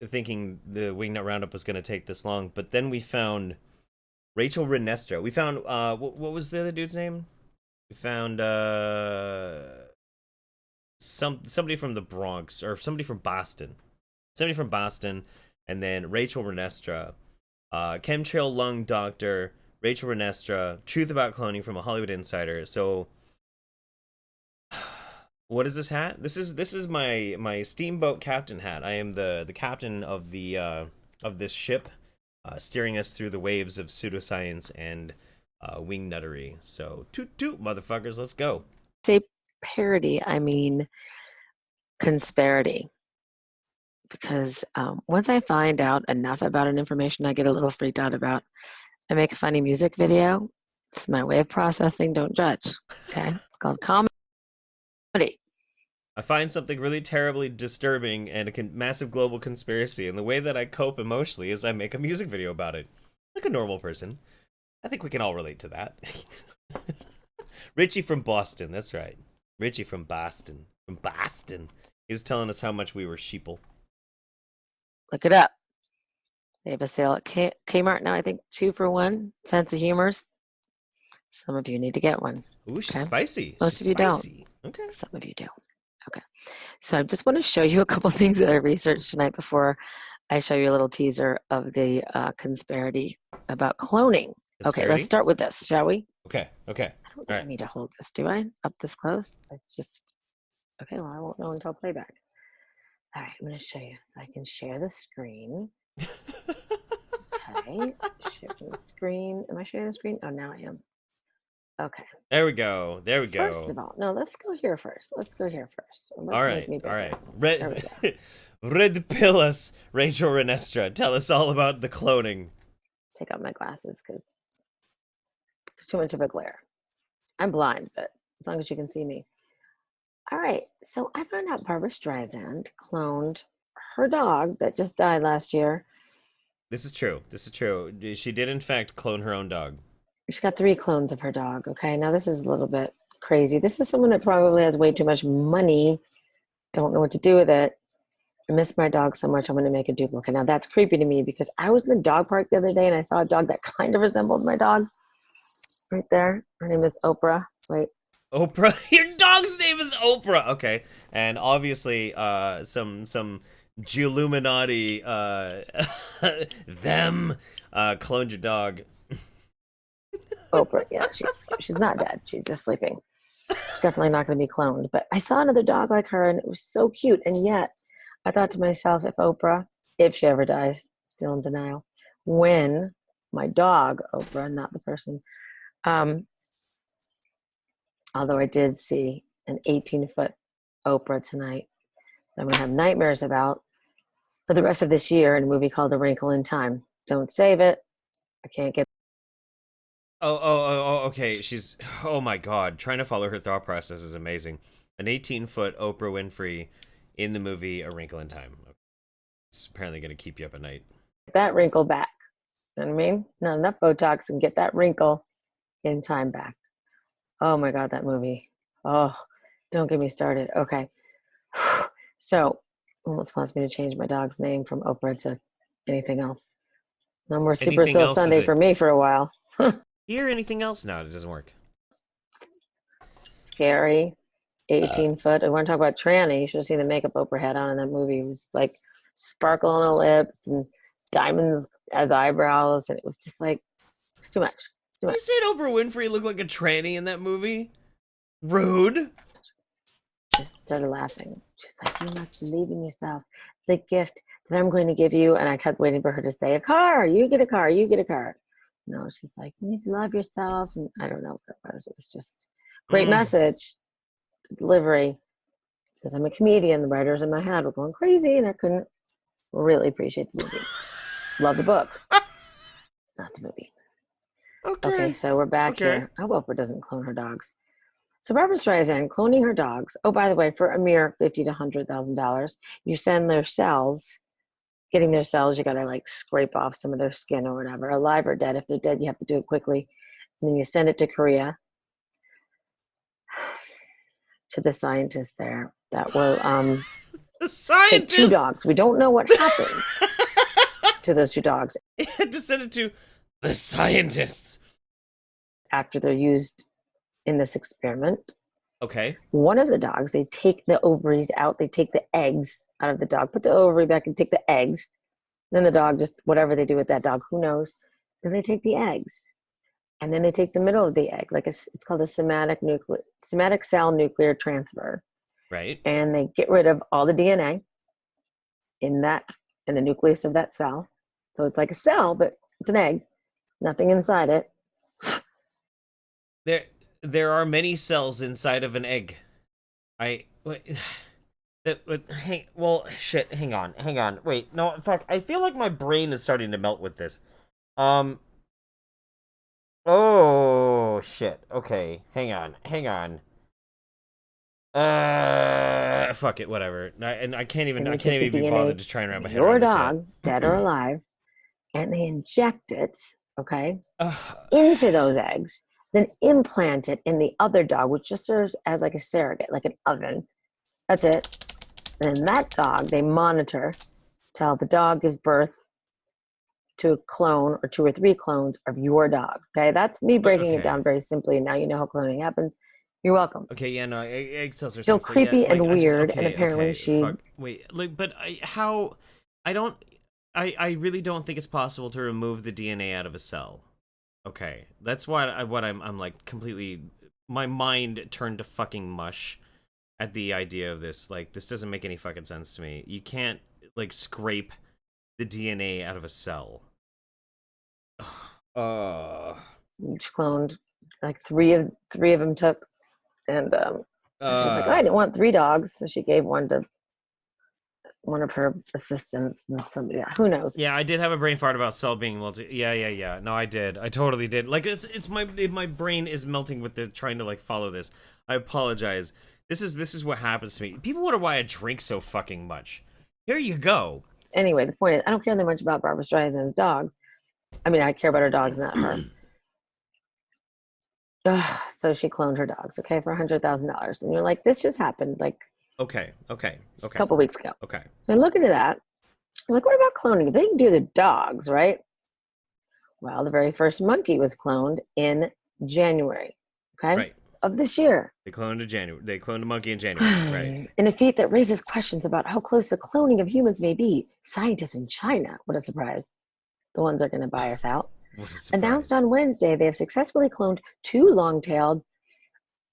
thinking the Wingnut Roundup was going to take this long, but then we found Rachel Renestra. We found what was the other dude's name? We found somebody from the Bronx, or somebody from Boston. Somebody from Boston, and then Rachel Renestra, chemtrail lung doctor, Rachel Renestra, truth about cloning from a Hollywood insider. So what is this hat? This is my steamboat captain hat. I am the captain of the of this ship, steering us through the waves of pseudoscience and wingnuttery. So toot toot, motherfuckers, let's go. Say parody, I mean conspiracy. Because once I find out enough about an information I get a little freaked out about, I make a funny music video. It's my way of processing. Don't judge. Okay, it's called comedy. I find something really terribly disturbing and a massive global conspiracy, and the way that I cope emotionally is I make a music video about it, like a normal person. I think we can all relate to that. Richie from Boston, that's right. Richie from Boston. From Boston. He was telling us how much we were sheeple. Look it up. They have a sale at Kmart now, I think 2 for 1. Sense of humors. Some of you need to get one. Ooh, she's spicy. Most of you don't. Okay. Some of you do. Okay. So I just want to show you a couple things that I researched tonight before I show you a little teaser of the conspiracy about cloning. Okay, let's start with this, shall we? Okay. I don't think I need to hold this, do I? Up this close? It's just, okay, well, I won't know until playback. All right, I'm going to show you. So I can share the screen. Okay, share the screen. Am I sharing the screen? Oh, now I am. Okay. There we go. First of all, no, let's go here first. All right. Red Pillus, Rachel Renestra. Tell us all about the cloning. Take out my glasses because it's too much of a glare. I'm blind, but as long as you can see me. All right, so I found out Barbara Streisand cloned her dog that just died last year. This is true. This is true. She did, in fact, clone her own dog. She's got 3 clones of her dog. Okay, now this is a little bit crazy. This is someone that probably has way too much money. Don't know what to do with it. I miss my dog so much, I'm going to make a duplicate. Now that's creepy to me because I was in the dog park the other day and I saw a dog that kind of resembled my dog. Right there. Her name is Oprah. Wait. Oprah? Your dog's name is Oprah. Okay. And obviously, some Illuminati, them, cloned your dog. Oprah, yeah, she's not dead. She's just sleeping. She's definitely not going to be cloned. But I saw another dog like her, and it was so cute. And yet, I thought to myself, if she ever dies, still in denial, when my dog, Oprah, not the person, although I did see an 18-foot Oprah tonight that I'm going to have nightmares about for the rest of this year in a movie called A Wrinkle in Time. Don't save it. I can't get. Oh, okay. She's, oh my God. Trying to follow her thought process is amazing. An 18-foot Oprah Winfrey in the movie A Wrinkle in Time. It's apparently going to keep you up at night. That wrinkle back. You know what I mean? Not enough Botox and get that wrinkle in time back. Oh my God, that movie. Oh, don't get me started. Okay. So, almost wants me to change my dog's name from Oprah to anything else. No more Super Soul Sunday for me for a while. Hear anything else? No, it doesn't work. Scary. 18-foot. I want to talk about tranny. You should have seen the makeup Oprah had on in that movie. It was like sparkle on the lips and diamonds as eyebrows. And it was just like, it's too much. It's too much. You said Oprah Winfrey looked like a tranny in that movie? Rude. Just started laughing. She's like, you must believe in yourself. The gift that I'm going to give you. And I kept waiting for her to say, a car. You get a car. You get a car. No, she's like, you need to love yourself. And I don't know what it was. It was just great message. Delivery. Because I'm a comedian. The writers in my head were going crazy. And I couldn't really appreciate the movie. Love the book. Not the movie. Okay, so we're back here. I hope Oprah doesn't clone her dogs. So Barbara Streisand cloning her dogs. Oh, by the way, for a mere $50,000 to $100,000, you send their cells. Getting their cells, you gotta like scrape off some of their skin or whatever, alive or dead. If they're dead, you have to do it quickly. And then you send it to Korea to the scientists there that will take 2 dogs. We don't know what happens to those 2 dogs. You had to send it to the scientists after they're used in this experiment. Okay. One of the dogs, they take the ovaries out. They take the eggs out of the dog. Put the ovary back and take the eggs. Then the dog just, whatever they do with that dog, who knows. Then they take the eggs. And then they take the middle of the egg. It's called a somatic cell nuclear transfer. Right. And they get rid of all the DNA in the nucleus of that cell. So it's like a cell, but it's an egg. Nothing inside it. There are many cells inside of an egg. Hang on. Wait, no, fuck. I feel like my brain is starting to melt with this. Oh, shit. Okay, hang on. Fuck it, whatever. I can't even be bothered to try and wrap my head around this. Your dog, dead or alive, and they inject it, into those eggs. Then implant it in the other dog, which just serves as like a surrogate, like an oven. That's it. And then that dog, they monitor till the dog gives birth to a clone or 2 or 3 clones of your dog. Okay, that's me breaking it down very simply. Now you know how cloning happens. You're welcome. Okay, yeah, no, egg cells are still creepy and weird, and apparently she. Wait, but I really don't think it's possible to remove the DNA out of a cell. Okay, that's why I'm like completely, my mind turned to fucking mush at the idea of this. Like, this doesn't make any fucking sense to me. You can't like scrape the DNA out of a cell. She cloned like three of them took, and so she's like, I didn't want 3 dogs, so she gave one to one of her assistants and somebody. Who knows? Yeah, I did have a brain fart about cell being multi. Yeah. No, I did. I totally did. Like, it's my brain is melting with the trying to like follow this. I apologize. This is what happens to me. People wonder why I drink so fucking much. Here you go. Anyway, the point is, I don't care that much about Barbara Streisand's dogs. I mean, I care about her dogs, not her. So she cloned her dogs, okay, for $100,000. And you're like, this just happened, like, Okay. a couple weeks ago. Okay. So I look into that. I'm like, what about cloning? They can do the dogs, right? Well, the very first monkey was cloned in January, okay, Right. of this year. They cloned a monkey in January, right? In a feat that raises questions about how close the cloning of humans may be, scientists in China, what a surprise, the ones that are going to buy us out, announced on Wednesday they have successfully cloned 2 long-tailed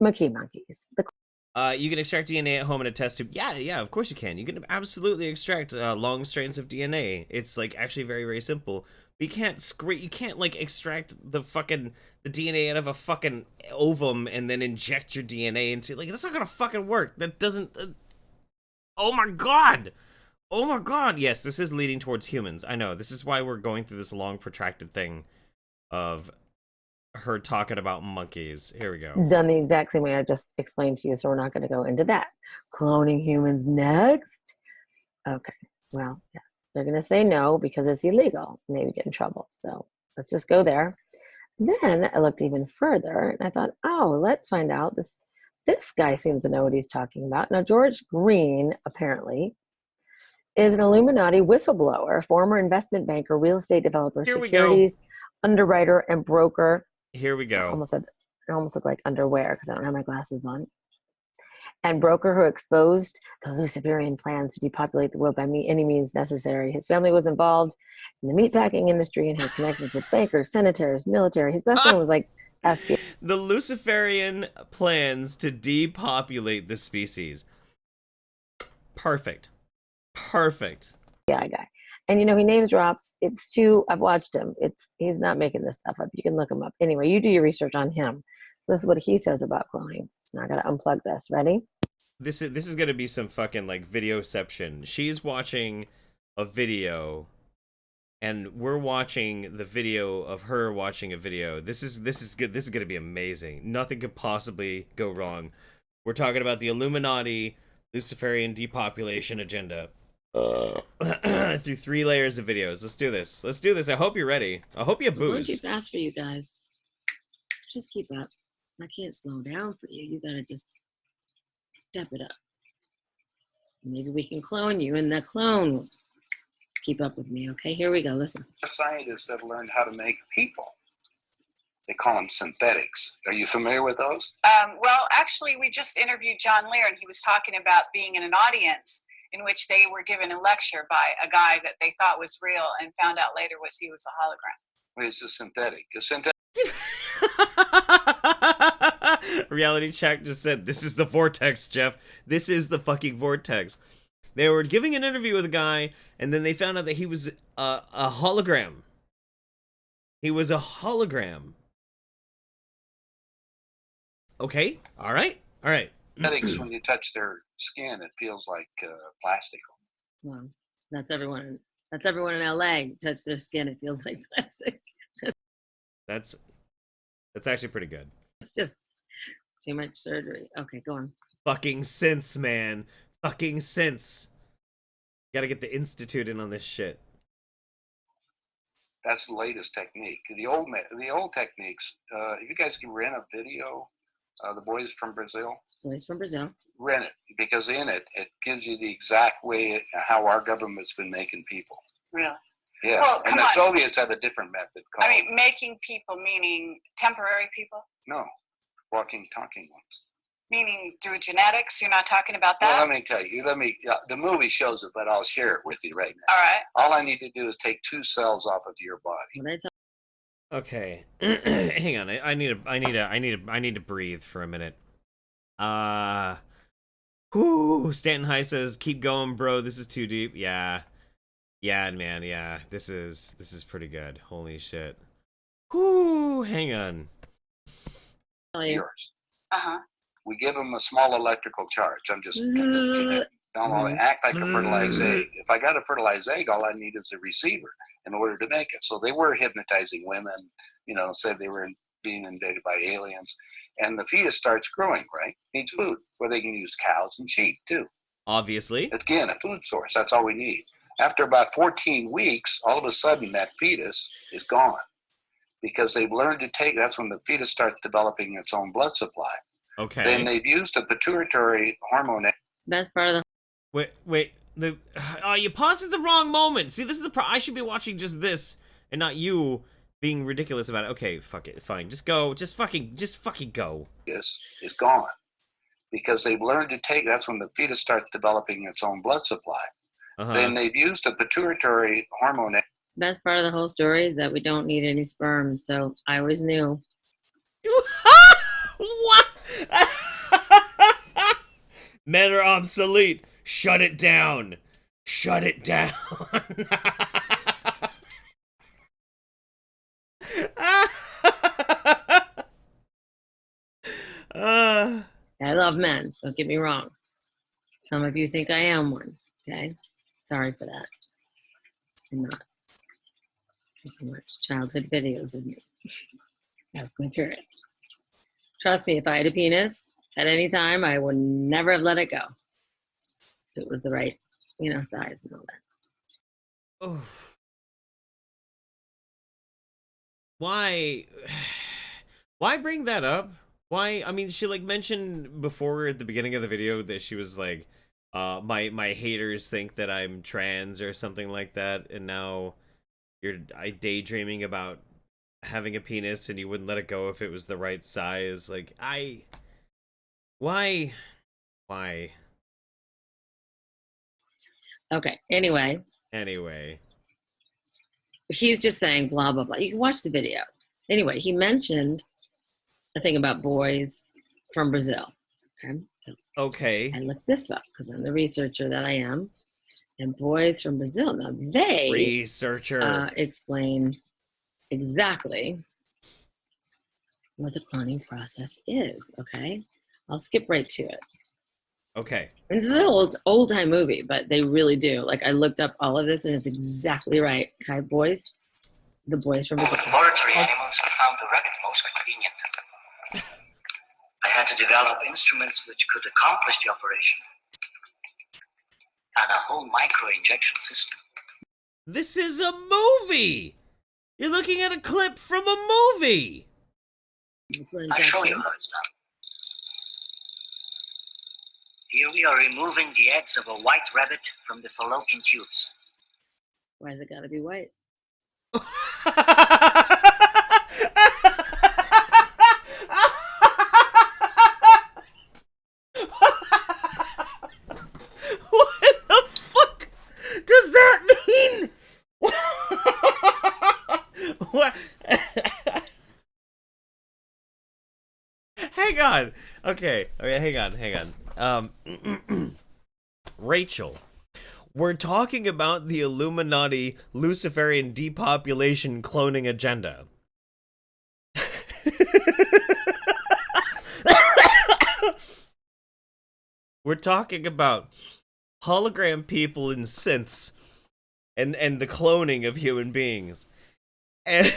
monkey monkeys. You can extract DNA at home in a test tube. Yeah, of course you can. You can absolutely extract long strains of DNA. It's like actually very, very simple. But you can't like extract the DNA out of a fucking ovum and then inject your DNA into, like, that's not gonna fucking work. That doesn't. Oh my god. Yes, this is leading towards humans. I know. This is why we're going through this long protracted thing of her talking about monkeys. Here we go. Done the exact same way I just explained to you, so we're not going to go into that. Cloning humans next? Okay, well, yes. They're going to say no because it's illegal. Maybe get in trouble. So let's just go there. Then I looked even further and I thought, oh, let's find out. This guy seems to know what he's talking about. Now, George Green, apparently, is an Illuminati whistleblower, former investment banker, real estate developer, securities underwriter, and broker. Here we go. I almost look like underwear because I don't have my glasses on. And broker who exposed the Luciferian plans to depopulate the world by any means necessary. His family was involved in the meatpacking industry and had connections with bankers, senators, military. His best friend was like FBI. The Luciferian plans to depopulate the species. Perfect. Yeah, guy. And, you know, he name drops. I've watched him. He's not making this stuff up. You can look him up. Anyway, you do your research on him. So this is what he says about cloning. Now I got to unplug this. Ready? This is going to be some fucking, like, videoception. She's watching a video, and we're watching the video of her watching a video. This is good. This is going to be amazing. Nothing could possibly go wrong. We're talking about the Illuminati Luciferian depopulation agenda. Through 3 layers of videos. Let's do this. I hope you're ready. I hope you have Going booze. too fast for you guys. Just keep up. I can't slow down for you. You gotta just step it up. Maybe we can clone you, and the clone will keep up with me. Okay, here we go. Listen. Scientists have learned how to make people. They call them synthetics. Are you familiar with those? Well, actually, we just interviewed John Lear, and he was talking about being in an audience in which they were given a lecture by a guy that they thought was real and found out later he was a hologram. Well, it's a synthetic. A synthetic. Reality Check just said, this is the vortex, Jeff. This is the fucking vortex. They were giving an interview with a guy, and then they found out that he was a hologram. He was a hologram. Okay, all right. Synthetics, when you touch their skin, it feels like plastic. Well, that's everyone in LA. Touch their skin, it feels like plastic. That's actually pretty good. It's just too much surgery. Okay, go on. Fucking sense, man. Fucking sense. Gotta get the Institute in on this shit. That's the latest technique. The old techniques. If you guys can rent a video, the boys from Brazil. Rent it, because in it gives you the exact way how our government's been making people. Really? Yeah, well, and the Soviets have a different method. Making people meaning temporary people? No, walking, talking ones. Meaning through genetics? You're not talking about that? Well, let me tell you. The movie shows it, but I'll share it with you right now. All right. All I need to do is take 2 cells off of your body. Okay, hang on. I need to breathe for a minute. Stanton High says, "Keep going, bro. This is too deep." Yeah, man. Yeah, this is pretty good. Holy shit. Hang on. Yours. We give them a small electrical charge. I'm just don't act like a fertilized egg. If I got a fertilized egg, all I need is a receiver in order to make it. So they were hypnotizing women. You know, said they were being invaded by aliens, and the fetus starts growing, right? Needs food, where they can use cows and sheep too. Obviously. Again, a food source. That's all we need. After about 14 weeks, all of a sudden that fetus is gone because they've learned to take, that's when the fetus starts developing its own blood supply. Okay. Then they've used a pituitary hormone. Best part of the... Wait. You paused at the wrong moment. See, this is the I should be watching just this and not you being ridiculous about it. Okay, fuck it. Fine. Just go. Just fucking go. Is gone because they've learned to take, that's when the fetus starts developing its own blood supply. Then they've used a pituitary hormone. Best part of the whole story is that we don't need any sperm, so I always knew. What? Men are obsolete. Shut it down. Shut it down. I love men, don't get me wrong. Some of you think I am one, okay? Sorry for that. I'm not. You can watch childhood videos of me. Ask my period. Trust me, if I had a penis at any time, I would never have let it go. If it was the right, size and all that. Oh. Why bring that up? Why? I mean, she mentioned before at the beginning of the video that she was like, my haters think that I'm trans or something like that, and now I daydreaming about having a penis and you wouldn't let it go if it was the right size. Why? Okay, anyway. He's just saying blah, blah, blah. You can watch the video. Anyway, he mentioned a thing about boys from Brazil. Okay. I looked this up because I'm the researcher that I am. And boys from Brazil, now they explain exactly what the cloning process is, okay? I'll skip right to it. Okay. And this is an old time movie, but they really do. I looked up all of this and it's exactly right. Okay, boys? The boys from Brazil. Laboratory animals I found the rabbit most convenient. I had to develop instruments which could accomplish the operation. And a whole micro-injection system. This is a movie! You're looking at a clip from a movie! I'll show you how it's done. Here we are removing the eggs of a white rabbit from the fallopian tubes. Why has it gotta be white? Does that mean? What? Hang on. Okay, hang on. Rachel, we're talking about the Illuminati Luciferian depopulation cloning agenda. We're talking about hologram people in synths and the cloning of human beings. And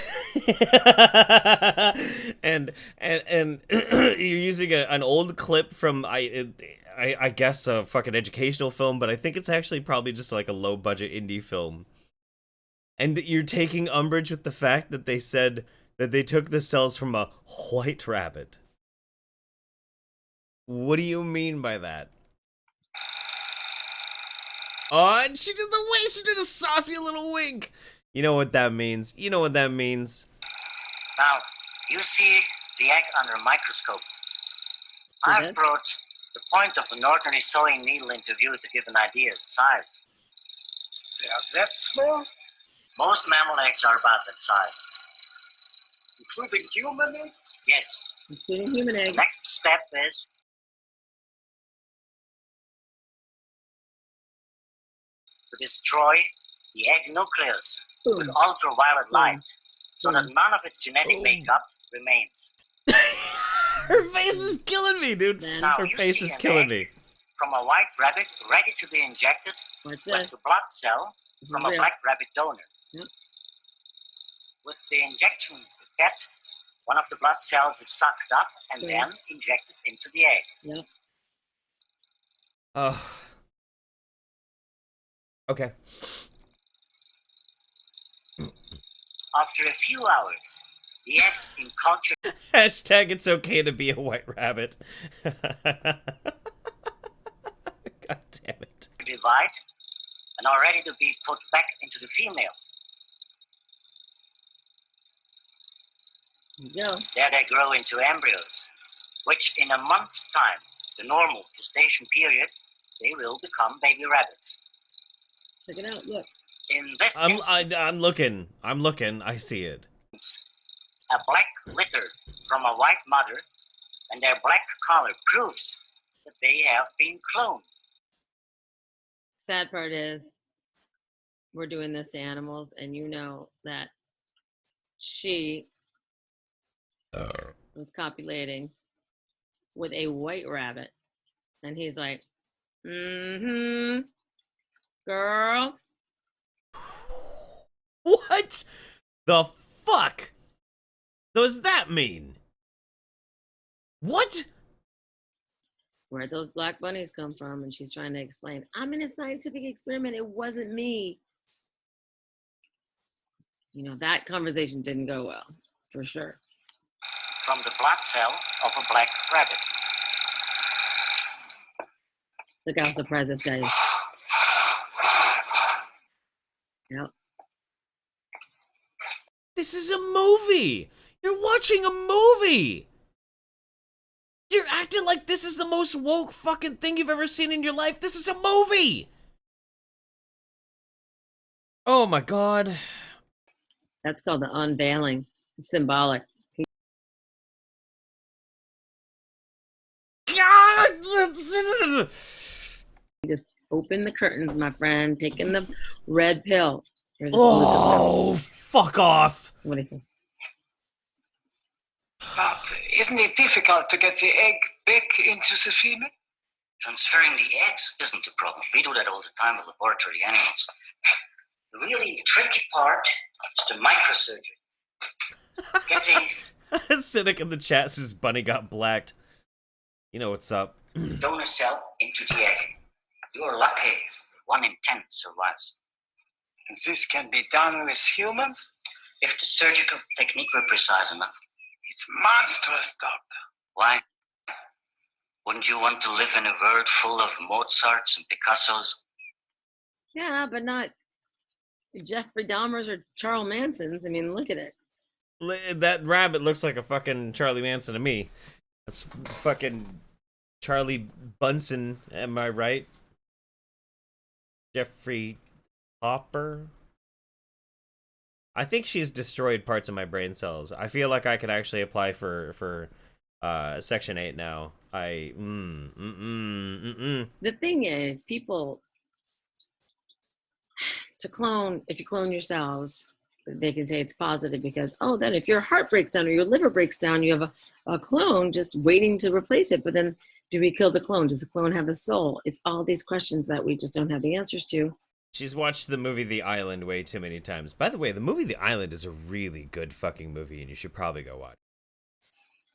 and you're using an old clip from I guess a fucking educational film, but I think it's actually probably just a low budget indie film. And you're taking umbrage with the fact that they said that they took the cells from a white rabbit. What do you mean by that? Oh, and she did the way she did a saucy little wink. You know what that means. Now, you see the egg under a microscope. I've brought the point of an ordinary sewing needle into view to give an idea of the size. They are that small? Most mammal eggs are about that size. Including human eggs? Yes. Including human eggs. Next step is to destroy the egg nucleus with ultraviolet light so that none of its genetic makeup remains. Her face is killing me, dude. Now, Her face is killing me. From a white rabbit ready to be injected with the blood cell from a black rabbit donor. With the injection get, One of the blood cells is sucked up and then injected into the egg. Yep. Okay. After a few hours, the eggs in culture Hashtag it's okay to be a white rabbit. God damn it. divide and are ready to be put back into the female. Yeah. There they grow into embryos, which in a month's time, the normal gestation period, they will become baby rabbits. Check it out, look. In this I'm looking. I see it. A black litter from a white mother, and their black color proves that they have been cloned. Sad part is, we're doing this to animals, and you know that she was copulating with a white rabbit, and he's like, girl. What the fuck does that mean? What? Where'd those black bunnies come from? And she's trying to explain, I'm in a scientific experiment. It wasn't me. You know, that conversation didn't go well, for sure. From the blood cell of a black rabbit. Look how surprised this guy is. Yep. This is a movie. You're watching a movie. You're acting like this is the most woke fucking thing you've ever seen in your life. This is a movie. Oh my god. That's called the unveiling. It's symbolic. Just open the curtains, my friend. Taking the red pill. Here's oh, fuck off. What do you say? But isn't it difficult to get the egg back into the female? Transferring the eggs isn't a problem. We do that all the time with laboratory animals. The really tricky part is the microsurgery. Getting Cynic in the chat says Bunny got blacked. You know what's up. the donor cell into the egg. You're lucky. 1 in 10 survives. And this can be done with humans? If the surgical technique were precise enough. It's monstrous, doctor. Why? Wouldn't you want to live in a world full of Mozarts and Picassos? Yeah, but not Jeffrey Dahmer's or Charles Manson's. I mean, look at it. That rabbit looks like a fucking Charlie Manson to me. That's fucking Charlie Bunsen, am I right? Jeffrey Hopper? I think she's destroyed parts of my brain cells. I feel like I could actually apply for Section 8 now. The thing is, people, to clone, if you clone yourselves, they can say it's positive because, oh, then if your heart breaks down or your liver breaks down, you have a clone just waiting to replace it. But then do we kill the clone? Does the clone have a soul? It's all these questions that we just don't have the answers to. She's watched the movie The Island way too many times. By the way, the movie The Island is a really good fucking movie, and you should probably go watch it.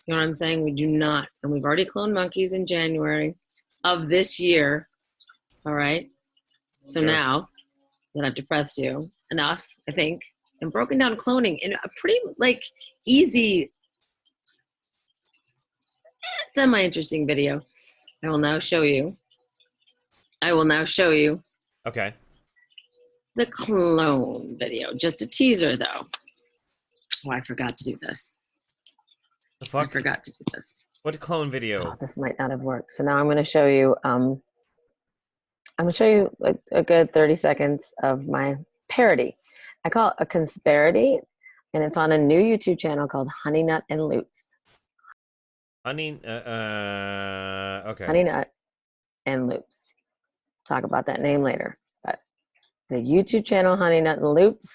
You know what I'm saying? We do not. And we've already cloned monkeys in January of this year. All right? So now that I've depressed you enough, I think, and broken down cloning in a pretty, easy, semi-interesting video, I will now show you. Okay. The clone video. Just a teaser, though. Oh, I forgot to do this. The fuck? I forgot to do this. What clone video? Oh, this might not have worked. So now I'm going to show you. I'm going to show you a good 30 seconds of my parody. I call it a consparity, and it's on a new YouTube channel called Honey Nut and Loops. Okay. Honey Nut and Loops. Talk about that name later. But the YouTube channel Honey Nut and Loops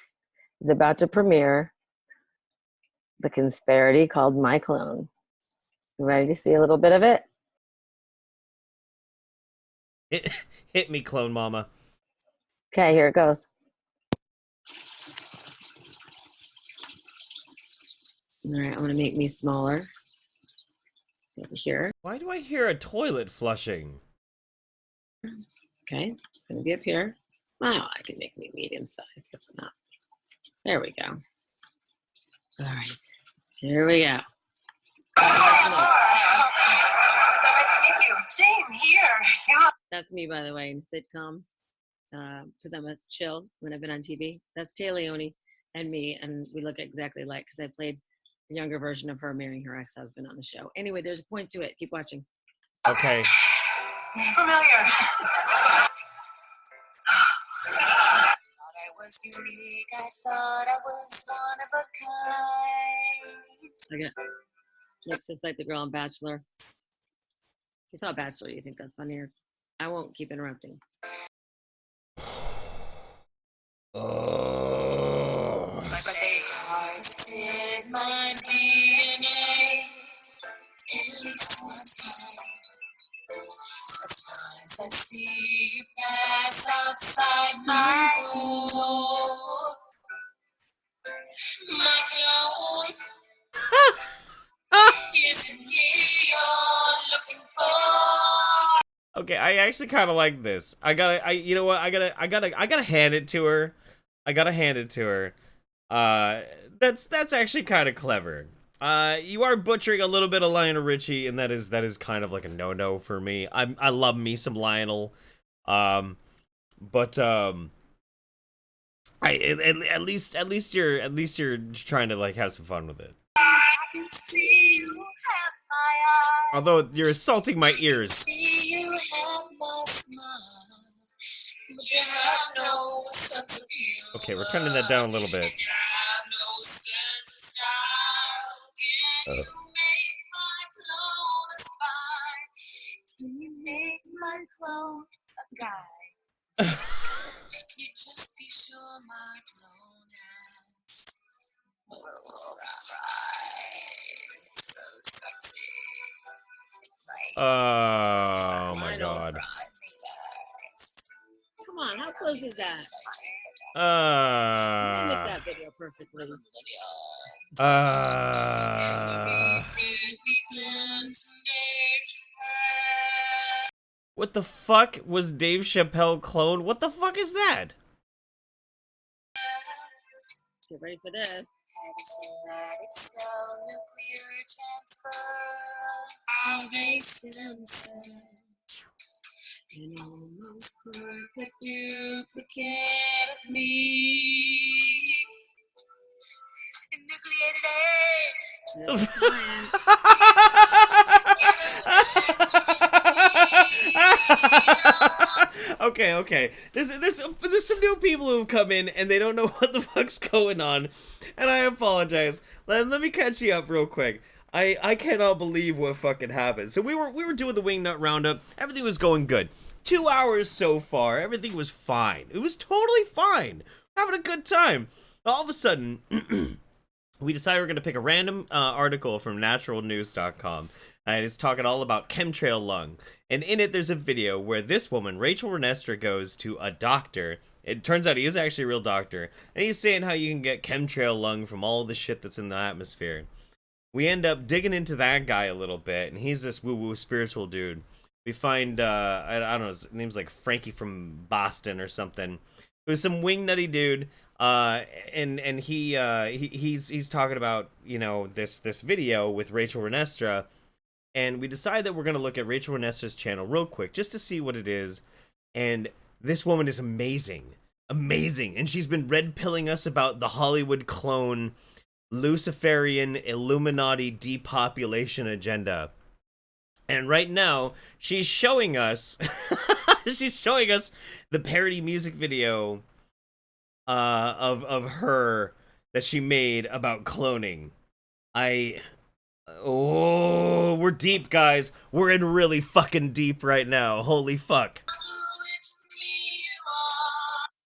is about to premiere the consparity called My Clone. You ready to see a little bit of it? Hit me, clone mama. Okay, here it goes. All right, I'm gonna make me smaller. Over here. Why do I hear a toilet flushing? Okay, it's gonna be up here. Oh, I can make me medium size. It's not. There we go. All right, here we go. So nice to meet you. Same here. Yeah. That's me, by the way, in sitcom. Because I'm a chill when I've been on TV. That's Tay Leone and me, and we look exactly alike because I played a younger version of her marrying her ex-husband on the show. Anyway, there's a point to it. Keep watching. Okay. Familiar. I was unique. I thought I was one of a kind. I got looks just like the girl on Bachelor. If you saw Bachelor, you think that's funnier. I won't keep interrupting. Oh. But they harvested my DNA. At least one time. Sometimes I see you pass outside my door. My clone. Is it me you're looking for? Okay, I actually kind of like this. You know what? I gotta hand it to her. I gotta hand it to her. That's actually kind of clever. You are butchering a little bit of Lionel Richie, and that is kind of like a no-no for me. I love me some Lionel, but at least you're trying to like have some fun with it. I can see you have my eyes. Although you're assaulting my ears. See you have my smile. But you have no sense of humor. Okay, we're turning that down a little bit. You have no sense of style. Can you make my clone a spy? Can you make my clone a guy? Can you just be sure my clone has a little right? So sexy. Oh my god. Come on, how close is that? I didn't make that video perfectly. What the fuck was Dave Chappelle clone? What the fuck is that? Get ready for this. An almost perfect duplicate of me. Okay. There's some new people who've come in and they don't know what the fuck's going on, and I apologize. Let me catch you up real quick. I cannot believe what fucking happened. So we were doing the Wingnut Roundup. Everything was going good. 2 hours so far. Everything was fine. It was totally fine. Having a good time. All of a sudden, we decided we're going to pick a random article from naturalnews.com. And it's talking all about chemtrail lung. And in it, there's a video where this woman, Rachel Renestra, goes to a doctor. It turns out he is actually a real doctor. And he's saying how you can get chemtrail lung from all the shit that's in the atmosphere. We end up digging into that guy a little bit. And he's this woo-woo spiritual dude. We find, I don't know, his name's like Frankie from Boston or something. It was some wingnutty dude. And he's talking about, you know, this video with Rachel Renestra. And we decide that we're going to look at Rachel Renestra's channel real quick just to see what it is. And this woman is amazing. Amazing. And she's been red pilling us about the Hollywood clone Luciferian Illuminati depopulation agenda. And right now, she's showing us the parody music video of her that she made about cloning. Oh, we're deep, guys. We're in really fucking deep right now. Holy fuck.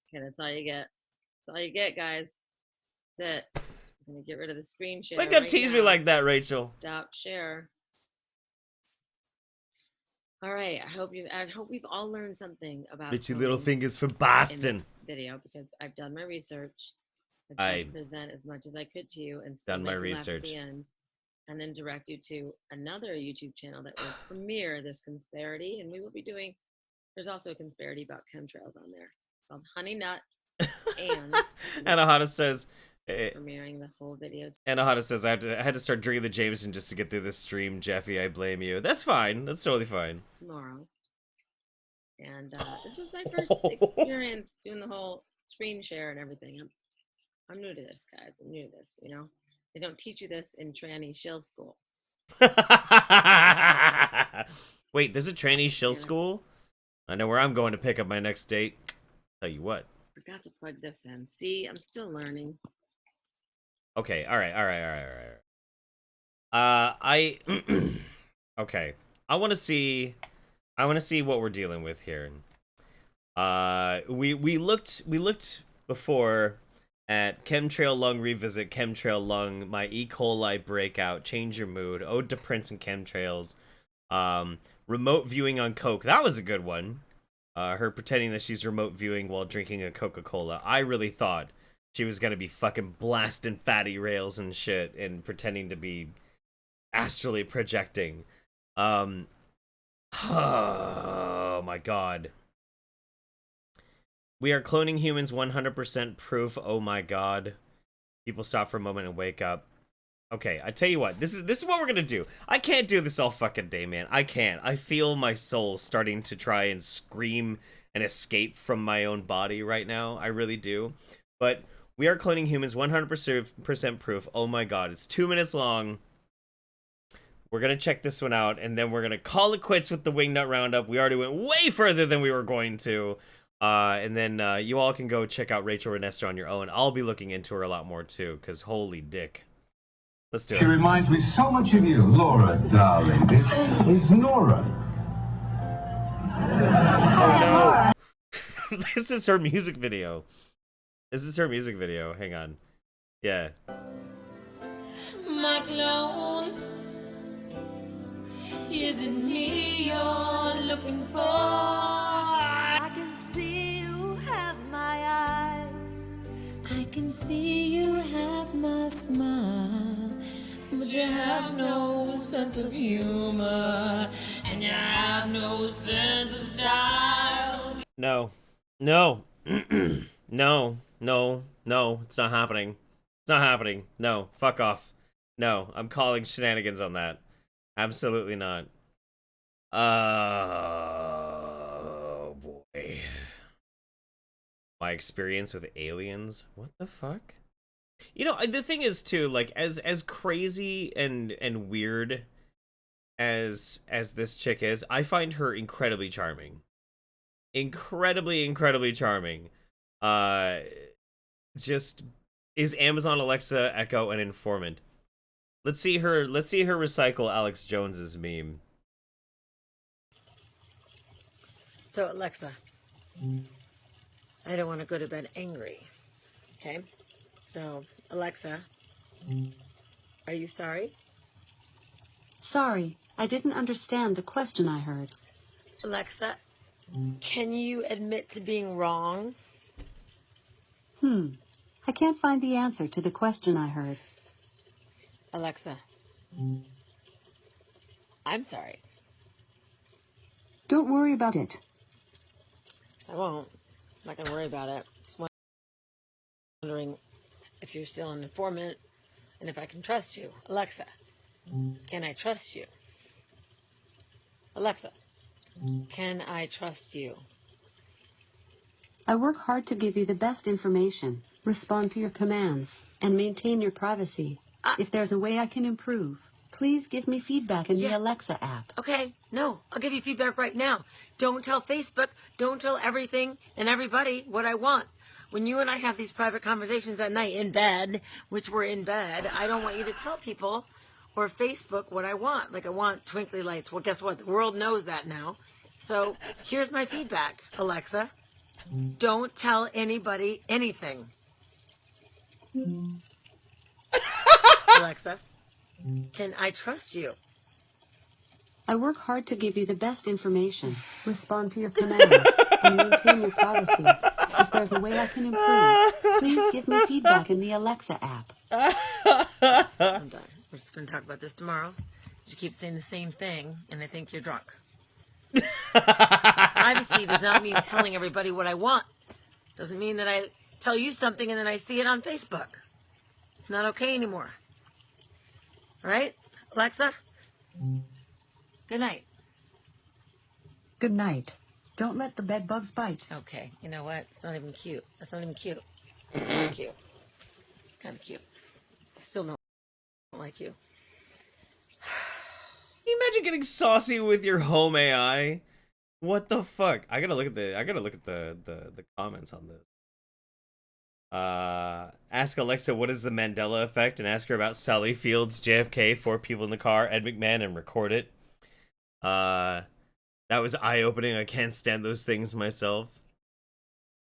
Okay, that's all you get. That's all you get, guys. That's it. I'm gonna get rid of the screen share. Why gotta tease me like that, Rachel? Stop share. All right. I hope we've all learned something about Bitchy little fingers from Boston. in this video, because I've done my research I tried to present as much as I could to you and still done my make you laugh at research. the end, and then direct you to another YouTube channel that will premiere this conspiracy, and we will be doing. There's also a conspiracy about chemtrails on there called Honey Nut, and Anahata says. Premiering the whole video. Anahata says, I had to start drinking the Jameson just to get through this stream, Jeffy. I blame you. That's fine. That's totally fine. Tomorrow. And this was my first experience doing the whole screen share and everything. I'm new to this, guys. I'm new to this, you know? They don't teach you this in tranny shill school. Wait, there's a tranny shill school? I know where I'm going to pick up my next date. Tell you what. Forgot to plug this in. See, I'm still learning. Okay, all right. Okay. I want to see what we're dealing with here. We looked before at Chemtrail Lung Revisit, Chemtrail Lung, My E. coli Breakout, Change Your Mood, Ode to Prince and Chemtrails, Remote Viewing on Coke. That was a good one. Her pretending that she's remote viewing while drinking a Coca-Cola. I really thought she was gonna be fucking blasting fatty rails and shit and pretending to be astrally projecting. Oh my god. We are cloning humans 100% proof. Oh my god. People stop for a moment and wake up. Okay, I tell you what, this is what we're gonna do. I can't do this all fucking day, man. I can't. I feel my soul starting to try and scream and escape from my own body right now. I really do. But we are cloning humans 100% proof. Oh my god, it's 2 minutes long. We're gonna check this one out, and then we're gonna call it quits with the Wingnut Roundup. We already went way further than we were going to. And then you all can go check out Rachel Renesta on your own. I'll be looking into her a lot more too, because holy dick. Let's do it. She reminds me so much of you, Laura, darling. This is Nora. Oh no. This is her music video. Hang on. Yeah. My clone, is it me you're looking for? I can see you have my eyes. I can see you have my smile. But you have no sense of humor. And you have no sense of style. No. No. No, it's not happening. It's not happening. No, fuck off. No, I'm calling shenanigans on that. Absolutely not. Oh, boy. My experience with aliens? What the fuck? You know, the thing is, too, like, as crazy and weird as this chick is, I find her incredibly charming. Incredibly charming. Just is Amazon Alexa, Echo, an informant? Let's see her recycle Alex Jones's meme. So Alexa, I don't want to go to bed angry. Okay? So Alexa, are you sorry? Sorry, I didn't understand the question I heard. Alexa, can you admit to being wrong? I can't find the answer to the question I heard. Alexa, I'm sorry. Don't worry about it. I won't. I'm not going to worry about it. Just wondering if you're still an informant and if I can trust you. Alexa, can I trust you? Alexa, can I trust you? I work hard to give you the best information, respond to your commands, and maintain your privacy. If there's a way I can improve, please give me feedback in the Alexa app. Okay, no, I'll give you feedback right now. Don't tell Facebook, don't tell everything and everybody what I want. When you and I have these private conversations at night in bed, which we're in bed, I don't want you to tell people or Facebook what I want. Like, I want twinkly lights. Well, guess what? The world knows that now. So here's my feedback, Alexa. Don't tell anybody anything. Alexa, can I trust you? I work hard to give you the best information, respond to your commands, and maintain your privacy. If there's a way I can improve, please give me feedback in the Alexa app. I'm done. We're just going to talk about this tomorrow. You keep saying the same thing, and I think you're drunk. Privacy does not mean telling everybody what I want. Doesn't mean that I tell you something and then I see it on Facebook. It's not okay anymore. All right, Alexa? Good night. Good night. Don't let the bed bugs bite. Okay, you know what? It's not even cute. That's not even cute. It's not cute. It's kind of cute. I still don't like you. Can you imagine getting saucy with your home AI? What the fuck? I gotta look at the comments on this. Ask Alexa what is the Mandela effect and ask her about Sally Fields, JFK, 4 people in the car, Ed McMahon, and record it. That was eye-opening. I can't stand those things myself.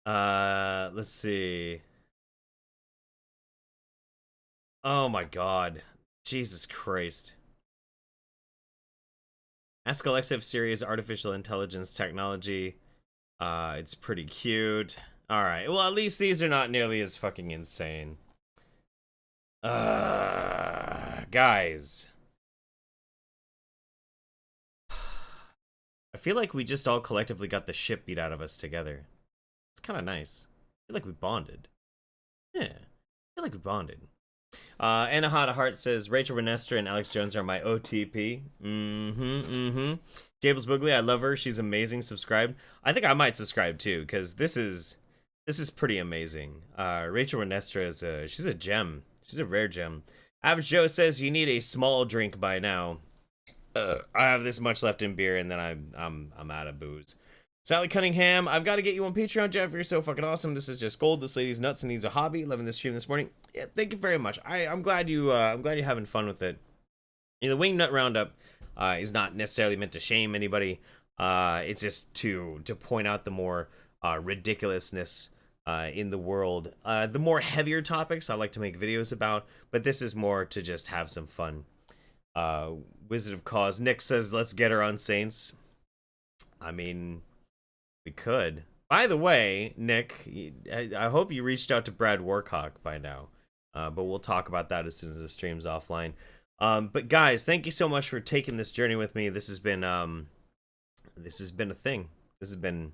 Let's see. Oh my god. Jesus Christ. Ask Alexa if Siri is artificial intelligence technology. It's pretty cute. Alright, well at least these are not nearly as fucking insane. Guys. I feel like we just all collectively got the shit beat out of us together. It's kind of nice. I feel like we bonded. Yeah, I feel like we bonded. Anna Hot Heart says, Rachel Renestra and Alex Jones are my OTP. Jables Boogly, I love her. She's amazing. Subscribe. I think I might subscribe too, because this is pretty amazing. Rachel Renestra is she's a gem. She's a rare gem. Average Joe says you need a small drink by now. I have this much left in beer, and then I'm out of booze. Sally Cunningham, I've got to get you on Patreon, Jeff. You're so fucking awesome. This is just gold. This lady's nuts and needs a hobby. Loving this stream this morning. Yeah, thank you very much. I'm glad you're having fun with it. You know, the Wingnut Roundup is not necessarily meant to shame anybody. It's just to point out the more ridiculousness in the world. The more heavier topics I like to make videos about, but this is more to just have some fun. Wizard of Cause. Nick says, let's get her on Saints. I mean, we could. By the way, Nick, I hope you reached out to Brad Warcock by now. But we'll talk about that as soon as the stream's offline. But guys, thank you so much for taking this journey with me. This has been a thing. This has been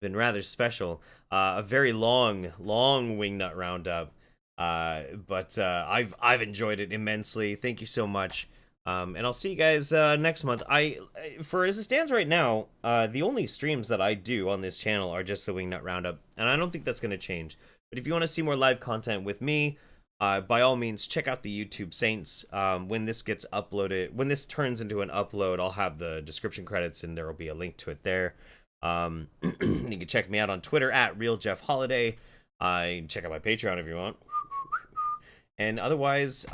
rather special. A very long Wingnut Roundup. But I've enjoyed it immensely. Thank you so much. And I'll see you guys next month. For as it stands right now, the only streams that I do on this channel are just the Wingnut Roundup, and I don't think that's going to change. But if you want to see more live content with me, by all means, check out the YouTube Saints. When this gets uploaded, when this turns into an upload, I'll have the description credits, and there will be a link to it there. You can check me out on Twitter at RealJeffHoliday. Check out my Patreon if you want. And otherwise,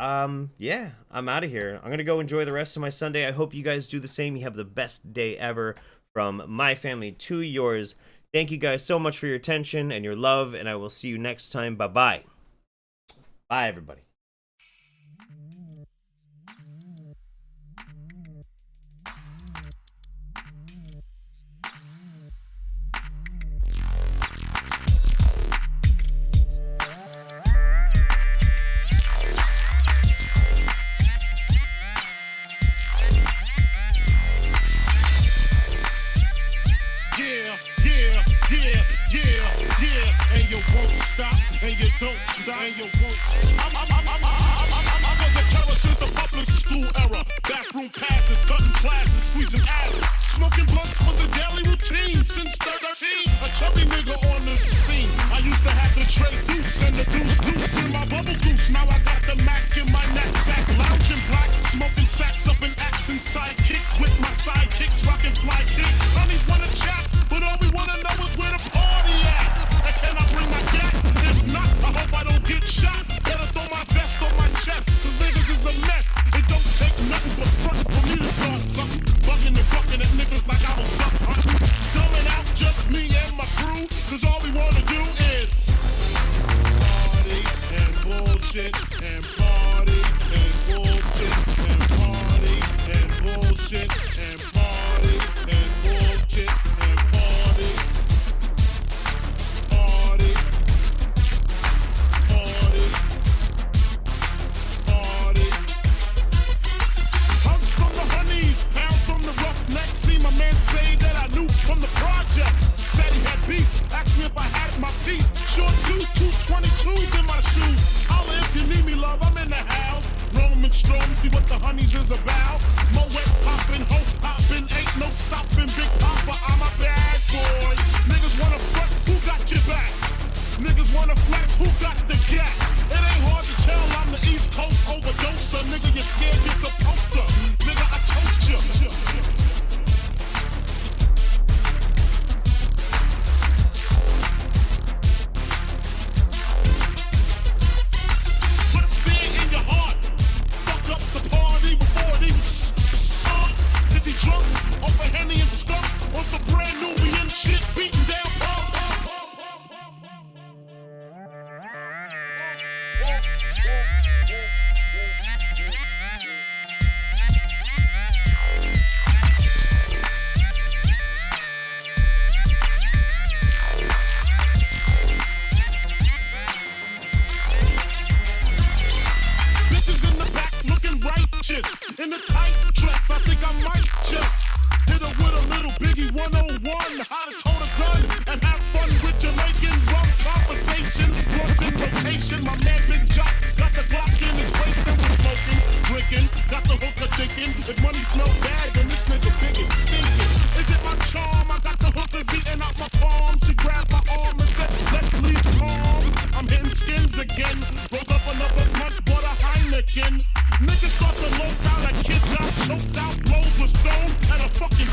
yeah, I'm out of here. I'm going to go enjoy the rest of my Sunday. I hope you guys do the same. You have the best day ever. From my family to yours. Thank you guys so much for your attention and your love, and I will see you next time. Bye-bye. Bye, everybody. And you don't stop, and you won't. I was a terror since the public school era. Bathroom passes, cutting classes, squeezing asses. Smoking blunts was a daily routine since 13. A chubby nigga on the scene. I used to have the tray deuce and the deuce in my bubble goose. Now I got the Mac in my knapsack, lounging black, smoking sacks up in accent sidekicks with my sidekicks, rocking fly kicks. Honeys wanna chat, but all we wanna know is where the party at. And can I bring my gat? If not, I hope I don't get shot. Better throw my vest on my chest, cause niggas is a mess. It don't take nothing but front for me to start something. Bugging and fucking at niggas like I was duck hunting. Dumbing out just me and my crew, cause all we wanna do is 22s in my shoes. Holla if you need me, love, I'm in the house. Roman strong, see what the honeys is about. Moet poppin', hope poppin', ain't no stoppin'. Big Papa, I'm a bad boy. Niggas wanna front, who got your back? Niggas wanna flex, who got the cat? It ain't hard to tell I'm the East Coast overdoser. Nigga, you scared, get the poster. Nigga, I toast you. Put fear in your heart. Fuck up the party before it even starts. Is he drunk? Over Henny and skunk? On some brand Nubian shit beating down pump? Bitches in the back looking righteous. In the tight dress, I think I might just hit her with a little Biggie 101. How to tote a gun and have fun with Jamaican rum conversation. Blunts in rotation, my man Big Jock got the Glock in his waist and we're smoking, drinking, got the hooker thinking. If money smell bad, then this nigga big and stinking. Is it my charm? I got the hookers eating out my palm. She grabbed my arm and said, let's leave calm. I'm hitting skins again. Rolled up another blunt, bought a Heineken. Niggas start to low down like kids out, choked out, blows with stone, and a fucking